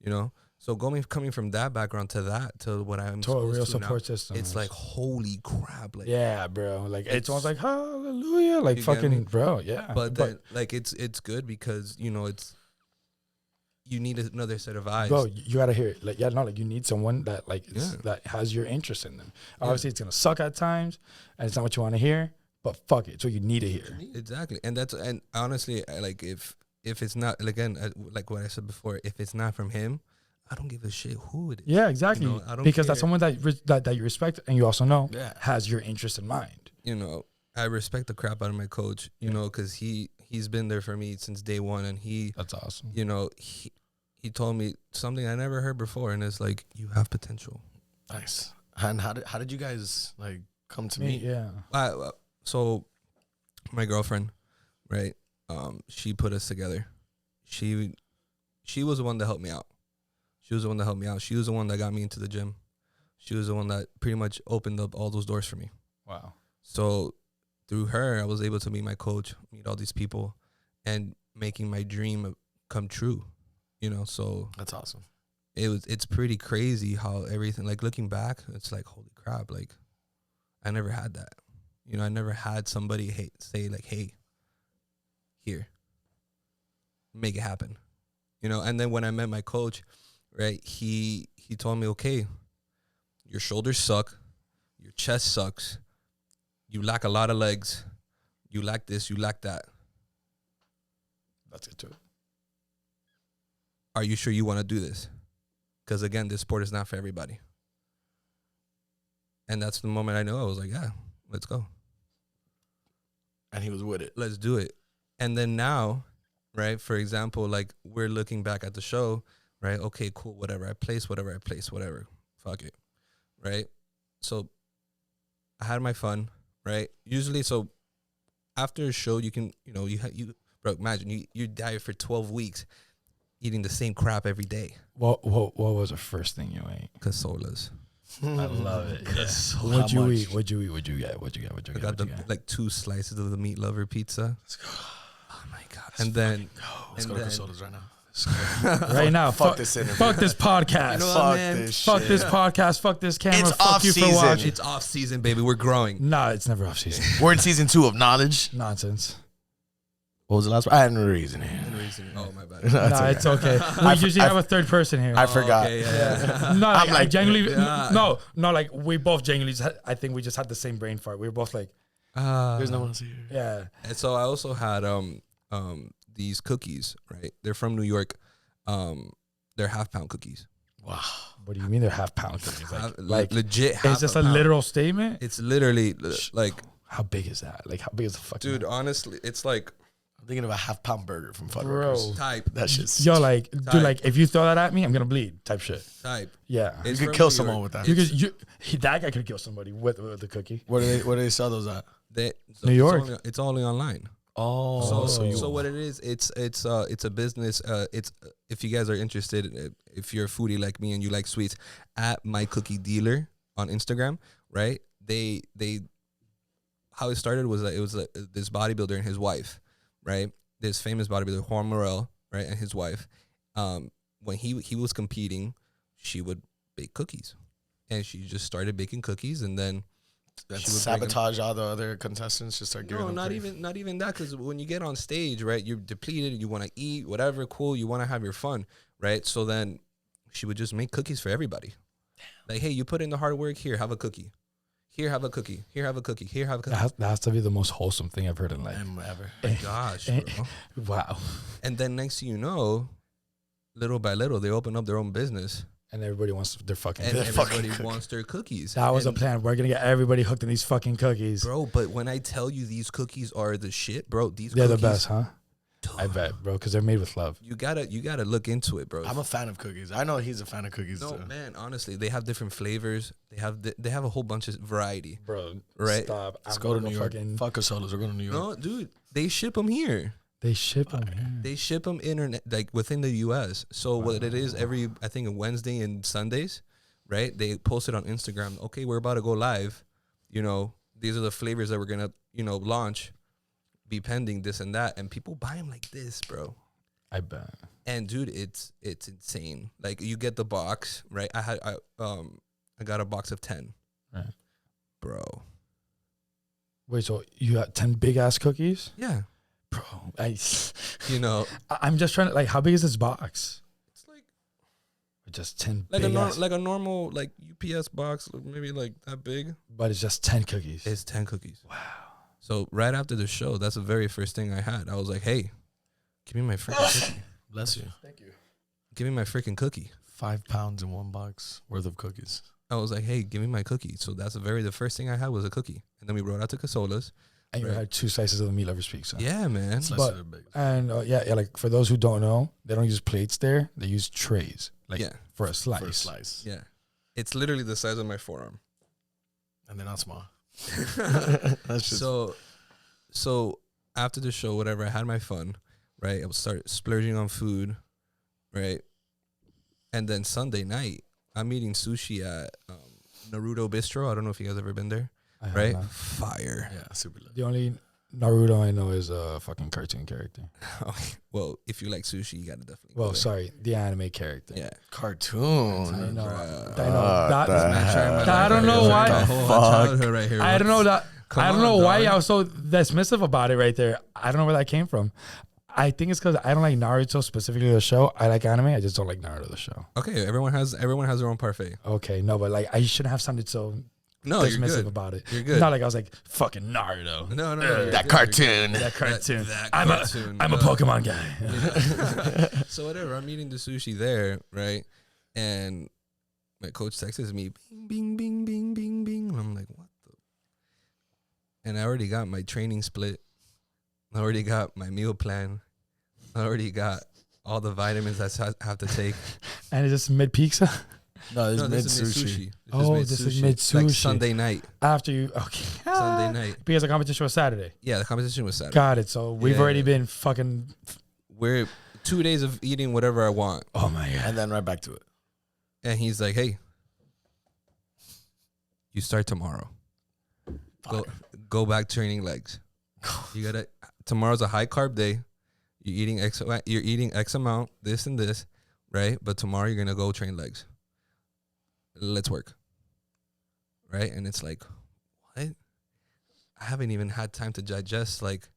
Speaker 5: You know, so coming from that background to what I'm
Speaker 4: To a real
Speaker 5: supposed to now,
Speaker 4: support system.
Speaker 5: it's like holy crap, like
Speaker 4: Yeah, bro. Like it's almost like hallelujah, like
Speaker 5: You get me?
Speaker 4: fucking bro. Yeah,
Speaker 5: But then like it's good because you know you need another set of eyes.
Speaker 4: bro, you gotta hear it. Like like you need someone that
Speaker 5: Yeah.
Speaker 4: that has your interest in them. Obviously, it's gonna suck at times, and it's not what you want to hear. But fuck it, it's what you need to hear.
Speaker 5: Exactly, and honestly, like if it's not, again, like what I said before, if it's not from him, I don't give a shit who it is.
Speaker 4: Yeah, exactly.
Speaker 5: You know, I don't
Speaker 4: Because that's
Speaker 5: care.
Speaker 4: someone that you respect, and you also know
Speaker 3: Yeah.
Speaker 4: has your interest in mind.
Speaker 5: You know, I respect the crap out of my coach. You know, because he's been there for me since day one, and
Speaker 4: That's awesome.
Speaker 5: you know, he told me something I never heard before, and it's like, you have potential.
Speaker 3: Nice. And how did you guys like come to meet?
Speaker 4: Yeah.
Speaker 5: So my girlfriend, right? She put us together. She was the one that helped me out. She was the one that got me into the gym. She was the one that pretty much opened up all those doors for me.
Speaker 4: Wow.
Speaker 5: So through her, I was able to meet my coach, meet all these people, and making my dream come true. You know, so
Speaker 3: That's awesome.
Speaker 5: it's pretty crazy how everything, like looking back, it's like, holy crap, like I never had that. You know, I never had somebody say like, hey, here, make it happen. You know, and then when I met my coach, right, he told me, okay, your shoulders suck, your chest sucks, you lack a lot of legs, you lack this, you lack that.
Speaker 4: That's it too.
Speaker 5: Are you sure you want to do this? Because again, this sport is not for everybody. And that's the moment I know. I was like, yeah, let's go.
Speaker 3: And he was with it.
Speaker 5: Let's do it. And then now, right, for example, like we're looking back at the show, right? Okay, cool, whatever. I place, whatever. Fuck it, right? So I had my fun, right? Usually, so after a show, you can, you know, bro, imagine you diet for 12 weeks. eating the same crap every day.
Speaker 4: What was the first thing you ate?
Speaker 5: Casolas.
Speaker 4: I love it.
Speaker 3: Yes.
Speaker 4: What'd
Speaker 3: How
Speaker 4: you
Speaker 3: much?
Speaker 4: eat? What'd you get?
Speaker 5: I got like 2 slices of the meat lover pizza.
Speaker 3: Let's go.
Speaker 5: Oh my god! And then
Speaker 3: Let's go to Casolas right now.
Speaker 4: Right now,
Speaker 3: Fuck this interview.
Speaker 4: Fuck this podcast.
Speaker 5: You know what,
Speaker 3: Fuck
Speaker 5: man?
Speaker 3: this
Speaker 4: Fuck
Speaker 3: shit.
Speaker 4: this podcast. Fuck this camera.
Speaker 3: It's
Speaker 4: fuck you for
Speaker 3: off-season.
Speaker 4: watching.
Speaker 5: It's off season, baby. We're growing.
Speaker 4: Nah, it's never off season.
Speaker 3: We're in season 2 of Knowledge.
Speaker 4: Nonsense.
Speaker 3: What was the last one? I had no reason here.
Speaker 5: Oh my bad.
Speaker 4: Nah, it's okay. We usually have a third person here.
Speaker 3: I forgot.
Speaker 5: Okay, yeah.
Speaker 4: No,
Speaker 3: I'm
Speaker 4: I
Speaker 3: like,
Speaker 4: genuinely,
Speaker 5: yeah.
Speaker 4: no, like we both genuinely. I think we just had the same brain fart. We were both like,
Speaker 3: There's no one else here.
Speaker 4: yeah.
Speaker 5: And so I also had these cookies. Right, they're from New York. They're half-pound cookies.
Speaker 3: Wow.
Speaker 4: What do you mean they're half-pound cookies? Like
Speaker 5: legit. Half
Speaker 4: is this
Speaker 5: a
Speaker 4: a
Speaker 5: pound.
Speaker 4: literal statement?
Speaker 5: It's literally like,
Speaker 4: How big is that? Like how big is the fucking
Speaker 5: dude. Honestly, it's like
Speaker 3: I'm thinking of a half-pound burger from
Speaker 4: Bro.
Speaker 3: Fuddruckers.
Speaker 5: type.
Speaker 3: That shit's...
Speaker 4: Yo, like,
Speaker 5: Type.
Speaker 4: dude, like if you throw that at me, I'm gonna bleed. Type shit.
Speaker 5: Type.
Speaker 4: Yeah.
Speaker 3: You
Speaker 5: It's
Speaker 3: could
Speaker 5: from
Speaker 3: kill
Speaker 5: New
Speaker 3: someone
Speaker 5: York.
Speaker 3: with that.
Speaker 4: You could, that guy could kill somebody with the cookie.
Speaker 3: Where do they sell those at?
Speaker 5: So
Speaker 4: New York.
Speaker 5: It's only online.
Speaker 3: Oh.
Speaker 5: So what it is, it's a business. It's if you guys are interested, if you're a foodie like me and you like sweets, at My Cookie Dealer on Instagram, right? They how it started was that it was this bodybuilder and his wife, right? This famous bodybuilder Juan Morel, right, and his wife. When he was competing, she would bake cookies, and she just started baking cookies, and then.
Speaker 3: That's sabotage all the other contestants. Just start giving them
Speaker 5: not
Speaker 3: grief.
Speaker 5: even that, because when you get on stage, right, you're depleted, you want to eat whatever, cool, you want to have your fun, right? So then she would just make cookies for everybody. Like, hey, you put in the hard work, here, have a cookie, here, have a cookie, here, have a cookie, here, have a cookie.
Speaker 4: That has to be the most wholesome thing I've heard in life.
Speaker 3: Ever.
Speaker 5: Gosh, bro.
Speaker 4: Wow.
Speaker 5: And then next thing you know, little by little, they open up their own business,
Speaker 4: And everybody wants their fucking.
Speaker 5: and
Speaker 3: They're fucking
Speaker 5: everybody wants their cookies.
Speaker 4: That was a
Speaker 5: And,
Speaker 4: plan. We're gonna get everybody hooked in these fucking cookies.
Speaker 5: bro. But when I tell you these cookies are the shit, bro, these
Speaker 4: They're
Speaker 5: cookies,
Speaker 4: the best, huh? I bet, bro, because they're made with love.
Speaker 5: You gotta look into it, bro.
Speaker 3: I'm a fan of cookies. I know he's a fan of cookies
Speaker 5: No,
Speaker 3: too.
Speaker 5: man, honestly, they have different flavors. They have a whole bunch of variety.
Speaker 4: Bro,
Speaker 5: Right.
Speaker 4: stop.
Speaker 3: Let's
Speaker 4: I'm
Speaker 3: go to
Speaker 4: gonna
Speaker 3: New York.
Speaker 4: fucking-
Speaker 3: Fuck Casolas. We're going to New York.
Speaker 5: No, dude, they ship them here.
Speaker 4: They ship them.
Speaker 5: They ship them internet, like within the U.S. So what it is, I think Wednesday and Sundays, right? They post it on Instagram. Okay, we're about to go live. You know, these are the flavors that we're gonna, launch. Be pending this and that, and people buy them like this, bro.
Speaker 4: I bet.
Speaker 5: And dude, it's insane. Like, you get the box, right? I got a box of 10,
Speaker 4: Right.
Speaker 5: bro.
Speaker 4: Wait, so you got 10 big ass cookies,
Speaker 5: Yeah,
Speaker 4: bro? I'm just trying to, like, how big is this box?
Speaker 5: it's like
Speaker 4: Just 10
Speaker 5: like
Speaker 4: big
Speaker 5: a
Speaker 4: ass,
Speaker 5: like a normal like UPS box, maybe like that big.
Speaker 4: but it's just 10 cookies.
Speaker 5: It's 10 cookies. Wow. So right after the show, that's the very first thing I had. I was like, hey, give me my freaking cookie.
Speaker 3: Bless you.
Speaker 5: Give me my freaking cookie.
Speaker 3: 5 pounds in one box worth of cookies.
Speaker 5: I was like, hey, give me my cookie. So that's the first thing I had was a cookie. And then we rode out to Casolas.
Speaker 4: And you
Speaker 5: Right.
Speaker 4: had 2 slices of the meat lovers pizza.
Speaker 5: Yeah, man.
Speaker 3: Slices
Speaker 4: But-
Speaker 3: are big.
Speaker 4: And yeah, like for those who don't know, they don't use plates there. They use trays, like
Speaker 5: Yeah.
Speaker 4: for a slice.
Speaker 3: For a slice.
Speaker 5: Yeah. It's literally the size of my forearm.
Speaker 3: And they're not small. That's just...
Speaker 5: So after the show, whatever, I had my fun, right? I would start splurging on food, right? And then Sunday night, I'm eating sushi at Naruto Bistro. I don't know if you guys ever been there,
Speaker 4: I have
Speaker 5: right?
Speaker 4: not.
Speaker 5: Fire.
Speaker 3: Yeah, super lit.
Speaker 4: The only Naruto I know is a fucking cartoon character.
Speaker 5: Well, if you like sushi, you gotta definitely.
Speaker 4: Well,
Speaker 5: go there.
Speaker 4: sorry, the anime character.
Speaker 5: Yeah.
Speaker 3: Cartoon.
Speaker 4: I know.
Speaker 5: Bruh.
Speaker 4: I know.
Speaker 3: What the heck?
Speaker 4: I don't know why.
Speaker 5: My whole
Speaker 3: Fuck.
Speaker 5: childhood right here.
Speaker 4: I don't know that.
Speaker 5: Come
Speaker 4: I don't
Speaker 5: on,
Speaker 4: know why
Speaker 5: dog.
Speaker 4: I was so dismissive about it right there. I don't know where that came from. I think it's because I don't like Naruto specifically the show. I like anime. I just don't like Naruto the show.
Speaker 5: Okay, everyone has their own parfait.
Speaker 4: Okay, no, but like I shouldn't have sounded so
Speaker 5: No, you're
Speaker 4: dismissive
Speaker 5: good.
Speaker 4: about it.
Speaker 5: You're good.
Speaker 4: Not like I was like fucking Naruto.
Speaker 5: No, you're
Speaker 3: That
Speaker 5: good,
Speaker 3: cartoon.
Speaker 4: That cartoon.
Speaker 5: That
Speaker 4: I'm
Speaker 5: cartoon,
Speaker 4: I'm a
Speaker 5: no.
Speaker 4: Pokemon guy.
Speaker 5: So whatever, I'm eating the sushi there, right? And my coach texts me, bing, bing, bing, bing, bing. And I'm like, what the? And I already got my training split. I already got my meal plan. I already got all the vitamins I have to take.
Speaker 4: And it's just mid pizza
Speaker 3: No, this
Speaker 5: No,
Speaker 3: is mid
Speaker 5: this is
Speaker 3: sushi.
Speaker 5: mid-sushi.
Speaker 4: Oh, this is mid-sushi.
Speaker 5: Like Sunday night.
Speaker 4: after you. Okay.
Speaker 5: Sunday night.
Speaker 4: Because the competition was Saturday.
Speaker 5: Yeah, the competition was Saturday.
Speaker 4: Got it. So we've
Speaker 5: Yeah,
Speaker 4: already
Speaker 5: yeah.
Speaker 4: been fucking.
Speaker 5: We're 2 days of eating whatever I want.
Speaker 4: Oh my God.
Speaker 3: And then right back to it.
Speaker 5: And he's like, hey, you start tomorrow. Go back training legs. You gotta. Tomorrow's a high carb day. You're eating X amount, this and this, right? But tomorrow you're gonna go train legs. Let's work. Right? And it's like, what? I haven't even had time to digest like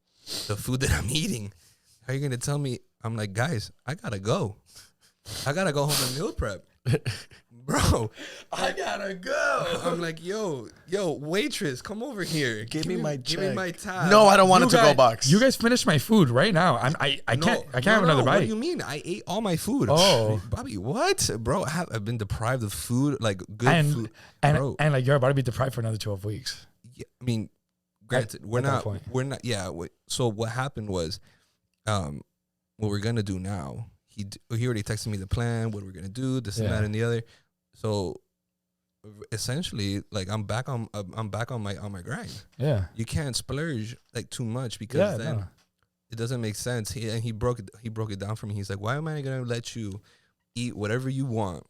Speaker 5: the food that I'm eating. How are you gonna tell me? I'm like, guys, I gotta go. I gotta go home and meal prep. Bro, I gotta go. I'm like, yo, waitress, come over here.
Speaker 3: Give me my
Speaker 5: Give me my tab.
Speaker 3: No, I don't want a to-go box.
Speaker 4: You guys finished my food right now. I can't have another bite.
Speaker 5: What do you mean? I ate all my food.
Speaker 4: Oh,
Speaker 5: Bobby, what, bro? I've been deprived of food, like good food, bro.
Speaker 4: And like you're about to be deprived for another 12 weeks.
Speaker 5: Yeah, I mean, granted, we're not. Yeah. So what happened was, what we're gonna do now. He already texted me the plan. What we're gonna do, this and that and the other. So essentially, like I'm back on my grind.
Speaker 4: Yeah,
Speaker 5: you can't splurge like too much because then it doesn't make sense. He broke it down for me. He's like, why am I gonna let you eat whatever you want,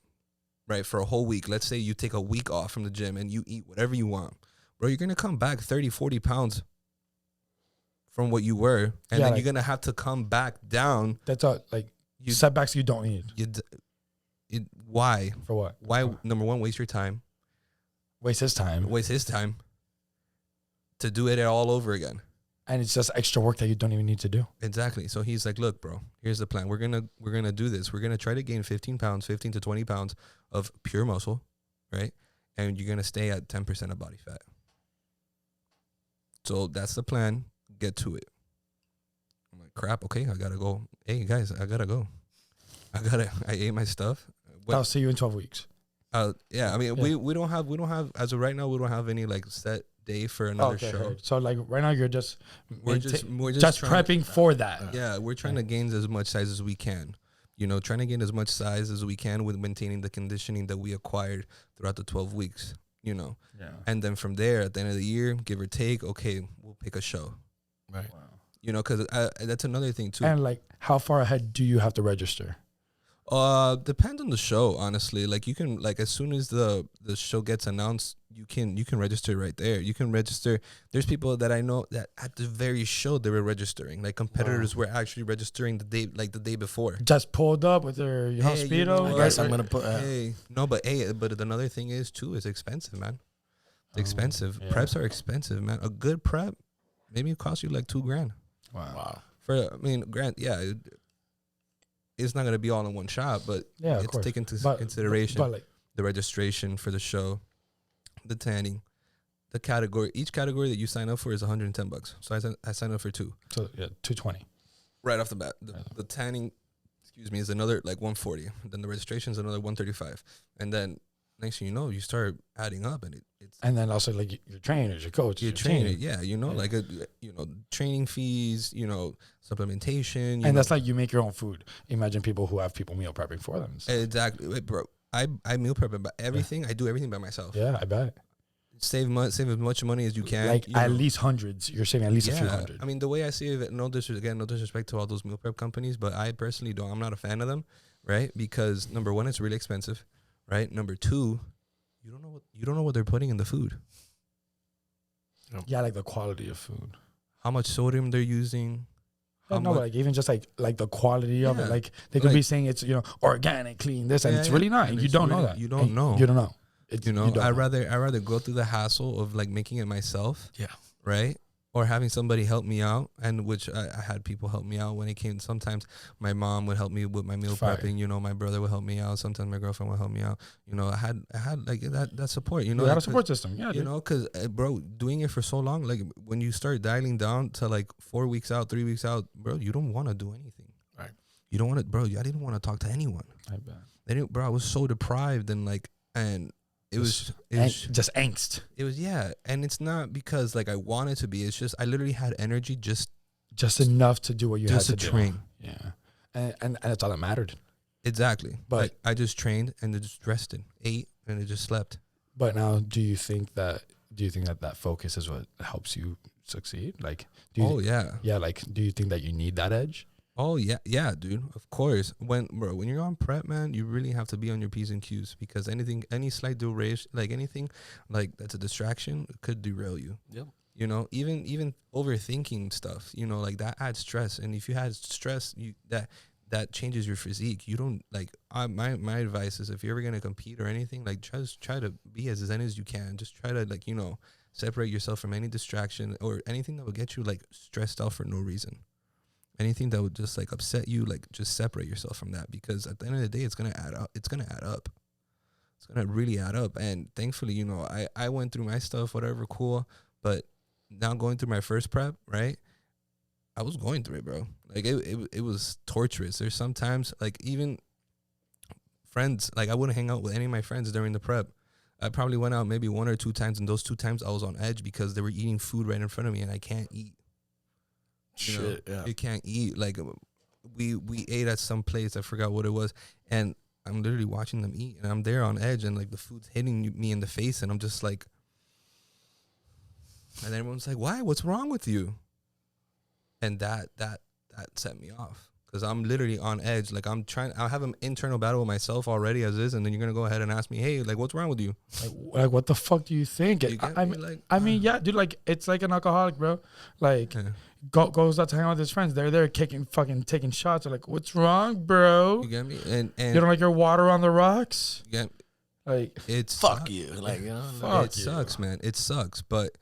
Speaker 5: right, for a whole week? Let's say you take a week off from the gym and you eat whatever you want, bro. You're gonna come back 30, 40 pounds from what you were, and then you're gonna have to come back down.
Speaker 4: That's all. Like setbacks you don't need.
Speaker 5: Why?
Speaker 4: For what?
Speaker 5: Why? Number one, waste your time.
Speaker 4: Waste his time
Speaker 5: to do it all over again.
Speaker 4: And it's just extra work that you don't even need to do.
Speaker 5: Exactly. So he's like, look, bro, here's the plan. We're gonna do this. We're gonna try to gain 15 to 20 pounds of pure muscle, right? And you're gonna stay at 10% of body fat. So that's the plan. Get to it. I'm like, crap. Okay, I gotta go. Hey guys, I gotta go. I ate my stuff.
Speaker 4: I'll see you in 12 weeks.
Speaker 5: Yeah. I mean, we don't have as of right now. We don't have any like set day for another show.
Speaker 4: Heard. So like right now you're just
Speaker 5: we're just
Speaker 4: prepping for that.
Speaker 5: Yeah, we're trying to gain as much size as we can. You know, trying to gain as much size as we can with maintaining the conditioning that we acquired throughout the 12 weeks. You know, and then from there, at the end of the year, give or take, okay, we'll pick a show.
Speaker 3: Right.
Speaker 4: Wow.
Speaker 5: You know, because that's another thing too.
Speaker 4: And like, how far ahead do you have to register?
Speaker 5: Depends on the show, honestly. Like you can, like as soon as the show gets announced, you can register right there. You can register. There's people that I know that at the very show they were registering. Like competitors were actually registering the day before.
Speaker 4: Just pulled up with their speedo.
Speaker 5: You know,
Speaker 3: I guess I'm gonna put.
Speaker 5: But another thing is too, it's expensive, man. It's expensive. Yeah. Preps are expensive, man. A good prep maybe it costs you like $2,000.
Speaker 3: Wow.
Speaker 5: It's not gonna be all in one shot, but it's taken into consideration.
Speaker 4: But like,
Speaker 5: the registration for the show, the tanning, the category. Each category that you sign up for is $110. So I signed up for 2.
Speaker 4: So yeah, $220.
Speaker 5: Right off the bat. The tanning, is another like $140. Then the registration is another $135. And then next thing you know, you start adding up, and it's
Speaker 4: and then also like your trainers, your coach,
Speaker 5: your trainer, like training fees, supplementation,
Speaker 4: and that's like you make your own food. Imagine people who have people meal prepping for them. So.
Speaker 5: Exactly, bro. I meal prep about everything. I do everything by myself.
Speaker 4: Yeah, I bet.
Speaker 5: Save as much money as you can.
Speaker 4: Like at least hundreds. You're saving at least a few hundred.
Speaker 5: I mean, the way I see it, no disrespect to all those meal prep companies, but I personally I'm not a fan of them, right? Because number one, it's really expensive. Right. Number two, you don't know what they're putting in the food.
Speaker 4: Yeah, like the quality of food,
Speaker 5: how much sodium they're using.
Speaker 4: But like even just like the quality of it. Like they could be saying it's organic, clean, this, and it's really not. And you don't know that.
Speaker 5: You don't know.
Speaker 4: You don't know.
Speaker 5: I'd rather go through the hassle of like making it myself.
Speaker 3: Yeah.
Speaker 5: Right. Or having somebody help me out, and which I had people help me out when it came. Sometimes my mom would help me with my meal prepping. My brother would help me out. Sometimes my girlfriend would help me out. I had like that support. You had
Speaker 4: a support system. Yeah.
Speaker 5: Because bro, doing it for so long, like when you start dialing down to like 4 weeks out, 3 weeks out, bro, you don't want to do anything.
Speaker 3: Right.
Speaker 5: You don't want to, bro. I didn't want to talk to anyone.
Speaker 4: I bet.
Speaker 5: Bro, I was so deprived and it was
Speaker 4: just angst.
Speaker 5: It was, and it's not because like I wanted to be. It's just I literally had energy just
Speaker 4: enough to do what you had to
Speaker 5: train.
Speaker 4: Do. Yeah, and that's all that mattered.
Speaker 5: Exactly.
Speaker 4: But
Speaker 5: like, I just trained and then just rested, ate, and it just slept.
Speaker 4: But now, do you think that focus is what helps you succeed? Like,
Speaker 5: yeah.
Speaker 4: Like, do you think that you need that edge?
Speaker 5: Oh yeah, dude. Of course. When you're on prep, man, you really have to be on your P's and Q's, because any slight duration, like anything, like that's a distraction, could derail you.
Speaker 3: Yep.
Speaker 5: You know, even overthinking stuff, you know, like that adds stress. And if you had stress, that changes your physique. You don't like. My advice is, if you're ever gonna compete or anything, like just try to be as zen as you can. Just try to, like, you know, separate yourself from any distraction or anything that would get you like stressed out for no reason. Anything that would just like upset you, like just separate yourself from that, because at the end of the day, it's gonna add up. It's gonna add up. It's gonna really add up. And thankfully, you know, I went through my stuff, whatever, cool. But now going through my first prep, right? I was going through it, bro. Like it was torturous. There's sometimes, like, even friends, like I wouldn't hang out with any of my friends during the prep. I probably went out maybe 1 or 2 times, and those 2 times I was on edge because they were eating food right in front of me, and I can't eat.
Speaker 3: Shit, yeah.
Speaker 5: You can't eat. Like we ate at some place, I forgot what it was, and I'm literally watching them eat, and I'm there on edge, and like the food's hitting me in the face, and I'm just like, and everyone's like, "Why? What's wrong with you?" And that set me off, because I'm literally on edge. Like I have an internal battle with myself already as is, and then you're gonna go ahead and ask me, "Hey, like, what's wrong with you?"
Speaker 4: Like what the fuck do you think?
Speaker 5: You get me?
Speaker 4: I mean, yeah, dude. Like, it's like an alcoholic, bro. Like, goes out to hang out with his friends. They're there taking shots. They're like, "What's wrong, bro?
Speaker 5: You get me? And
Speaker 4: You don't like your water on the rocks?"
Speaker 5: you get
Speaker 4: Like,
Speaker 5: it's
Speaker 3: Fuck you. Like, you know,
Speaker 4: Fuck
Speaker 5: it
Speaker 4: you.
Speaker 5: sucks, man. It sucks. But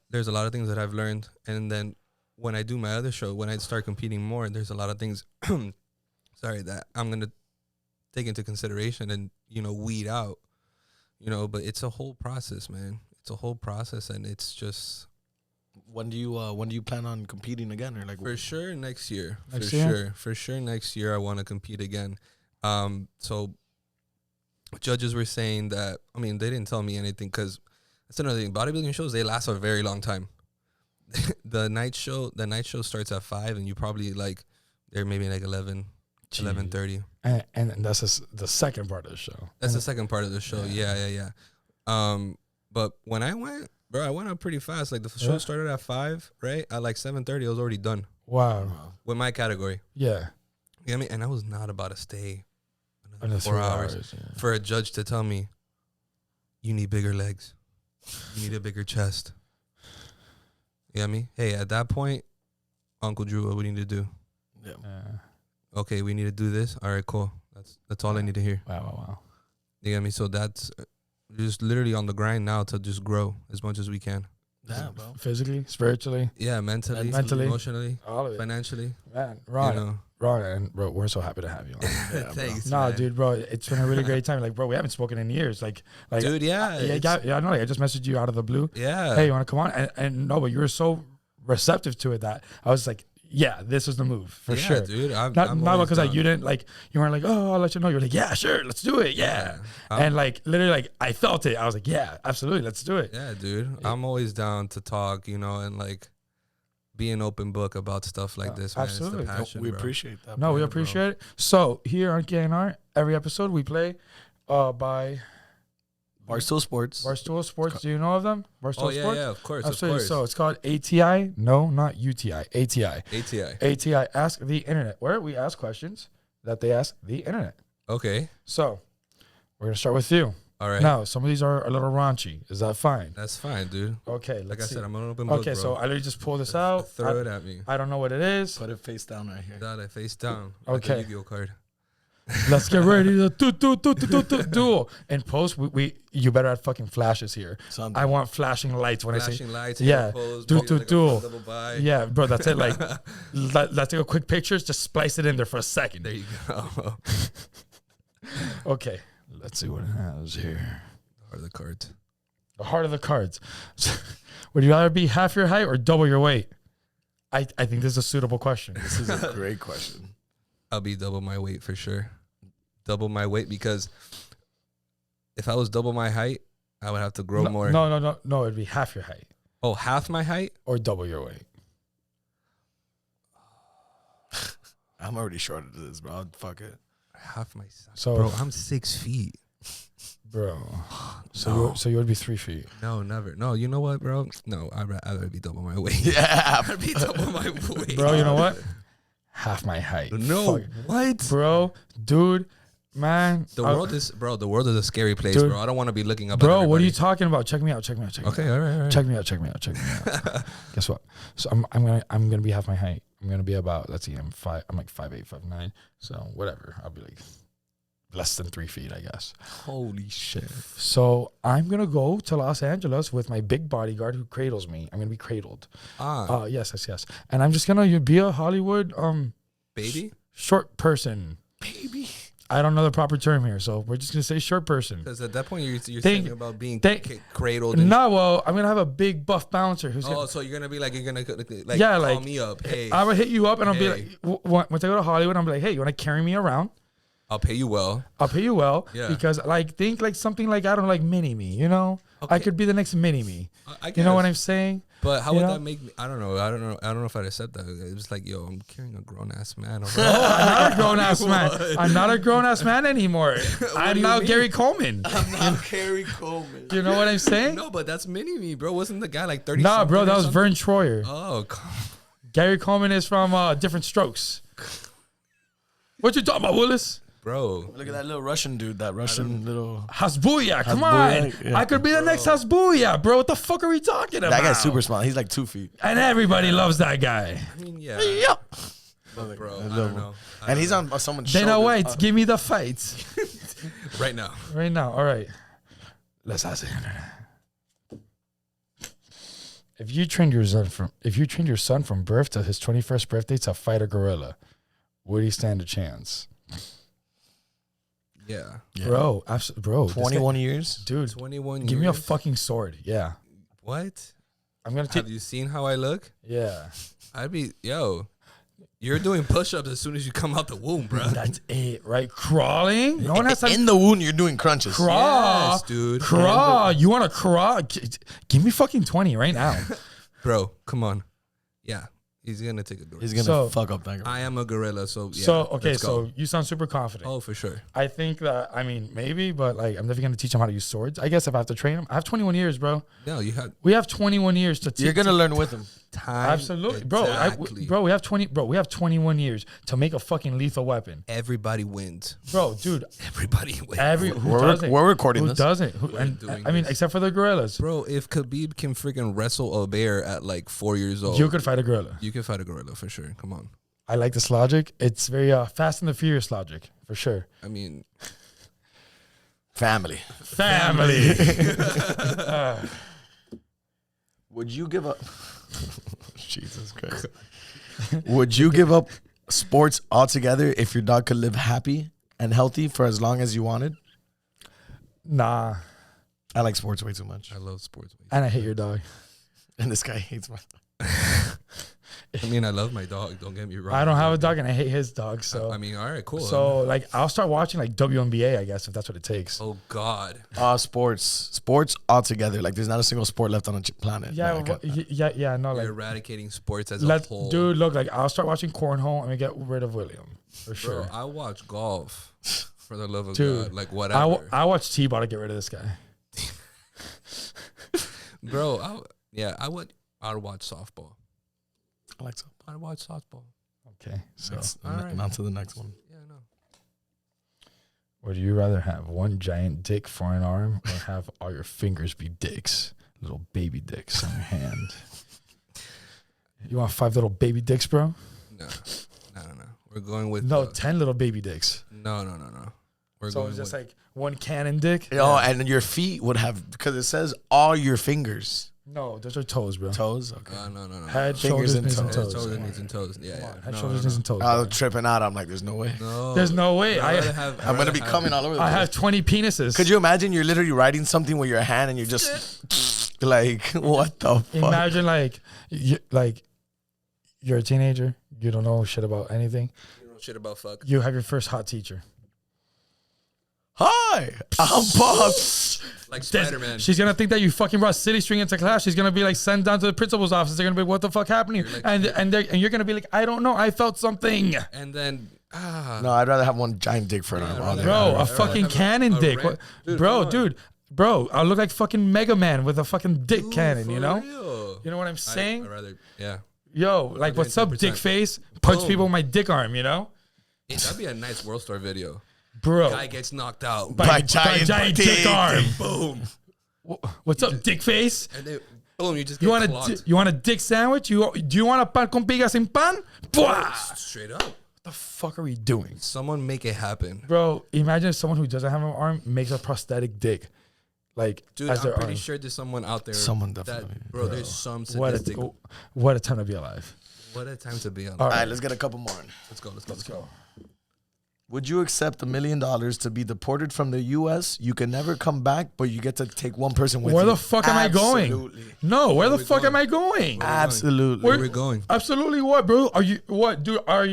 Speaker 5: there's a lot of things that I've learned, and then when I do my other show, when I start competing more, there's a lot of things that I'm gonna take into consideration and, you know, weed out. You know, but it's a whole process, man. It's a whole process, and it's just,
Speaker 3: when do you plan on competing again, or like
Speaker 5: for sure next year. For sure next year I want to compete again. So judges were saying that, I mean, they didn't tell me anything, because that's another thing. Bodybuilding shows, they last a very long time. The night show starts at 5, and you probably like they're maybe like 11:30.
Speaker 4: and that's the second part of the show.
Speaker 5: That's the second part of the show. Yeah. But when I went, bro, I went up pretty fast. Like the show started at 5, right? At like 7:30, I was already done.
Speaker 4: Wow.
Speaker 5: With my category.
Speaker 4: Yeah.
Speaker 5: You get me? And I was not about to stay
Speaker 4: Another
Speaker 5: 4 hours
Speaker 4: yeah.
Speaker 5: for a judge to tell me, you need bigger legs. You need a bigger chest. You get me? Hey, at that point, Uncle Drew, what we need to do?
Speaker 3: Yeah.
Speaker 5: Okay, we need to do this. All right, cool. That's all I need to hear.
Speaker 4: Wow.
Speaker 5: You get me? So that's just literally on the grind now to just grow as much as we can.
Speaker 3: Yeah, bro.
Speaker 4: Physically, spiritually,
Speaker 5: Yeah, mentally, emotionally,
Speaker 4: all of it.
Speaker 5: financially.
Speaker 4: Man, Ron,
Speaker 5: You know.
Speaker 4: and bro, we're so happy to have you on.
Speaker 5: Thanks,
Speaker 4: No,
Speaker 5: man.
Speaker 4: dude, bro, it's been a really great time. Like, bro, we haven't spoken in years. Like,
Speaker 5: Dude, yeah.
Speaker 4: I know. Like, I just messaged you out of the blue.
Speaker 5: Yeah.
Speaker 4: Hey, you want to come on? And no, but you were so receptive to it that I was like, yeah, this is the move for
Speaker 5: Yeah,
Speaker 4: sure,
Speaker 5: dude. I'm
Speaker 4: Not
Speaker 5: always
Speaker 4: because like
Speaker 5: down.
Speaker 4: you didn't like, you weren't like, oh, I'll let you know. You're like, yeah, sure, let's do it, yeah. And like literally, like I felt it. I was like, yeah, absolutely, let's do it.
Speaker 5: Yeah, dude. I'm always down to talk, you know, and like be an open book about stuff like this, man.
Speaker 4: absolutely.
Speaker 5: It's the passion,
Speaker 3: We
Speaker 5: bro.
Speaker 3: appreciate that.
Speaker 4: No, we
Speaker 3: bro.
Speaker 4: appreciate it. So here on K.N.R, every episode we play by
Speaker 3: Barstool Sports.
Speaker 4: Barstool Sports. Do you know of them? Barstool
Speaker 5: Oh, yeah,
Speaker 4: Sports?
Speaker 5: yeah, of course,
Speaker 4: Absolutely.
Speaker 5: of course.
Speaker 4: So it's called ATI. No, not UTI. ATI.
Speaker 5: ATI.
Speaker 4: ATI. Ask the Internet, where we ask questions that they ask the Internet.
Speaker 5: Okay.
Speaker 4: So we're going to start with you.
Speaker 5: All right.
Speaker 4: Now, some of these are a little raunchy. Is that fine?
Speaker 5: That's fine, dude.
Speaker 4: Okay.
Speaker 5: Like
Speaker 4: Let's
Speaker 5: I
Speaker 4: see.
Speaker 5: said, I'm an open book,
Speaker 4: Okay,
Speaker 5: bro.
Speaker 4: so I literally just pull this out.
Speaker 5: Throw it at me.
Speaker 4: I don't know what it is.
Speaker 3: Put it face down right here.
Speaker 5: Dale, face down.
Speaker 4: Okay.
Speaker 5: Like a Yu-Gi-Oh card.
Speaker 4: Let's get ready to duel. In post, you better add fucking flashes here.
Speaker 3: Something.
Speaker 4: I want flashing lights when I
Speaker 5: Flashing
Speaker 4: say
Speaker 5: lights.
Speaker 4: yeah.
Speaker 5: Pose,
Speaker 4: Do
Speaker 5: maybe like a
Speaker 4: duel.
Speaker 5: double by.
Speaker 4: Yeah, bro, that's it. Like, let's take a quick pictures. Just splice it in there for a second.
Speaker 5: There you go.
Speaker 4: Okay, let's see what it has here.
Speaker 5: Or the cards.
Speaker 4: The heart of the cards. Would you rather be half your height or double your weight? I think this is a suitable question.
Speaker 3: This is a great question.
Speaker 5: I'll be double my weight for sure. Double my weight, because if I was double my height, I would have to grow more.
Speaker 4: No, it'd be half your height
Speaker 5: Oh, half my height?
Speaker 4: or double your weight.
Speaker 3: I'm already shorted to this, bro. Fuck it.
Speaker 5: Half my size.
Speaker 4: So-
Speaker 5: bro, I'm 6 feet.
Speaker 4: Bro.
Speaker 5: No.
Speaker 4: So you would be 3 feet.
Speaker 5: No, never. No, you know what, bro? No, I'd rather be double my weight.
Speaker 3: Yeah.
Speaker 5: I'd be double my weight.
Speaker 4: Bro, you know what? half my height.
Speaker 5: No, what,
Speaker 4: bro, dude, man.
Speaker 5: The world is a scary place,
Speaker 4: dude,
Speaker 5: bro. I don't want to be looking up.
Speaker 4: Bro,
Speaker 5: at
Speaker 4: what are you talking about? Check me out.
Speaker 5: Okay, all right.
Speaker 4: Check me out. Guess what? So I'm gonna be half my height. I'm gonna be about, let's see, I'm like 5'8", 5'9". So whatever. I'll be like less than 3 feet, I guess.
Speaker 5: Holy shit.
Speaker 4: So I'm gonna go to Los Angeles with my big bodyguard who cradles me. I'm gonna be cradled. Yes. And I'm just gonna be a Hollywood
Speaker 5: baby,
Speaker 4: short person. Baby. I don't know the proper term here, so we're just gonna say short person.
Speaker 5: Because at that point you're thinking about being cradled.
Speaker 4: No, well, I'm gonna have a big buff bouncer who's.
Speaker 5: So you're gonna be like, call me up. Hey,
Speaker 4: I would hit you up and I'll be like, once I go to Hollywood, I'll be like, hey, you wanna carry me around?
Speaker 5: I'll pay you well.
Speaker 4: Yeah. Because think like something like, I don't know, like mini me, you know? Okay. I could be the next mini me. You know what I'm saying?
Speaker 5: But how would that make me? I don't know if I'd have said that. It was like, yo, I'm carrying a grown ass man.
Speaker 4: I'm not a grown ass man. I'm not a grown ass man anymore. I'm now Gary Coleman.
Speaker 3: I'm not Gary Coleman.
Speaker 4: You know what I'm saying?
Speaker 5: No, but that's mini me, bro. Wasn't the guy like 30?
Speaker 4: Nah, bro, that was Vern Troyer.
Speaker 5: Oh,
Speaker 4: Gary Coleman is from Different Strokes. What you talking about, Willis?
Speaker 5: Bro,
Speaker 3: look at that little Russian dude. That Russian little
Speaker 4: Hasbuya. Come on, yeah. I could be the next Hasbuya, bro. What the fuck are we talking about?
Speaker 3: That guy's super small. He's like 2 feet,
Speaker 4: and everybody loves that guy.
Speaker 5: I mean, yeah. But bro, I don't know.
Speaker 3: And he's on someone's shoulder.
Speaker 4: Dana White, give me the fights.
Speaker 5: Right now.
Speaker 4: All right. Let's ask it. If you trained your son from birth to his 21st birthday to fight a gorilla, would he stand a chance?
Speaker 5: Yeah.
Speaker 4: Bro, bro.
Speaker 3: 21 years?
Speaker 4: Dude,
Speaker 5: 21 years?
Speaker 4: Give me a fucking sword. Yeah.
Speaker 5: What?
Speaker 4: I'm going to
Speaker 5: Have you seen how I look?
Speaker 4: Yeah.
Speaker 5: You're doing push-ups as soon as you come out the womb, bro.
Speaker 4: That's it, right? Crawling? No one has time.
Speaker 3: In the womb, you're doing crunches.
Speaker 4: Crawl.
Speaker 5: Yes, dude.
Speaker 4: Crawl. You want to crawl? Give me fucking 20 right now.
Speaker 5: Bro, come on. Yeah. He's going to take a gorilla.
Speaker 3: He's going to fuck up that gorilla.
Speaker 5: I am a gorilla, so yeah.
Speaker 4: So you sound super confident.
Speaker 5: Oh, for sure.
Speaker 4: I think that, maybe, but I'm definitely going to teach him how to use swords. I guess if I have to train him. I have 21 years, bro.
Speaker 5: No,
Speaker 4: we have 21 years to teach.
Speaker 3: You're going to learn with him.
Speaker 4: Absolutely.
Speaker 5: Exactly.
Speaker 4: Bro, we have 21 years to make a fucking lethal weapon.
Speaker 5: Everybody wins.
Speaker 4: Bro, dude.
Speaker 5: Everybody wins.
Speaker 3: We're recording this.
Speaker 4: Who doesn't? Except for the gorillas.
Speaker 5: Bro, if Khabib can freaking wrestle a bear at like 4 years old.
Speaker 4: You could fight a gorilla.
Speaker 5: You can fight a gorilla for sure. Come on.
Speaker 4: I like this logic. It's very Fast and the Furious logic, for sure.
Speaker 5: I mean...
Speaker 3: Family. Would you give up... Jesus Christ. Would you give up sports altogether if your dog could live happy and healthy for as long as you wanted?
Speaker 4: Nah.
Speaker 3: I like sports way too much.
Speaker 5: I love sports.
Speaker 4: And I hate your dog.
Speaker 3: And this guy hates my dog.
Speaker 5: I mean, I love my dog. Don't get me wrong.
Speaker 4: I don't have a dog and I hate his dog. So
Speaker 5: I mean, all right, cool.
Speaker 4: So I'll start watching WNBA, I guess, if that's what it takes.
Speaker 5: Oh God.
Speaker 3: Sports altogether. Like there's not a single sport left on the planet.
Speaker 4: Yeah, no,
Speaker 5: You're eradicating sports as a whole.
Speaker 4: Dude, look, I'll start watching cornhole and get rid of William for sure.
Speaker 5: Bro, I watch golf for the love of God. Like whatever.
Speaker 4: I watch T-ball to get rid of this guy.
Speaker 5: Bro, I'd watch softball.
Speaker 3: I like softball.
Speaker 5: I'd watch softball.
Speaker 4: Okay, so
Speaker 3: on to the next one.
Speaker 5: Yeah, no.
Speaker 4: Would you rather have one giant dick for an arm or have all your fingers be dicks, little baby dicks on your hand? You want 5 little baby dicks, bro?
Speaker 5: No. We're going with
Speaker 4: 10 little baby dicks.
Speaker 5: No.
Speaker 4: So it's just like one K.N.R dick.
Speaker 3: And your feet would have, because it says all your fingers.
Speaker 4: No, those are toes, bro.
Speaker 3: Toes? Okay.
Speaker 5: No.
Speaker 4: Head, shoulders, knees, and toes.
Speaker 5: Shoulders, knees, and toes. Yeah.
Speaker 4: Head, shoulders, knees, and toes.
Speaker 3: I was tripping out. I'm like, there's no way.
Speaker 5: No.
Speaker 4: There's no way.
Speaker 3: I'm going to be coming all over the place.
Speaker 4: I have 20 penises.
Speaker 3: Could you imagine you're literally writing something with your hand and you're just like, what the fuck?
Speaker 4: Imagine you're a teenager. You don't know shit about anything.
Speaker 5: You don't know shit about fuck.
Speaker 4: You have your first hot teacher.
Speaker 3: Hi, I'm Bob.
Speaker 5: Like Spider-Man.
Speaker 4: She's going to think that you fucking brought City String into class. She's going to be like, sent down to the principal's office. They're going to be, what the fuck happened here? Like, and you're going to be like, I don't know. I felt something.
Speaker 5: And then,
Speaker 3: No, I'd rather have one giant dick for an arm.
Speaker 4: Bro, a fucking cannon dick. Bro, I look like fucking Mega Man with a fucking dick cannon, you know?
Speaker 5: Real.
Speaker 4: You know what I'm saying?
Speaker 5: I'd rather, yeah.
Speaker 4: Yo, like, what's up,
Speaker 5: 110%.
Speaker 4: dick face? Punch
Speaker 5: Boom.
Speaker 4: people with my dick arm, you know?
Speaker 5: Yeah, that'd be a nice World Star video.
Speaker 4: Bro.
Speaker 5: Guy gets knocked out.
Speaker 3: By giant
Speaker 4: dick
Speaker 3: dick.
Speaker 4: arm.
Speaker 5: Boom.
Speaker 4: What's up, dick face?
Speaker 5: And then, boom, you just get
Speaker 4: You want
Speaker 5: clocked.
Speaker 4: you want a dick sandwich? Do you want a pan con pigas sin pan? What
Speaker 5: Straight up.
Speaker 4: the fuck are we doing?
Speaker 5: Someone make it happen.
Speaker 4: Bro, imagine if someone who doesn't have an arm makes a prosthetic dick. Like,
Speaker 5: Dude,
Speaker 4: as
Speaker 5: I'm
Speaker 4: their
Speaker 5: pretty
Speaker 4: arm.
Speaker 5: sure there's someone out there.
Speaker 3: Someone
Speaker 5: that,
Speaker 3: definitely.
Speaker 5: Bro, there's some
Speaker 4: What
Speaker 5: sadistic.
Speaker 4: a time to be alive.
Speaker 5: What a time to be on.
Speaker 4: All
Speaker 3: All
Speaker 4: right.
Speaker 3: right, let's get a couple more.
Speaker 5: Let's go. Let's go.
Speaker 3: Would you accept $1 million to be deported from the U.S.? You can never come back, but you get to take one person with
Speaker 4: Where
Speaker 3: you.
Speaker 4: the fuck am I going?
Speaker 3: Absolutely.
Speaker 4: No, where the
Speaker 5: we
Speaker 4: fuck
Speaker 5: going?
Speaker 4: am I going?
Speaker 3: Absolutely.
Speaker 5: Where we going?
Speaker 4: Absolutely what, bro? Are you what, dude? Are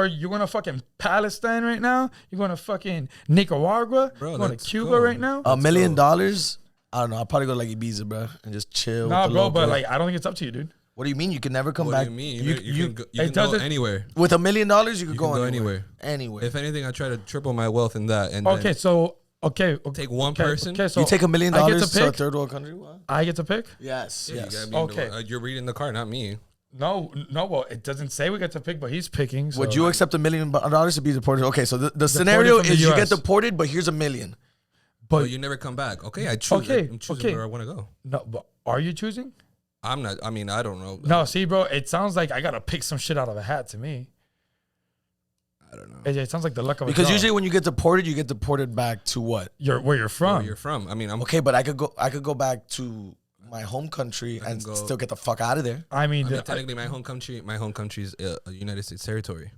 Speaker 4: you going to fucking Palestine right now? You going to fucking Nicaragua?
Speaker 5: Bro,
Speaker 4: You going to
Speaker 5: let's
Speaker 4: Cuba
Speaker 5: go.
Speaker 4: right now?
Speaker 3: $1 million? I don't know. I'll probably go to like Ibiza, bro, and just chill.
Speaker 4: Nah,
Speaker 3: with the
Speaker 4: bro,
Speaker 3: local.
Speaker 4: but like, I don't think it's up to you, dude.
Speaker 3: What do you mean? You can never come
Speaker 5: What
Speaker 3: back.
Speaker 5: do you mean?
Speaker 3: You,
Speaker 5: You can
Speaker 4: it
Speaker 5: go
Speaker 4: doesn't-
Speaker 5: anywhere.
Speaker 3: with $1 million, you could
Speaker 5: You
Speaker 3: go,
Speaker 5: can go
Speaker 3: anywhere.
Speaker 5: anywhere.
Speaker 3: Anywhere.
Speaker 5: If anything, I try to triple my wealth in that. And
Speaker 4: Okay,
Speaker 5: then
Speaker 4: so okay,
Speaker 5: take one
Speaker 4: okay,
Speaker 5: person.
Speaker 4: Okay, so
Speaker 3: you take $1 million
Speaker 4: I get
Speaker 3: to a
Speaker 4: pick?
Speaker 3: third world country? What?
Speaker 4: I get to pick?
Speaker 3: Yes.
Speaker 5: Yeah,
Speaker 3: Yes.
Speaker 5: you gotta be in
Speaker 4: Okay.
Speaker 5: you're reading the card, not me.
Speaker 4: No, well, it doesn't say we get to pick, but he's picking. So.
Speaker 3: Would you accept $1 million to be deported? Okay, so the scenario
Speaker 4: from the
Speaker 3: is you get
Speaker 4: US.
Speaker 3: deported, but here's $1 million.
Speaker 5: But
Speaker 4: But
Speaker 5: you never come back. Okay, I choose.
Speaker 4: Okay,
Speaker 5: I'm choosing
Speaker 4: okay.
Speaker 5: where I want to go.
Speaker 4: no, but are you choosing?
Speaker 5: I'm not. I mean, I don't know.
Speaker 4: No, see, bro, it sounds like I gotta pick some shit out of a hat to me.
Speaker 5: I don't know.
Speaker 4: It sounds like the luck of a
Speaker 3: Because
Speaker 4: draw.
Speaker 3: usually when you get deported back to what?
Speaker 4: where you're from.
Speaker 5: Where you're from? I mean, I'm.
Speaker 3: Okay, but I could go back to my home country and
Speaker 5: go-
Speaker 3: still get the fuck out of there.
Speaker 4: I mean,
Speaker 5: I mean, technically, my home country is a United States territory.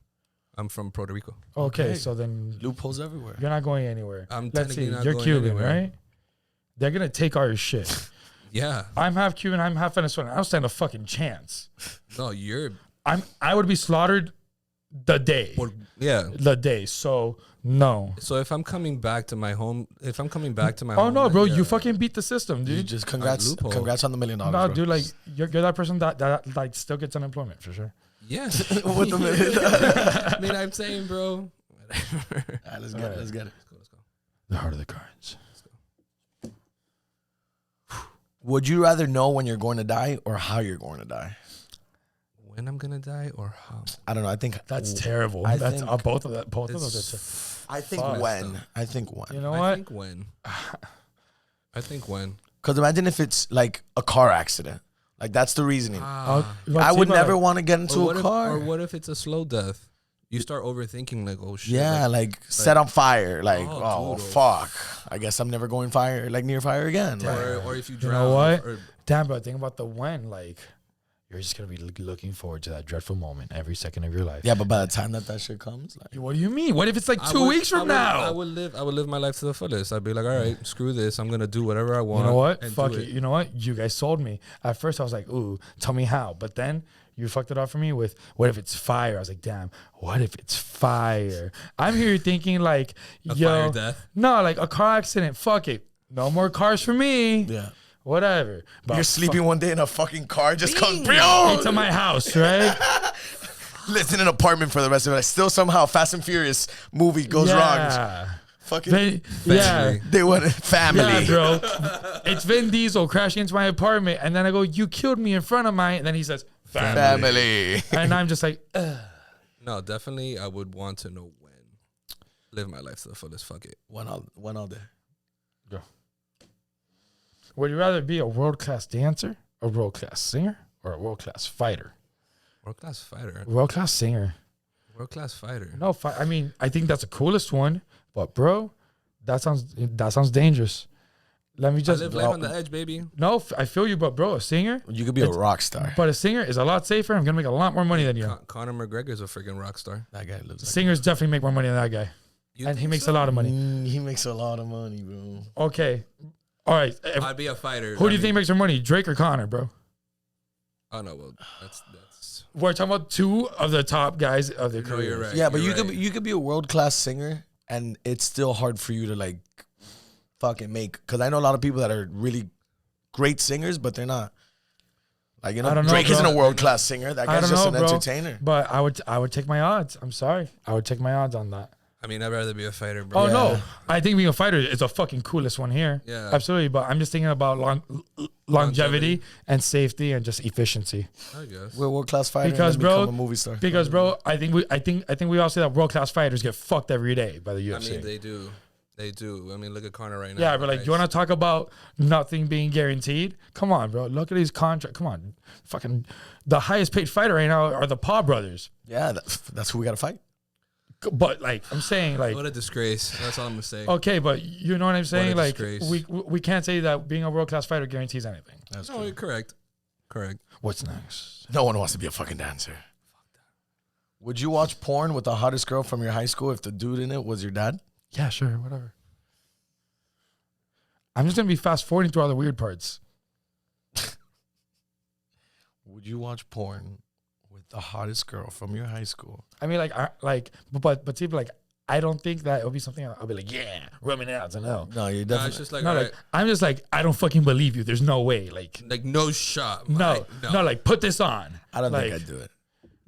Speaker 5: I'm from Puerto Rico.
Speaker 4: okay, so then
Speaker 3: Loopholes everywhere.
Speaker 4: you're not going anywhere.
Speaker 5: I'm
Speaker 4: Let's see,
Speaker 5: technically not
Speaker 4: you're
Speaker 5: going
Speaker 4: Cuban,
Speaker 5: anywhere.
Speaker 4: right? They're gonna take our shit.
Speaker 5: Yeah.
Speaker 4: I'm half Cuban. I'm half Venezuelan. I don't stand a fucking chance.
Speaker 5: No, you're.
Speaker 4: I would be slaughtered the day.
Speaker 5: Yeah.
Speaker 4: The day. So no.
Speaker 5: So if I'm coming back to my home,
Speaker 4: Oh no, bro!
Speaker 5: yeah.
Speaker 4: You fucking beat the system,
Speaker 3: You
Speaker 4: dude.
Speaker 3: just
Speaker 5: loophole.
Speaker 3: congrats on the $1 million.
Speaker 4: No,
Speaker 3: bro.
Speaker 4: dude, like you're that person that like still gets unemployment for sure.
Speaker 5: Yeah.
Speaker 3: With the $1 million.
Speaker 5: I mean, I'm saying, bro.
Speaker 3: All right, let's get it. Let's get it.
Speaker 4: The heart of the cards.
Speaker 3: Would you rather know when you're going to die or how you're going to die?
Speaker 5: When I'm gonna die or how?
Speaker 3: I don't know. I think
Speaker 4: That's terrible.
Speaker 3: I
Speaker 4: That's
Speaker 3: think
Speaker 4: both of that. Both of
Speaker 5: It's-
Speaker 4: those.
Speaker 3: I think
Speaker 4: Fuck.
Speaker 3: when. I think when.
Speaker 4: You know
Speaker 5: I
Speaker 4: what?
Speaker 5: think when. I think when.
Speaker 3: Because imagine if it's like a car accident. Like that's the reasoning.
Speaker 4: I'll-
Speaker 3: I would
Speaker 4: see, but,
Speaker 3: never
Speaker 4: like,
Speaker 3: want to get into
Speaker 5: Or
Speaker 3: a car.
Speaker 5: or what if it's a slow death? You start overthinking, like, oh shit.
Speaker 3: Yeah, like set on fire. Like,
Speaker 5: Oh,
Speaker 3: oh,
Speaker 5: dude,
Speaker 3: fuck. I guess I'm never going near fire again. Like,
Speaker 5: or if you
Speaker 4: You
Speaker 5: drown.
Speaker 4: know what?
Speaker 5: Or,
Speaker 4: Damn, bro. Think about the when. Like, you're just gonna be looking forward to that dreadful moment every second of your life.
Speaker 3: yeah, but by the time that shit comes, like,
Speaker 4: What do you mean? What if it's like
Speaker 5: I
Speaker 4: 2
Speaker 5: would-
Speaker 4: weeks from
Speaker 5: I
Speaker 4: now?
Speaker 5: would live my life to the fullest. I'd be like, all right, screw this. I'm gonna do whatever I want.
Speaker 4: You know what?
Speaker 5: and
Speaker 4: Fuck
Speaker 5: do
Speaker 4: it. You know what? You guys sold me. At first, I was like, ooh, tell me how. But then you fucked it up for me with, what if it's fire? I was like, damn, what if it's fire? I'm here thinking like,
Speaker 5: A
Speaker 4: yo,
Speaker 5: fire death?
Speaker 4: no, like a car accident. Fuck it. No more cars for me.
Speaker 3: yeah.
Speaker 4: Whatever. But
Speaker 3: You're sleeping one day in a fucking car, just comes
Speaker 4: into my house, right?
Speaker 3: lives in an apartment for the rest of it. Like, still somehow Fast and Furious movie goes wrong.
Speaker 4: yeah.
Speaker 3: Fucking
Speaker 4: Yeah.
Speaker 3: they want family.
Speaker 4: Yeah, bro. It's Vin Diesel crashing into my apartment, and then I go, "You killed me in front of mine," and then he says, "Family,"
Speaker 3: Family.
Speaker 4: and I'm just like, ugh.
Speaker 5: No, definitely, I would want to know when. Live my life to the fullest. Fuck it.
Speaker 3: One all day.
Speaker 4: Would you rather be a world-class dancer, a world-class singer, or a world-class fighter?
Speaker 5: World class fighter.
Speaker 4: World-class singer.
Speaker 5: World class fighter.
Speaker 4: No, I mean, I think that's the coolest one, but bro, that sounds dangerous. Let me
Speaker 5: I
Speaker 4: just
Speaker 5: live life on the edge, baby.
Speaker 4: No, I feel you, but bro, a singer,
Speaker 3: You could be a rock star.
Speaker 4: but a singer is a lot safer. I'm gonna make a lot more money than you.
Speaker 5: Conor McGregor's a freaking rock star.
Speaker 3: That guy lives like
Speaker 4: Singers definitely make more money than that guy,
Speaker 5: You
Speaker 4: and he
Speaker 5: think
Speaker 4: makes
Speaker 5: so?
Speaker 4: a lot of money.
Speaker 3: He makes a lot of money, bro.
Speaker 4: Okay, all right.
Speaker 5: I'd be a fighter.
Speaker 4: Who do you think makes more money, Drake or Connor, bro?
Speaker 5: Oh no, well that's.
Speaker 4: We're talking about two of the top guys of their
Speaker 5: No,
Speaker 4: career.
Speaker 5: you're right.
Speaker 3: Yeah, but
Speaker 5: you're
Speaker 3: you could be a world class singer, and it's still hard for you to like fucking make. Because I know a lot of people that are really great singers, but they're not. Like, you know,
Speaker 4: I don't know,
Speaker 3: Drake
Speaker 4: bro.
Speaker 3: isn't a world class singer. That
Speaker 4: I
Speaker 3: guy's
Speaker 4: don't
Speaker 3: just
Speaker 4: know,
Speaker 3: an
Speaker 4: bro.
Speaker 3: entertainer.
Speaker 4: But I would take my odds. I'm sorry, I would take my odds on that.
Speaker 5: I mean, I'd rather be a fighter, bro.
Speaker 4: Oh no, I think being a fighter is the fucking coolest one here.
Speaker 5: Yeah,
Speaker 4: absolutely. But I'm just thinking about longevity and safety and just efficiency.
Speaker 5: I guess
Speaker 3: We're world class fighters
Speaker 4: because,
Speaker 3: and
Speaker 4: bro,
Speaker 3: become a movie star.
Speaker 4: Because, bro, I think we all say that world class fighters get fucked every day by the UFC.
Speaker 5: I mean, they do. They do. I mean, look at K.N.R right now.
Speaker 4: Yeah, but like, you want to talk about nothing being guaranteed? Come on, bro. Look at these contracts. Come on, fucking the highest paid fighter right now are the Paul brothers.
Speaker 3: Yeah, that's who we got to fight.
Speaker 4: But like, I'm saying, like,
Speaker 5: what a disgrace. That's all I'm gonna say.
Speaker 4: Okay, but you know what I'm saying? Like,
Speaker 5: disgrace.
Speaker 4: we can't say that being a world class fighter guarantees anything.
Speaker 3: That's
Speaker 5: no,
Speaker 3: true.
Speaker 5: you're correct. Correct.
Speaker 4: What's next?
Speaker 3: No one wants to be a fucking dancer. Would you watch porn with the hottest girl from your high school if the dude in it was your dad?
Speaker 4: Yeah, sure, whatever. I'm just gonna be fast forwarding through all the weird parts.
Speaker 3: Would you watch porn with the hottest girl from your high school?
Speaker 4: I mean, but see, like, I don't think that it'll be something I'll be like, yeah, rubbing it out. No,
Speaker 3: you're definitely.
Speaker 5: It's just like,
Speaker 4: no, like, I'm just like, I don't fucking believe you. There's no way. Like
Speaker 5: no shot.
Speaker 4: No, like, put this on.
Speaker 3: I don't
Speaker 4: like,
Speaker 3: think I'd do it.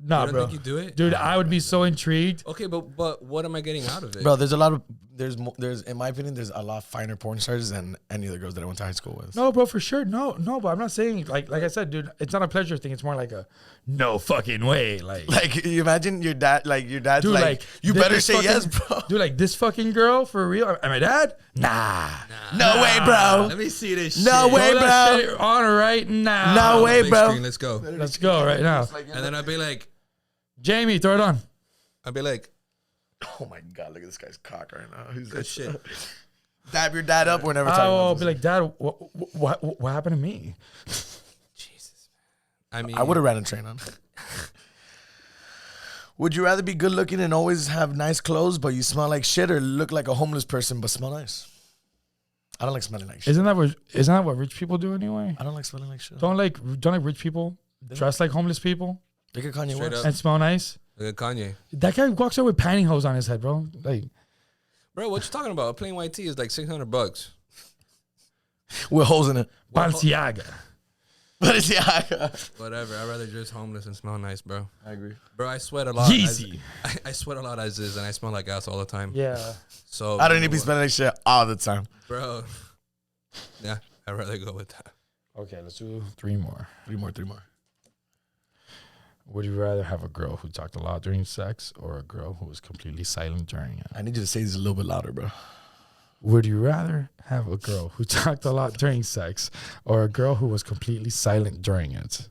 Speaker 4: Nah,
Speaker 5: you don't
Speaker 4: bro.
Speaker 5: think you do it?
Speaker 4: Dude, I would be so intrigued.
Speaker 5: Okay, but what am I getting out of it?
Speaker 3: Bro, there's a lot of there's in my opinion, there's a lot finer porn stars than any of the girls that I went to high school with.
Speaker 4: No, bro, for sure. No, but I'm not saying like I said, dude, it's not a pleasure thing. It's more like a no fucking way. Like
Speaker 3: you imagine your dad's
Speaker 4: dude,
Speaker 3: like you better say
Speaker 4: fucking,
Speaker 3: yes, bro.
Speaker 4: Dude, like this fucking girl for real? Am I dad? Nah.
Speaker 3: No way, bro.
Speaker 5: Let me see this
Speaker 3: No
Speaker 5: shit.
Speaker 3: way,
Speaker 4: Throw that
Speaker 3: bro.
Speaker 4: shit on right now.
Speaker 3: No way,
Speaker 5: Big
Speaker 3: bro.
Speaker 5: screen, let's go.
Speaker 4: Let's go right now.
Speaker 5: And then I'd be like,
Speaker 4: Jamie, throw it on.
Speaker 5: I'd be like,
Speaker 3: Oh my god, look at this guy's cock right now. Who's
Speaker 5: good
Speaker 3: this
Speaker 5: shit.
Speaker 3: Dab your dad up. We're never
Speaker 4: I
Speaker 3: talking
Speaker 4: will
Speaker 3: about
Speaker 4: be
Speaker 3: this.
Speaker 4: like, Dad, what happened to me?
Speaker 5: Jesus, man. I mean,
Speaker 3: I would have ran a train on. Would you rather be good looking and always have nice clothes, but you smell like shit, or look like a homeless person but smell nice? I don't like smelling like shit.
Speaker 4: Isn't that what rich people do anyway?
Speaker 3: I don't like smelling like shit.
Speaker 4: Don't like rich people dress like homeless people
Speaker 3: Look at Kanye
Speaker 5: Straight
Speaker 3: West.
Speaker 5: up.
Speaker 4: and smell nice?
Speaker 5: Look at Kanye.
Speaker 4: That guy walks out with pantyhose on his head, bro. Like,
Speaker 5: Bro, what you talking about? A plain white tee is like $600.
Speaker 3: With holes in it.
Speaker 4: Balenciaga.
Speaker 3: But it's yeah.
Speaker 5: Whatever. I'd rather dress homeless and smell nice, bro.
Speaker 3: I agree.
Speaker 5: Bro, I sweat a lot.
Speaker 4: Yeezy.
Speaker 5: I sweat a lot as is, and I smell like ass all the time.
Speaker 4: Yeah.
Speaker 5: So
Speaker 3: I don't need to be smelling like shit all the time.
Speaker 5: Bro. Yeah, I'd rather go with that.
Speaker 4: Okay, let's do three more.
Speaker 3: Three more.
Speaker 4: Would you rather have a girl who talked a lot during sex or a girl who was completely silent during it?
Speaker 3: I need you to say this a little bit louder, bro.
Speaker 4: Would you rather have a girl who talked a lot during sex or a girl who was completely silent during it?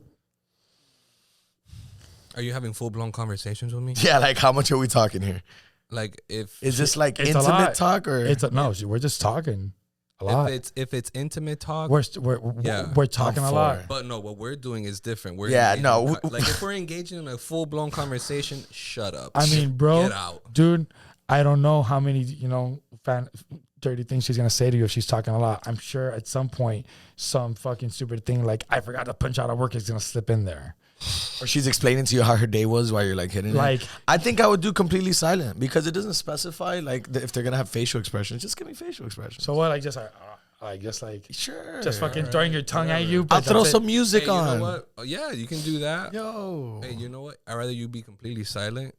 Speaker 5: Are you having full-blown conversations with me?
Speaker 3: Yeah, like how much are we talking here?
Speaker 5: Like if
Speaker 3: Is this like
Speaker 4: It's a
Speaker 3: intimate
Speaker 4: lot.
Speaker 3: talk or?
Speaker 4: No, we're just talking a lot.
Speaker 5: if it's intimate talk,
Speaker 4: We're
Speaker 5: Yeah.
Speaker 4: talking
Speaker 3: I'm
Speaker 4: a
Speaker 3: for
Speaker 4: lot.
Speaker 3: it.
Speaker 5: but no, what we're doing is different. We're
Speaker 3: Yeah,
Speaker 5: engaging
Speaker 3: no,
Speaker 5: in like if we're engaging in a full-blown conversation, shut up.
Speaker 4: I mean, bro,
Speaker 5: Get out.
Speaker 4: dude, I don't know how many, dirty things she's going to say to you if she's talking a lot. I'm sure at some point, some fucking stupid thing like, I forgot to punch out of work is going to slip in there.
Speaker 3: Or she's explaining to you how her day was while you're like hitting
Speaker 4: Like-
Speaker 3: it. I think I would do completely silent because it doesn't specify like if they're gonna have facial expressions. Just give me facial expressions.
Speaker 4: So what,
Speaker 3: Sure.
Speaker 4: just fucking throwing your tongue at you.
Speaker 3: I'll
Speaker 4: But
Speaker 3: throw
Speaker 4: that's
Speaker 3: some
Speaker 4: it.
Speaker 3: music
Speaker 5: Hey, you
Speaker 3: on.
Speaker 5: know what? Oh, yeah, you can do that.
Speaker 3: Yo.
Speaker 5: Hey, you know what? I'd rather you be completely silent,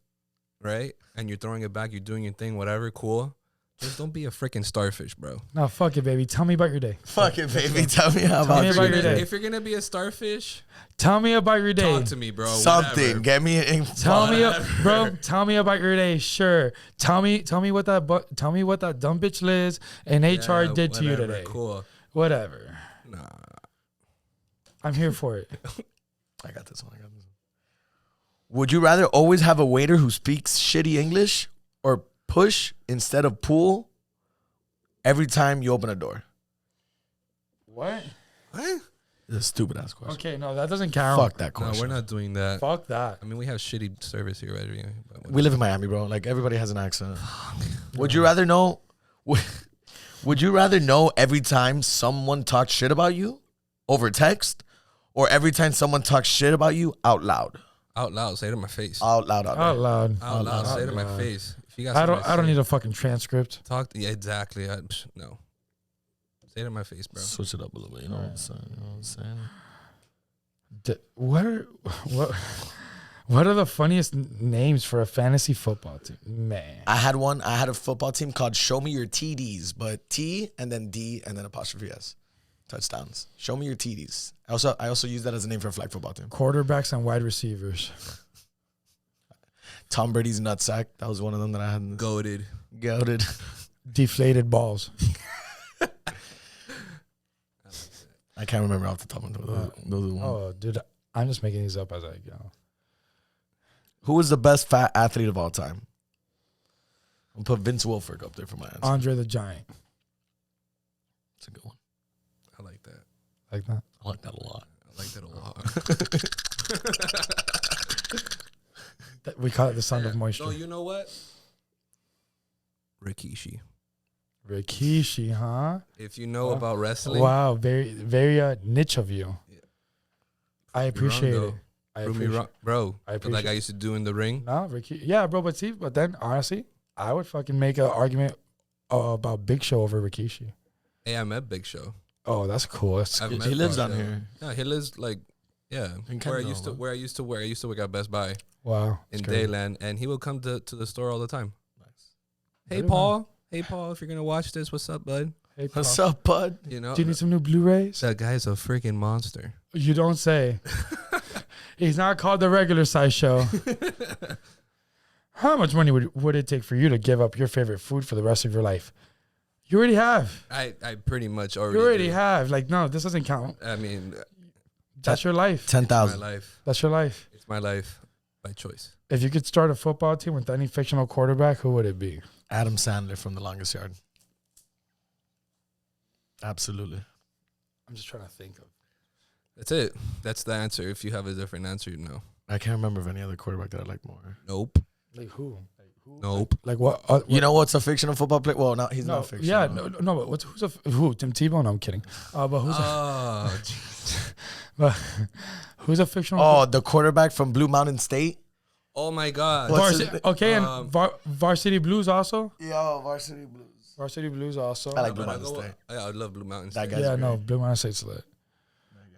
Speaker 5: right? And you're throwing it back, you're doing your thing, whatever, cool. Just don't be a freaking starfish, bro.
Speaker 4: No, fuck it, baby. Tell me about your day.
Speaker 3: Fuck it, baby. Tell me how
Speaker 4: Tell me
Speaker 3: about
Speaker 4: about
Speaker 3: you.
Speaker 4: your day.
Speaker 5: If you're gonna be a starfish,
Speaker 4: Tell me about your day.
Speaker 5: talk to me, bro.
Speaker 3: Something.
Speaker 5: Whatever.
Speaker 3: Get me in.
Speaker 4: Tell me, bro. Tell me about your day. Sure. Tell me what that dumb bitch Liz and HR
Speaker 5: Yeah,
Speaker 4: did to you
Speaker 5: whatever,
Speaker 4: today.
Speaker 5: Cool.
Speaker 4: Whatever.
Speaker 5: Nah.
Speaker 4: I'm here for it.
Speaker 3: I got this one. Would you rather always have a waiter who speaks shitty English or push instead of pull every time you open a door?
Speaker 4: What?
Speaker 5: What?
Speaker 3: It's a stupid ass question.
Speaker 4: Okay, no, that doesn't count.
Speaker 3: Fuck that
Speaker 5: No,
Speaker 3: question.
Speaker 5: we're not doing that.
Speaker 4: Fuck that.
Speaker 5: I mean, we have shitty service here already. But
Speaker 3: We live in Miami, bro. Like everybody has an accent. Would you rather know? Would you rather know every time someone talks shit about you over text, or every time someone talks shit about you out loud?
Speaker 5: out loud, say it to my face.
Speaker 3: Out loud. Out
Speaker 4: Out
Speaker 3: loud.
Speaker 4: loud.
Speaker 5: Out loud, say it to my
Speaker 4: loud.
Speaker 5: face. If you got
Speaker 4: I
Speaker 5: something to
Speaker 4: don't
Speaker 5: say,
Speaker 4: need a fucking transcript.
Speaker 5: talk. Yeah, exactly. No. Say it to my face, bro.
Speaker 3: Switch it up a little bit. You know what I'm saying? You know what I'm saying?
Speaker 4: What What are the funniest names for a fantasy football team? Man.
Speaker 3: I had one. I had a football team called Show Me Your TDs, but T and then D and then apostrophe S. Touchdowns. Show Me Your TDs. I also use that as a name for a flag football team.
Speaker 4: Quarterbacks and wide receivers.
Speaker 3: Tom Brady's nutsack. That was one of them that I had.
Speaker 5: Goated.
Speaker 4: Deflated balls.
Speaker 3: I can't remember off the top of those are one.
Speaker 4: Oh, dude, I'm just making these up as I go.
Speaker 3: Who was the best fat athlete of all time? I'll put Vince Wilfork up there for my answer.
Speaker 4: Andre the Giant.
Speaker 3: That's a good one.
Speaker 5: I like that.
Speaker 4: Like that?
Speaker 3: I like that a lot.
Speaker 5: I like that a lot.
Speaker 4: We call it the sound of moisture.
Speaker 5: No, you know what? Rikishi.
Speaker 4: Rikishi, huh?
Speaker 5: If you know about wrestling.
Speaker 4: Wow, very, very niche of you.
Speaker 5: Yeah.
Speaker 4: I appreciate it.
Speaker 5: Bro,
Speaker 4: I appreciate
Speaker 5: like I used to do in the ring.
Speaker 4: No, Ricky. Yeah, bro, but then honestly, I would fucking make an argument about Big Show over Rikishi.
Speaker 5: Hey, I met Big Show.
Speaker 4: Oh, that's cool.
Speaker 3: He lives down here.
Speaker 5: No, he lives like where I used to work at Best Buy.
Speaker 4: Wow.
Speaker 5: In Dayland, and he would come to the store all the time.
Speaker 3: Nice.
Speaker 5: Hey Paul, if you're gonna watch this, what's up, bud?
Speaker 4: Hey,
Speaker 3: what's up, bud?
Speaker 5: You know,
Speaker 4: do you need some new Blu-rays?
Speaker 5: that guy's a freaking monster.
Speaker 4: You don't say. He's not called the regular size show. How much money would it take for you to give up your favorite food for the rest of your life? You already have.
Speaker 5: I pretty much already.
Speaker 4: You already have. Like, no, this doesn't count.
Speaker 5: I mean,
Speaker 4: that's your life.
Speaker 3: 10,000.
Speaker 5: My life.
Speaker 4: That's your life.
Speaker 5: It's my life by choice.
Speaker 4: If you could start a football team with any fictional quarterback, who would it be?
Speaker 3: Adam Sandler from The Longest Yard. Absolutely.
Speaker 4: I'm just trying to think of.
Speaker 5: That's it. That's the answer. If you have a different answer, you know.
Speaker 3: I can't remember of any other quarterback that I like more.
Speaker 5: Nope.
Speaker 4: Like who?
Speaker 5: Nope.
Speaker 4: Like what?
Speaker 3: You know what's a fictional football player? Well, no, he's
Speaker 4: No,
Speaker 3: not fictional.
Speaker 4: yeah, no, but who? Tim Tebow? No, I'm kidding. But who's who's a fictional?
Speaker 3: Oh, the quarterback from Blue Mountain State.
Speaker 5: Oh my God.
Speaker 4: And Varsity Blues also.
Speaker 3: Yo, Varsity Blues.
Speaker 4: Varsity Blues also.
Speaker 3: I like Blue Mountain State.
Speaker 5: I love Blue Mountain
Speaker 3: That
Speaker 5: State.
Speaker 3: guy's
Speaker 4: Yeah,
Speaker 3: great.
Speaker 4: no, Blue Mountain State's lit.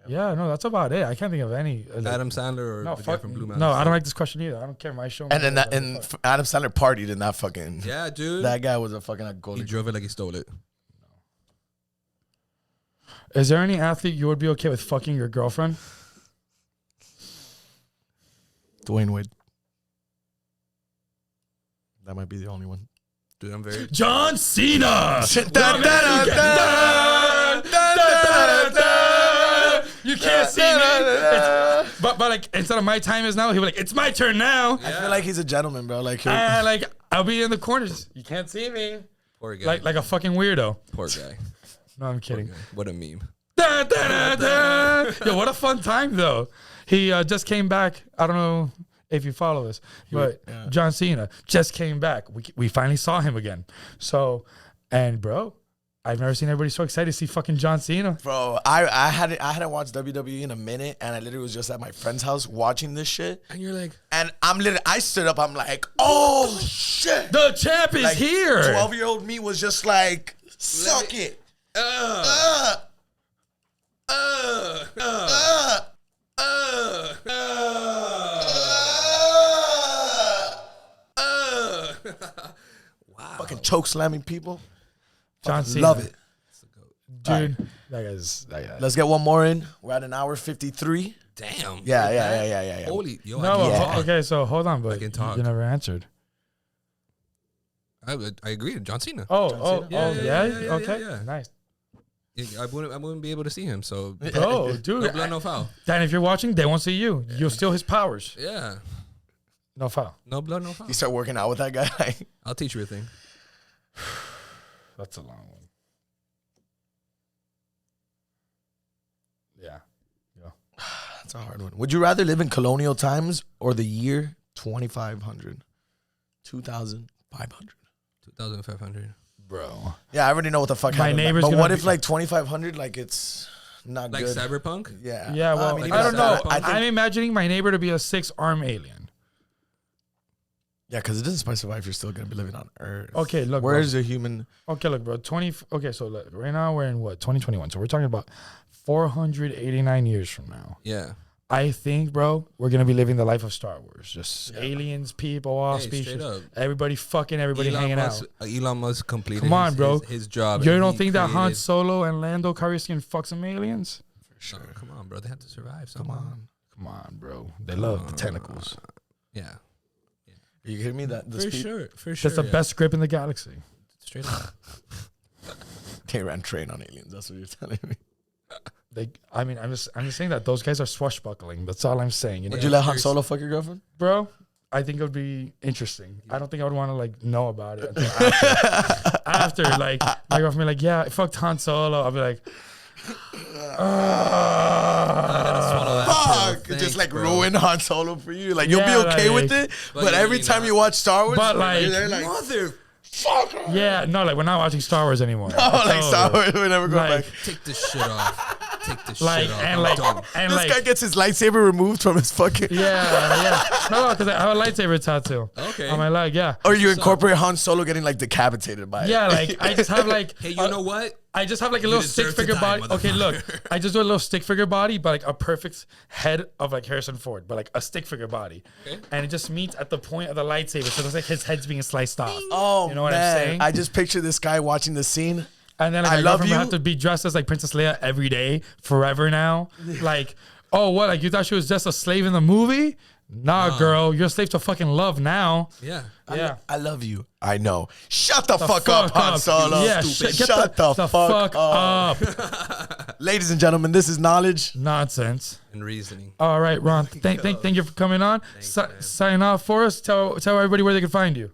Speaker 4: Yeah, no, that's about it. I can't think of any.
Speaker 5: Adam Sandler or
Speaker 4: No,
Speaker 5: the guy from Blue Mountain
Speaker 4: no,
Speaker 5: State.
Speaker 4: I don't like this question either. I don't care. My show.
Speaker 3: And then Adam Sandler partied in that fucking.
Speaker 5: Yeah, dude.
Speaker 3: That guy was a fucking
Speaker 5: He
Speaker 3: goalie.
Speaker 5: drove it like he stole it.
Speaker 4: Is there any athlete you would be okay with fucking your girlfriend?
Speaker 3: Dwayne Wade. That might be the only one.
Speaker 5: Dude, I'm very.
Speaker 4: John Cena. You can't see me. But like instead of my time is now, he'll be like, it's my turn now.
Speaker 3: I feel like he's a gentleman, bro. Like,
Speaker 4: Like I'll be in the corners. You can't see me.
Speaker 5: Poor guy.
Speaker 4: Like a fucking weirdo.
Speaker 5: Poor guy.
Speaker 4: No, I'm kidding.
Speaker 5: What a meme.
Speaker 4: Yo, what a fun time though. He just came back. I don't know if you follow this, but John Cena just came back. We finally saw him again. So, and bro, I've never seen everybody so excited to see fucking John Cena.
Speaker 3: bro, I hadn't watched WWE in a minute, and I literally was just at my friend's house watching this shit.
Speaker 5: And you're like,
Speaker 3: And I stood up. I'm like, oh shit,
Speaker 4: The champ is
Speaker 3: like,
Speaker 4: here.
Speaker 3: 12-year-old me was just like, suck it. Fucking choke slamming people.
Speaker 4: John
Speaker 3: Fucking
Speaker 4: Cena.
Speaker 3: love it.
Speaker 4: Dude. That guy's.
Speaker 3: Let's get one more in. We're at an hour 53.
Speaker 5: damn.
Speaker 3: Yeah.
Speaker 5: Holy, yo,
Speaker 4: No,
Speaker 5: I can talk.
Speaker 4: okay, so hold on, but
Speaker 5: can talk.
Speaker 4: you never answered.
Speaker 5: I agree. John Cena.
Speaker 4: Yeah. Okay,
Speaker 5: yeah.
Speaker 4: nice.
Speaker 5: I wouldn't be able to see him. So
Speaker 4: Oh, dude.
Speaker 5: no blood, no foul.
Speaker 4: Dan, if you're watching, they won't see you. You'll steal his powers.
Speaker 5: Yeah.
Speaker 4: No foul.
Speaker 5: No blood, no foul.
Speaker 3: You start working out with that guy.
Speaker 5: I'll teach you a thing.
Speaker 4: That's a long one. Yeah.
Speaker 3: That's a hard one. Would you rather live in colonial times or the year 2500? 2500.
Speaker 5: 2,500.
Speaker 4: Bro.
Speaker 3: Yeah, I already know what the fuck
Speaker 4: My
Speaker 3: happened.
Speaker 4: neighbor's
Speaker 3: But
Speaker 4: gonna
Speaker 3: what
Speaker 4: be-
Speaker 3: if like 2500, like it's not
Speaker 5: Like
Speaker 3: good?
Speaker 5: Cyberpunk?
Speaker 3: Yeah.
Speaker 4: Yeah, well,
Speaker 3: mean,
Speaker 4: I don't know.
Speaker 5: I
Speaker 3: think,
Speaker 4: I'm imagining my neighbor to be a 6-arm alien.
Speaker 3: yeah, because it doesn't specify if you're still going to be living on Earth.
Speaker 4: Okay, look.
Speaker 3: Where's the human?
Speaker 4: Okay, look, bro. Okay, so look, right now we're in what? 2021. So we're talking about 489 years from now.
Speaker 5: Yeah.
Speaker 4: I think, bro, we're gonna be living the life of Star Wars. Just aliens, people, all species, everybody fucking, everybody hanging out.
Speaker 5: Elon Musk completed
Speaker 4: Come on, bro.
Speaker 5: his job.
Speaker 4: You don't think that Han Solo and Lando Calrissian fuck some aliens?
Speaker 5: For sure. No, come on, bro. They have to survive.
Speaker 4: Come on, bro. They love the tentacles.
Speaker 5: Yeah.
Speaker 3: You hear me?
Speaker 5: For sure.
Speaker 4: That's the best script in the galaxy.
Speaker 5: Straight up.
Speaker 3: K.N.R train on aliens. That's what you're telling me.
Speaker 4: I'm just saying that those guys are swashbuckling. That's all I'm saying. You know?
Speaker 3: Would you let Han Solo fuck your girlfriend?
Speaker 4: Bro, I think it would be interesting. I don't think I would want to like know about it until after. Like my girlfriend be like, yeah, I fucked Han Solo. I'll be like,
Speaker 3: fuck, just like ruin Han Solo for you. Like you'll be okay with it, but every time you watch Star Wars,
Speaker 4: but like,
Speaker 3: motherfucker.
Speaker 4: Yeah, no, like we're not watching Star Wars anymore.
Speaker 3: No, like Star Wars, we never go back.
Speaker 5: Take this shit off. Take this
Speaker 4: shit
Speaker 5: off.
Speaker 4: And
Speaker 3: this guy gets his lightsaber removed from his fucking.
Speaker 4: Yeah. No, because I have a lightsaber tattoo.
Speaker 5: Okay.
Speaker 4: On my leg, yeah.
Speaker 3: Or you incorporate Han Solo getting like decapitated by it.
Speaker 4: Yeah, like I just have like.
Speaker 5: Hey, you know what?
Speaker 4: I just have like a little stick figure body. Okay, look, I just do a little stick figure body, but like a perfect head of like Harrison Ford, but like a stick figure body, and it just meets at the point of the lightsaber, so it's like his head's being sliced off.
Speaker 3: Oh,
Speaker 4: you know what I'm saying?
Speaker 3: I just picture this guy watching the scene.
Speaker 4: And then like, I love you. Have to be dressed as like Princess Leia every day, forever now. Like, oh, what? Like you thought she was just a slave in the movie? Nah, girl, you're a slave to fucking love now.
Speaker 5: Yeah.
Speaker 3: I love you. I know. Shut the fuck up, Han Solo.
Speaker 4: Yeah,
Speaker 3: shut the fuck up. Ladies and gentlemen, this is knowledge,
Speaker 4: nonsense,
Speaker 5: and reasoning.
Speaker 4: All right, Ron. Thank you for coming on. Sign off for us. Tell everybody where they can find you.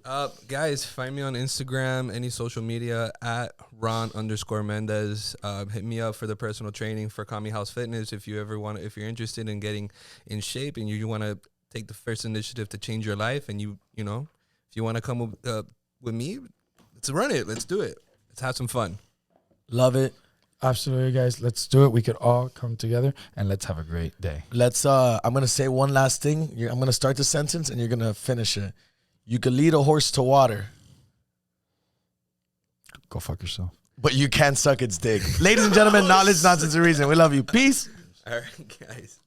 Speaker 5: Guys, find me on Instagram, any social media at Ron_Mendez. Hit me up for the personal training for Kami House Fitness if you're interested in getting in shape and you want to take the first initiative to change your life, and you know, if you want to come with me, let's run it. Let's do it. Let's have some fun.
Speaker 3: Love it.
Speaker 4: Absolutely, guys. Let's do it. We could all come together and let's have a great day.
Speaker 3: Let's. I'm gonna say one last thing. I'm gonna start the sentence and you're gonna finish it. You could lead a horse to water.
Speaker 4: Go fuck yourself.
Speaker 3: But you can't suck its dick. Ladies and gentlemen, knowledge, nonsense, and reason. We love you. Peace.
Speaker 5: All right, guys.